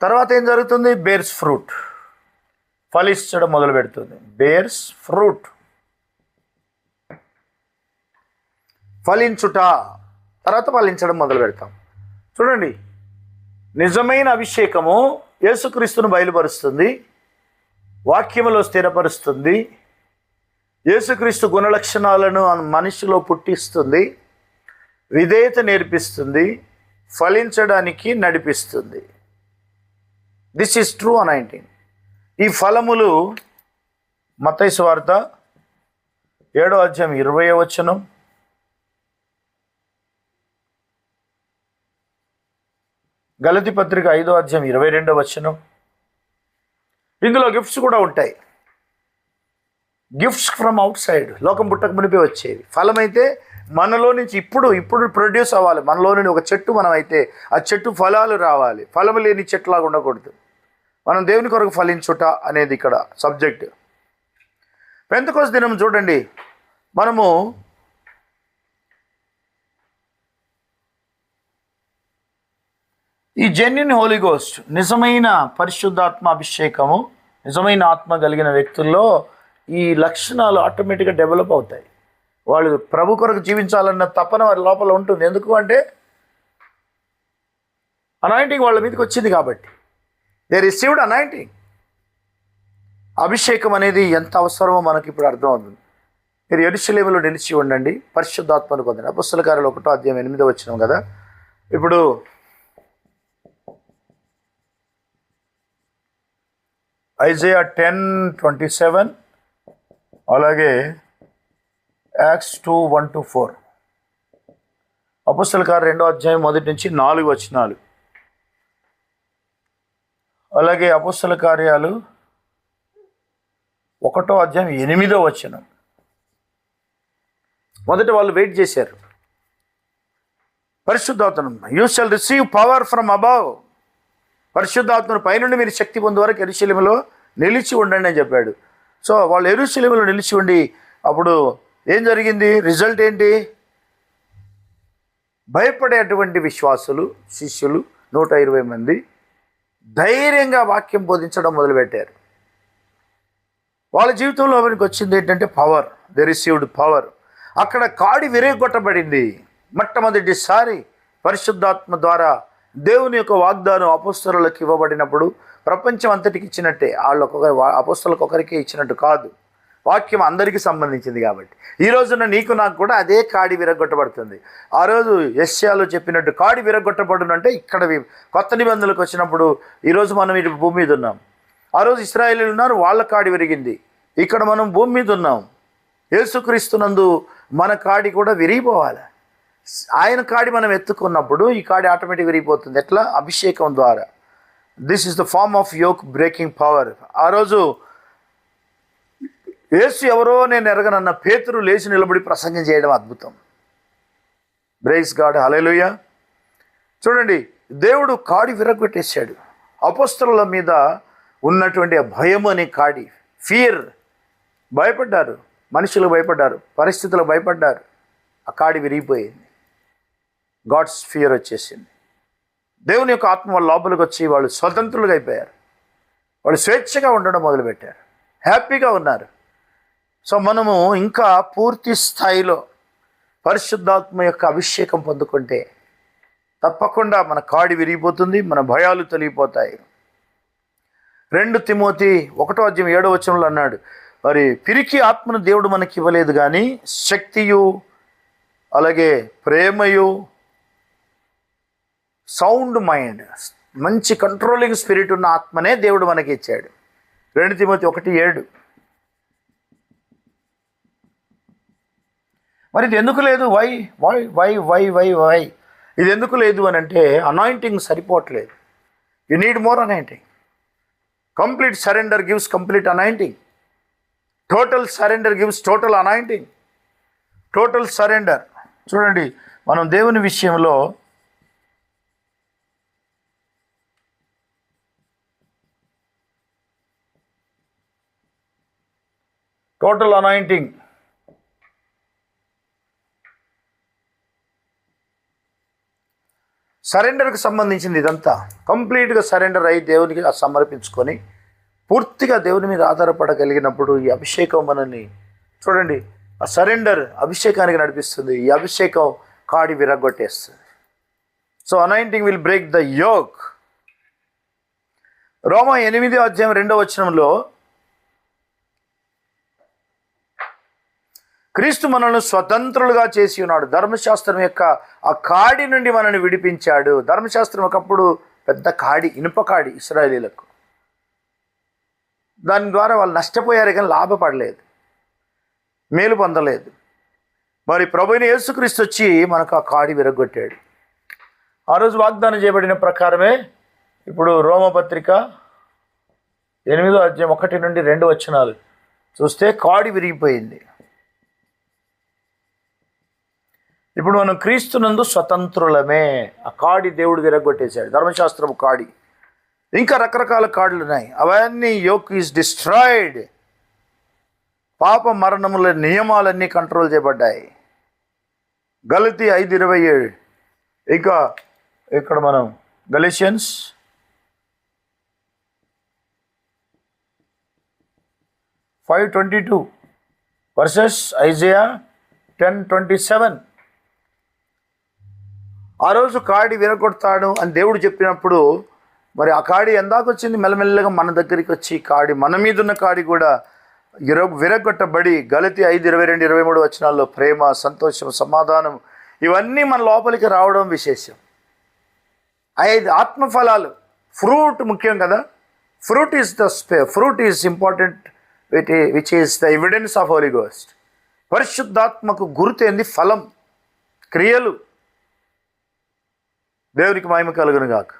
తర్వాత ఏం జరుగుతుంది? బేర్స్ ఫ్రూట్, ఫలించడం మొదలు పెడుతుంది. బేర్స్ ఫ్రూట్, ఫలించుట, తర్వాత ఫలించడం మొదలు పెడతాం. చూడండి, నిజమైన అభిషేకము యేసుక్రీస్తును బయలుపరుస్తుంది, వాక్యములో స్థిరపరుస్తుంది, యేసుక్రీస్తు గుణలక్షణాలను మనిషిలో పుట్టిస్తుంది, విధేయత నేర్పిస్తుంది, ఫలించడానికి నడిపిస్తుంది. This is true anointing. ఈ ఫలములు మత్తయి సువార్త 7వ అధ్యాయం 20వ వచనం, గలతీ పత్రిక 5వ అధ్యాయం 22వ వచనం. ఇందులో గిఫ్ట్స్ కూడా ఉంటాయి. గిఫ్ట్స్ ఫ్రమ్ అవుట్ సైడ్, లోకం పుట్టక మునిపే వచ్చేవి. ఫలం అయితే మనలో నుంచి ఇప్పుడు ప్రొడ్యూస్ అవ్వాలి. మనలో నుండి ఒక చెట్టు మనం అయితే ఆ చెట్టు ఫలాలు రావాలి. ఫలము లేని చెట్టులాగా ఉండకూడదు. మనం దేవుని కొరకు ఫలించుట అనేది ఇక్కడ సబ్జెక్ట్. పెంతెకోస్తు దినం చూడండి, మనము ఈ జెన్యున్ హోలీ గోస్ట్, నిజమైన పరిశుద్ధాత్మ అభిషేకము, నిజమైన ఆత్మ కలిగిన వ్యక్తుల్లో ఈ లక్షణాలు ఆటోమేటిక్గా డెవలప్ అవుతాయి. వాళ్ళు ప్రభు కొరకు జీవించాలన్న తపన వారి లోపల ఉంటుంది. ఎందుకు అంటే అనాయింటింగ్ వాళ్ళ మీదకి వచ్చింది కాబట్టి. They received anointing. అభిషేకం అనేది ఎంత అవసరమో మనకి ఇప్పుడు అర్థమవుతుంది. మీరు యెరూషలేములో నిలిచి ఉండండి, పరిశుద్ధాత్మను పొందండి. అపొస్తలుల కార్యాలు 1వ అధ్యాయం 8వ వచనం కదా. ఇప్పుడు ఐజయా 10:27, అలాగే యాక్ట్స్ 2:1-4, అపొస్తలుల కార్యాలు 2వ అధ్యాయం 1 నుంచి 4 వచనాలు, అలాగే అపొస్తలుల కార్యాలు 1వ అధ్యాయం 8వ వచనం. మొదట వాళ్ళు వెయిట్ చేశారు. పరిశుద్ధాత్మను, you shall receive power from above, పరిశుద్ధాత్మను పైనుండి మీరు శక్తి పొందే వరకు యెరూషలేములో నిలిచి ఉండండి అని చెప్పాడు. సో వాళ్ళు యెరూషలేములో నిలిచి ఉండి, అప్పుడు ఏం జరిగింది? రిజల్ట్ ఏంటి? భయపడేటువంటి విశ్వాసులు, శిష్యులు 120 మంది ధైర్యంగా వాక్యం బోధించడం మొదలుపెట్టారు. వాళ్ళ జీవితంలో అవరికి వచ్చింది ఏంటంటే పవర్. They received power. అక్కడ కాడి విరేగొట్టబడింది. మొట్టమొదటిసారి పరిశుద్ధాత్మ ద్వారా దేవుని యొక్క వాగ్దానం అపొస్తలులకు ఇవ్వబడినప్పుడు ప్రపంచం అంతటికి ఇచ్చినట్టే. వాళ్ళు అపొస్తలులకు ఒకరికే ఇచ్చినట్టు కాదు. వాక్యం అందరికీ సంబంధించింది కాబట్టి ఈ రోజున నీకు నాకు కూడా అదే కాడి విరగొట్టబడుతుంది. ఆ రోజు యెషయాలో చెప్పినట్టు కాడి విరగొట్టబడును అంటే ఇక్కడ కొత్త నిబంధనలకు వచ్చినప్పుడు ఈరోజు మనం ఇటు భూమి మీద ఉన్నాం. ఆ రోజు ఇశ్రాయేలీయులు ఉన్నారు, వాళ్ళ కాడి విరిగింది. ఇక్కడ మనం భూమి మీద ఉన్నాం. యేసుక్రీస్తునందు మన కాడి కూడా విరిగిపోవాలి. ఆయన కాడి మనం ఎత్తుకున్నప్పుడు ఈ కాడి ఆటోమేటిక్ విరిగిపోతుంది. ఎట్లా? అభిషేకం ద్వారా. This is the form of yoke breaking power. ఆ రోజు యేసు ఎవరో నేను ఎరగనన్న పేతురు లేచి నిలబడి ప్రసంగం చేయడం అద్భుతం. ప్రైజ్ గాడ్, హల్లెలూయా. చూడండి, దేవుడు కాడి విరగొట్టేశాడు. అపొస్తలుల మీద ఉన్నటువంటి భయం అనే కాడి, ఫియర్, భయపడ్డారు, మనుషులు భయపడ్డారు, పరిస్థితులు భయపడ్డారు. ఆ కాడి విరిగిపోయింది. గాడ్స్ ఫియర్ వచ్చేసింది. దేవుని యొక్క ఆత్మ వాళ్ళ లోపలికి వచ్చి వాళ్ళు స్వతంత్రులుగా అయిపోయారు. వాళ్ళు స్వేచ్ఛగా ఉండడం మొదలుపెట్టారు, హ్యాపీగా ఉన్నారు. సో మనము ఇంకా పూర్తి స్థాయిలో పరిశుద్ధాత్మ యొక్క అభిషేకం పొందుకుంటే తప్పకుండా మన కాడి విరిగిపోతుంది, మన భయాలు తొలగిపోతాయి. 2 తిమోతి 1వ అధ్యాయం 7వ వచనంలో అన్నాడు, మరి పిరికి ఆత్మను దేవుడు మనకి ఇవ్వలేదు కానీ శక్తియు, అలాగే ప్రేమయు, సౌండ్ మైండ్, మంచి కంట్రోలింగ్ స్పిరిట్ ఉన్న ఆత్మనే దేవుడు మనకి ఇచ్చాడు. 2 తిమోతి 1:7. మరి ఇది ఎందుకు లేదు? Why why why why why why ఇది ఎందుకు లేదు అని అంటే అనాయింటింగ్ సరిపోవట్లేదు. You need more anointing. Complete surrender gives complete anointing. Total surrender gives total anointing. Total surrender. చూడండి, మనం దేవుని విషయంలో టోటల్ అనాయింటింగ్, సరెండర్కి సంబంధించింది ఇదంతా. కంప్లీట్గా సరెండర్ అయ్యి దేవునికి సమర్పించుకొని పూర్తిగా దేవుని మీద ఆధారపడగలిగినప్పుడు ఈ అభిషేకం మనల్ని చూడండి, ఆ సరెండర్ అభిషేకానికి నడిపిస్తుంది. ఈ అభిషేకం కాడి విరగొట్టేస్తుంది. So anointing will break the yoke. రోమా 8:2 క్రీస్తు మనల్ని స్వతంత్రులుగా చేసి ఉన్నాడు. ధర్మశాస్త్రం యొక్క ఆ కాడి నుండి మనల్ని విడిపించాడు. ధర్మశాస్త్రం ఒకప్పుడు పెద్ద కాడి, ఇనుప కాడి ఇశ్రాయేలీలకు. దాని ద్వారా వాళ్ళు నష్టపోయారు కానీ లాభపడలేదు, మేలు పొందలేదు. మరి ప్రభువైన యేసుక్రీస్తు వచ్చి మనకు ఆ కాడి విరగొట్టాడు. ఆ రోజు వాగ్దానం చేయబడిన ప్రకారమే ఇప్పుడు రోమపత్రిక 8:1-2 చూస్తే కాడి విరిగిపోయింది. ఇప్పుడు మనం క్రీస్తునందు స్వతంత్రులమే. ఆ కాడి దేవుడు విరగొట్టేశాడు, ధర్మశాస్త్రము కాడి. ఇంకా రకరకాల కాడులు ఉన్నాయి, అవన్నీ యోక్ ఈజ్ డిస్ట్రాయిడ్. పాప మరణముల నియమాలన్నీ కంట్రోల్ చేయబడ్డాయి. గలతీ 5:27. ఇంకా ఇక్కడ మనం గలేషియన్స్ 5:22 వర్సెస్ ఐజయా 10:27. ఆ రోజు కాడి విరగొడతాడు అని దేవుడు చెప్పినప్పుడు మరి ఆ కాడి ఎందాకొచ్చింది? మెల్లమెల్లగా మన దగ్గరికి వచ్చి కాడి, మన మీద ఉన్న కాడి కూడా విరగొట్టబడి గలతీ 5:22-23 ప్రేమ, సంతోషం, సమాధానం ఇవన్నీ మన లోపలికి రావడం విశేషం. 5 ఆత్మఫలాలు, ఫ్రూట్ ముఖ్యం కదా. Fruit is important, which is the evidence of holy ghost. పరిశుద్ధాత్మకు గుర్తు ఏంది? ఫలం, క్రియలు. దేవునికి మహిమ కలుగును గాక.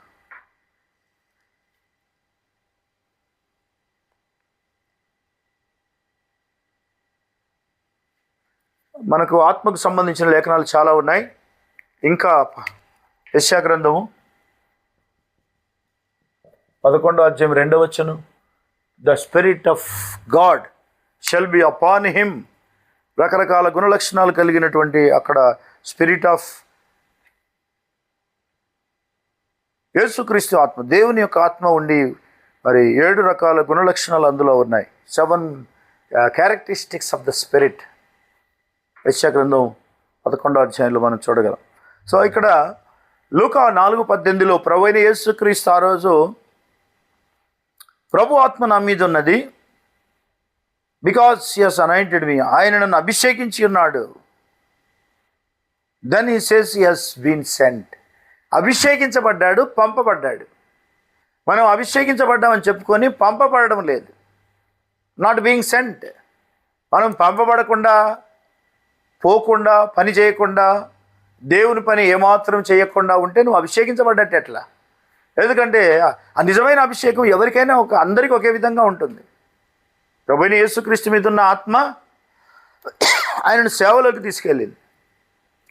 మనకు ఆత్మకు సంబంధించిన లేఖనాలు చాలా ఉన్నాయి. ఇంకా యెషయా గ్రంథము 11:2 the spirit of God shall be upon him. రకరకాల గుణలక్షణాలు కలిగినటువంటి అక్కడ స్పిరిట్ ఆఫ్ యేసుక్రీస్తు ఆత్మ, దేవుని యొక్క ఆత్మ ఉండి మరి 7 రకాల గుణలక్షణాలు అందులో ఉన్నాయి. 7 క్యారెక్టరిస్టిక్స్ ఆఫ్ ద స్పిరిట్ యెషయా గ్రంథం 11 మనం చూడగలం. సో ఇక్కడ లూకా 4:18 ప్రభువైన యేసుక్రీస్తు ఆ రోజు ప్రభు ఆత్మ నా మీద ఉన్నది, because he has anointed me, ఆయన నన్ను అభిషేకించి ఉన్నాడు. Then he says he has been sent. అభిషేకించబడ్డాడు, పంపబడ్డాడు. మనం అభిషేకించబడ్డామని చెప్పుకొని పంపబడడం లేదు, నాట్ బీయింగ్ సెంట్. మనం పంపబడకుండా, పోకుండా, పని చేయకుండా, దేవుని పని ఏమాత్రం చేయకుండా ఉంటే నువ్వు అభిషేకించబడ్డట్టు ఎట్లా? ఎందుకంటే ఆ నిజమైన అభిషేకం ఎవరికైనా అందరికీ ఒకే విధంగా ఉంటుంది. ప్రభువైన యేసుక్రీస్తు మీద ఉన్న ఆత్మ ఆయనను సేవలోకి తీసుకెళ్ళింది.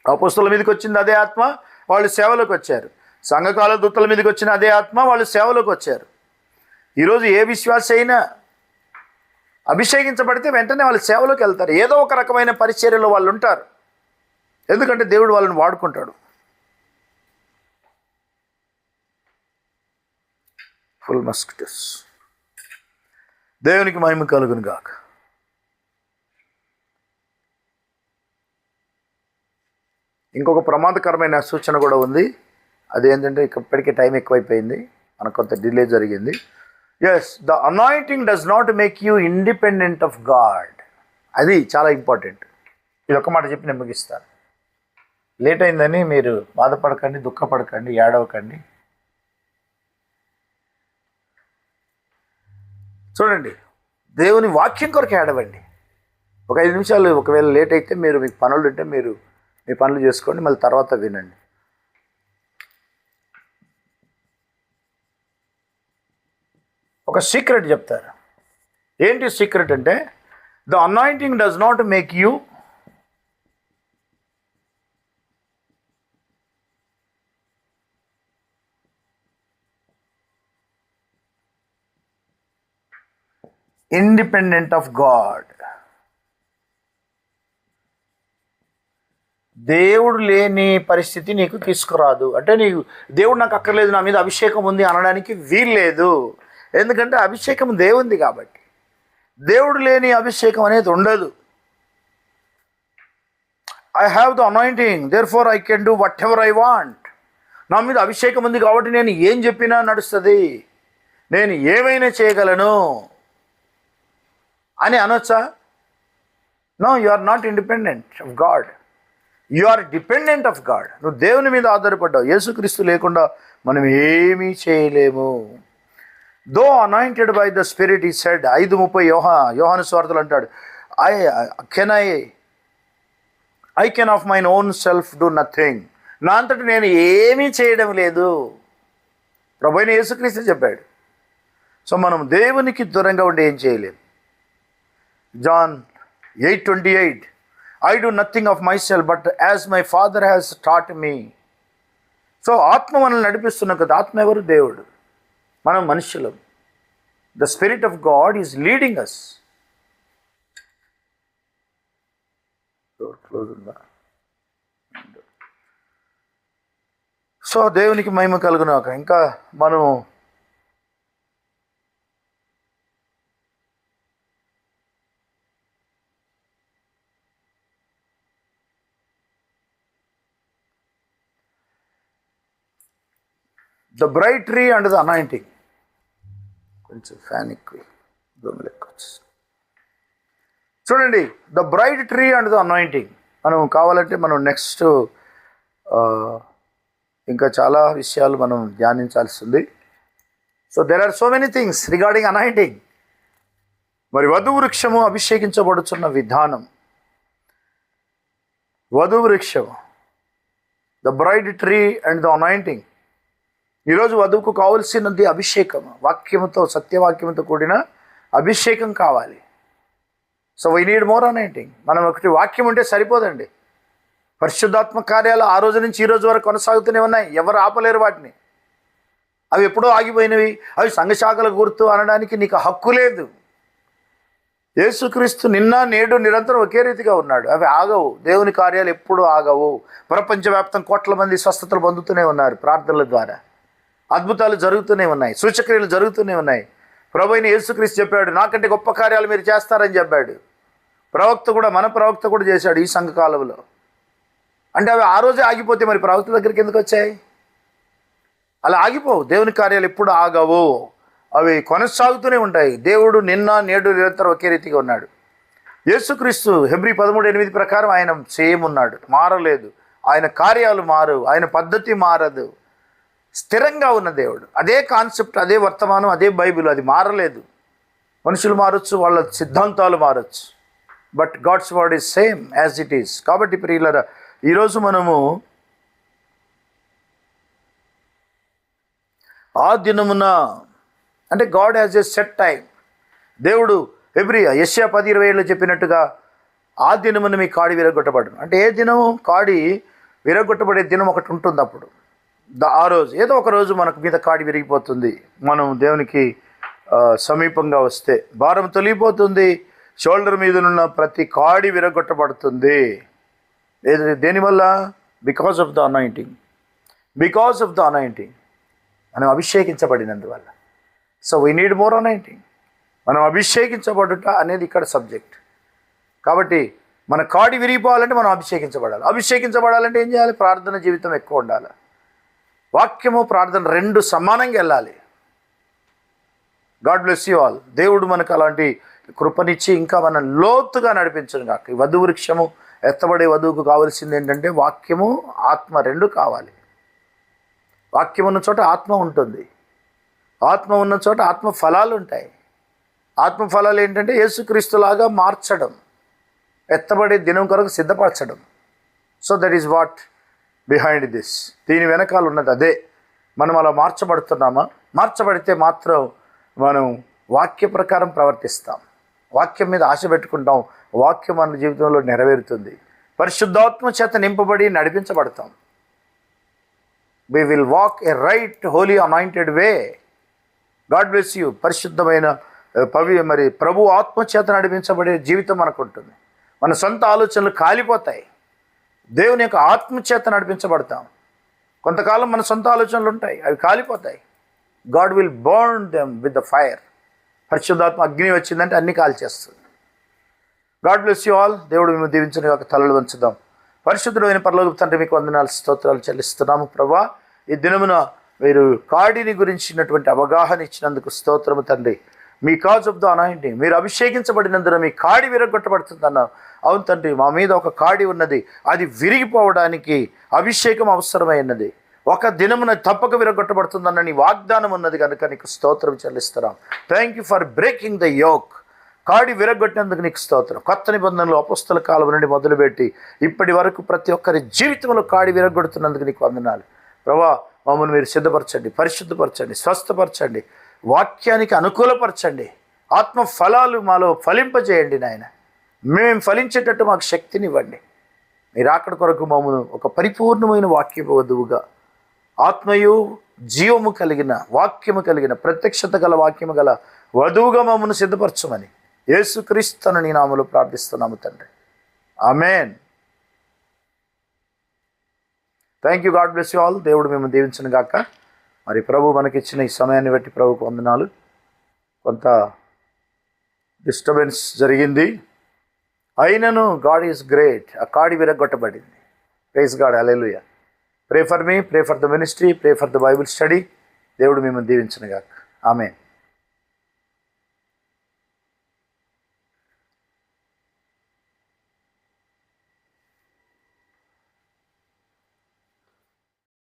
అపోస్తలుల మీదకి వచ్చింది అదే ఆత్మ, వాళ్ళు సేవలోకి వచ్చారు. సంఘకాల దూతల మీదకి వచ్చిన అదే ఆత్మ, వాళ్ళు సేవలోకి వచ్చారు. ఈరోజు ఏ విశ్వాసి అయినా అభిషేకించబడితే వెంటనే వాళ్ళు సేవలోకి వెళ్తారు. ఏదో ఒక రకమైన పరిచర్యలో వాళ్ళు ఉంటారు, ఎందుకంటే దేవుడు వాళ్ళని వాడుకుంటాడు. Full mosquitoes. దేవునికి మహిమ కలుగును గాక. ఇంకొక ప్రమాదకరమైన సూచన కూడా ఉంది. అదేంటంటే ఇప్పటికే టైం ఎక్కువైపోయింది, మనకు కొంత డిలే జరిగింది. Yes, the anointing does not make you independent of God. అది చాలా ఇంపార్టెంట్. ఇది ఒక మాట చెప్పి నేను ముగిస్తాను. లేట్ అయిందని మీరు బాధపడకండి, దుఃఖపడకండి, ఏడవకండి. చూడండి, దేవుని వాక్యం కొరకు ఏడవండి. ఒక 5 నిమిషాలు ఒకవేళ లేట్ అయితే మీకు పనులు ఉంటే మీరు మీ పనులు చేసుకోండి, మళ్ళీ తర్వాత వినండి. ఒక సీక్రెట్ చెప్తారు. ఏంటి సీక్రెట్ అంటే, the anointing does not make you independent of God. దేవుడు లేని పరిస్థితి నీకు తీసుకురాదు. అంటే నీకు దేవుడు నాకు అక్కర్లేదు, నా మీద అభిషేకం ఉంది అనడానికి వీల్లేదు. ఎందుకంటే అభిషేకం దేవుంది కాబట్టి. దేవుడు లేని అభిషేకం అనేది ఉండదు. I have the anointing, therefore I can do whatever I want. నా మీద అభిషేకం ఉంది కాబట్టి నేను ఏం చెప్పినా నడుస్తుంది, నేను ఏమైనా చేయగలను అని అనొచ్చా? No, you are not independent of God, you are dependent of God. నువ్వు దేవుని మీద ఆధారపడ్డావు. యేసుక్రీస్తు లేకుండా మనం ఏమీ చేయలేము. Though anointed by the spirit he said, 5:30 యోహాను సువార్తలు అంటాడు, I can of mine own self do nothing. నా అంతటి నేను ఏమీ చేయడం లేదు, ప్రభువైన యేసుక్రీస్తు చెప్పాడు. సో మనం దేవునికి దూరంగా ఉండి ఏం చేయలేం. John 8:28, I do nothing of myself, but as my Father has taught me. So ఆత్మ మనల్ని నడిపిస్తున్నాం కదా. ఆత్మ ఎవరు? దేవుడు. మనం మనుషులం. The spirit of God is leading us. Close ఉందా? సో దేవునికి మహిమ కలుగునాక. ఇంకా మనం the bride tree and the anointing. కొంచెం ఫ్యాన్ ఎక్కువ, దోమలు ఎక్కువ. చూడండి, the bride tree and the anointing. మనం కావాలంటే మనం నెక్స్ట్ ఇంకా చాలా విషయాలు మనం ధ్యానించాల్సి ఉంది. So there are so many things regarding anointing. మరి వధువు వృక్షము అభిషేకించబడుతున్న విధానం. వధువు వృక్షము, the bride tree and the anointing. ఈరోజు వధువుకు కావలసినది అభిషేకం. వాక్యముతో, సత్యవాక్యముతో కూడిన అభిషేకం కావాలి. So we need more anointing. మనం ఒకటి వాక్యం ఉంటే సరిపోదండి. పరిశుద్ధాత్మ కార్యాలు ఆ రోజు నుంచి ఈ రోజు వరకు కొనసాగుతూనే ఉన్నాయి. ఎవరు ఆపలేరు వాటిని. అవి ఎప్పుడో ఆగిపోయినవి. అవి సంఘశాఖల గుర్తు అనడానికి నీకు హక్కు లేదు. యేసుక్రీస్తు నిన్న నేడు నిరంతరం ఒకే రీతిగా ఉన్నాడు. అవి ఆగవు. దేవుని కార్యాలు ఎప్పుడూ ఆగవు. ప్రపంచవ్యాప్తం కోట్ల మంది స్వస్థతలు పొందుతూనే ఉన్నారు ప్రార్థనల ద్వారా. అద్భుతాలు జరుగుతూనే ఉన్నాయి, సూచక్రియలు జరుగుతూనే ఉన్నాయి. ప్రభువైన యేసుక్రీస్తు చెప్పాడు, నాకంటే గొప్ప కార్యాలు మీరు చేస్తారని చెప్పాడు. మన ప్రవక్త కూడా చేశాడు ఈ సంఘకాలంలో. అంటే అవి ఆ రోజే ఆగిపోతే మరి ప్రవక్త దగ్గరికి ఎందుకు వచ్చాయి? అలా ఆగిపోవు. దేవుని కార్యాలు ఎప్పుడు ఆగవు, అవి కొనసాగుతూనే ఉంటాయి. దేవుడు నిన్న నేడు నిరంతరం ఒకే రీతిగా ఉన్నాడు. యేసుక్రీస్తు హెబ్రీ 13:8 ప్రకారం ఆయన సేమ్ ఉన్నాడు, మారలేదు. ఆయన కార్యాలు మారు, ఆయన పద్ధతి మారదు. స్థిరంగా ఉన్న దేవుడు. అదే కాన్సెప్ట్, అదే వర్తమానం, అదే బైబిల్, అది మారలేదు. మనుషులు మారచ్చు, వాళ్ళ సిద్ధాంతాలు మారచ్చు, but God's word is same as it is. కాబట్టి ప్రియులారా, ఈరోజు మనము ఆ దినమున, అంటే God has a set time. దేవుడు యెషయా 10:27 చెప్పినట్టుగా ఆ దినమున మీ కాడి విరగొట్టబడను. అంటే ఏ దినము? కాడి విరగొట్టబడే దినం ఒకటి ఉంటుంది. అప్పుడు ఆ రోజు ఏదో ఒక రోజు మనకు మీద కాడి విరిగిపోతుంది. మనం దేవునికి సమీపంగా వస్తే భారం తొలగిపోతుంది. షోల్డర్ మీదనున్న ప్రతి కాడి విరగొట్టబడుతుంది. దేనివల్ల? Because of the anointing. Because of the anointing, మనం అభిషేకించబడినందువల్ల. So we need more anointing. మనం అభిషేకించబడుట అనేది ఇక్కడ సబ్జెక్ట్. కాబట్టి మన కాడి విరిగిపోవాలంటే మనం అభిషేకించబడాలి. అభిషేకించబడాలంటే ఏం చేయాలి? ప్రార్థన జీవితం ఎక్కువ ఉండాలి. వాక్యము, ప్రార్థన రెండు సమానంగా వెళ్ళాలి. God bless you all. దేవుడు మనకు అలాంటి కృపనిచ్చి ఇంకా మనం లోతుగా నడిపించను కాక. ఈ వధు వృక్షము, ఎత్తబడే వధువుకు కావాల్సింది ఏంటంటే వాక్యము, ఆత్మ రెండు కావాలి. వాక్యం ఉన్న చోట ఆత్మ ఉంటుంది. ఆత్మ ఉన్న చోట ఆత్మ ఫలాలు ఉంటాయి. ఆత్మ ఫలాలు ఏంటంటే యేసుక్రీస్తులాగా మార్చడం, ఎత్తబడే దినం కొరకు సిద్ధపరచడం. So that is what behind this. దీని వెనకాల ఉన్నది అదే. మనం అలా మార్చబడుతున్నామా? మార్చబడితే మాత్రం మనం వాక్య ప్రకారం ప్రవర్తిస్తాం, వాక్యం మీద ఆశ పెట్టుకుంటాం, వాక్యం మన జీవితంలో నెరవేరుతుంది. పరిశుద్ధాత్మ చేత నింపబడి నడిపించబడతాం. we will walk a right, holy, anointed way. God bless you. పరిశుద్ధమైన మరి ప్రభు ఆత్మ చేత నడిపించబడే జీవితం మనకు ఉంటుంది. మన సొంత ఆలోచనలు కాలిపోతాయి. దేవుని యొక్క ఆత్మచేత నడిపించబడతాం. కొంతకాలం మన సొంత ఆలోచనలు ఉంటాయి, అవి కాలిపోతాయి. God will burn them with the fire. పరిశుద్ధాత్మ అగ్ని వచ్చిందంటే అన్ని కాల్చేస్తుంది. God bless you all. దేవుడు మేము దీవించిన యొక్క తలలు వంచుదాం. పరిశుద్ధుడైన పరలోకపు తండ్రి, మీకు వందనాలు స్తోత్రాలు చెల్లిస్తున్నాము ప్రభా. ఈ దినమున మీరు కాడిని గురించినటువంటి అవగాహన ఇచ్చినందుకు స్తోత్రము తండ్రి. మీ కాజ్ ఆఫ్ ద అనాయింటింగ్, మీరు అభిషేకించబడినందున మీ కాడి విరగొట్టబడుతుందన్న. అవును తండ్రి, మా మీద ఒక కాడి ఉన్నది, అది విరిగిపోవడానికి అభిషేకం అవసరమైనది. ఒక దినమున తప్పక విరగొట్టబడుతుందన్న నీ వాగ్దానం ఉన్నది కనుక నీకు స్తోత్రం చెల్లిస్తున్నాం. Thank you for breaking the yoke. కాడి విరగొట్టినందుకు నీకు స్తోత్రం. కొత్త నిబంధనలు అపోస్తల కాలం నుండి మొదలుపెట్టి ఇప్పటి వరకు ప్రతి ఒక్కరి జీవితంలో కాడి విరగొడుతున్నందుకు నీకు వందనాలు ప్రభా. మమ్మల్ని మీరు సిద్ధపరచండి, పరిశుద్ధపరచండి, స్వస్థపరచండి, వాక్యానికి అనుకూలపరచండి. ఆత్మ ఫలాలు మాలో ఫలింపజేయండి నాయన. మేము ఫలించేటట్టు మాకు శక్తినివ్వండి. మీరు అక్కడి కొరకు మమ్మల్ని ఒక పరిపూర్ణమైన వాక్యపు వధువుగా, ఆత్మయు జీవము కలిగిన వాక్యము కలిగిన ప్రత్యక్షత గల వాక్యము గల వధువుగా మమ్మల్ని సిద్ధపరచమని యేసుక్రీస్తు నీ నామములో ప్రార్థిస్తున్నాము తండ్రి. ఆమేన్. Thank you. God bless you all. దేవుడు మేము దీవించను గాక. మరి ప్రభు మనకిచ్చిన ఈ సమయాన్ని బట్టి ప్రభుకు వందనాలు. కొంత డిస్టర్బెన్స్ జరిగింది, అయినను గాడ్ ఈజ్ గ్రేట్. ఆ కాడి విరగొట్టబడింది. Praise God. హల్లెలూయా. Pray for me, pray for the ministry, pray for the Bible study. దేవుడు మేము దీవించను గాక. ఆమేన్.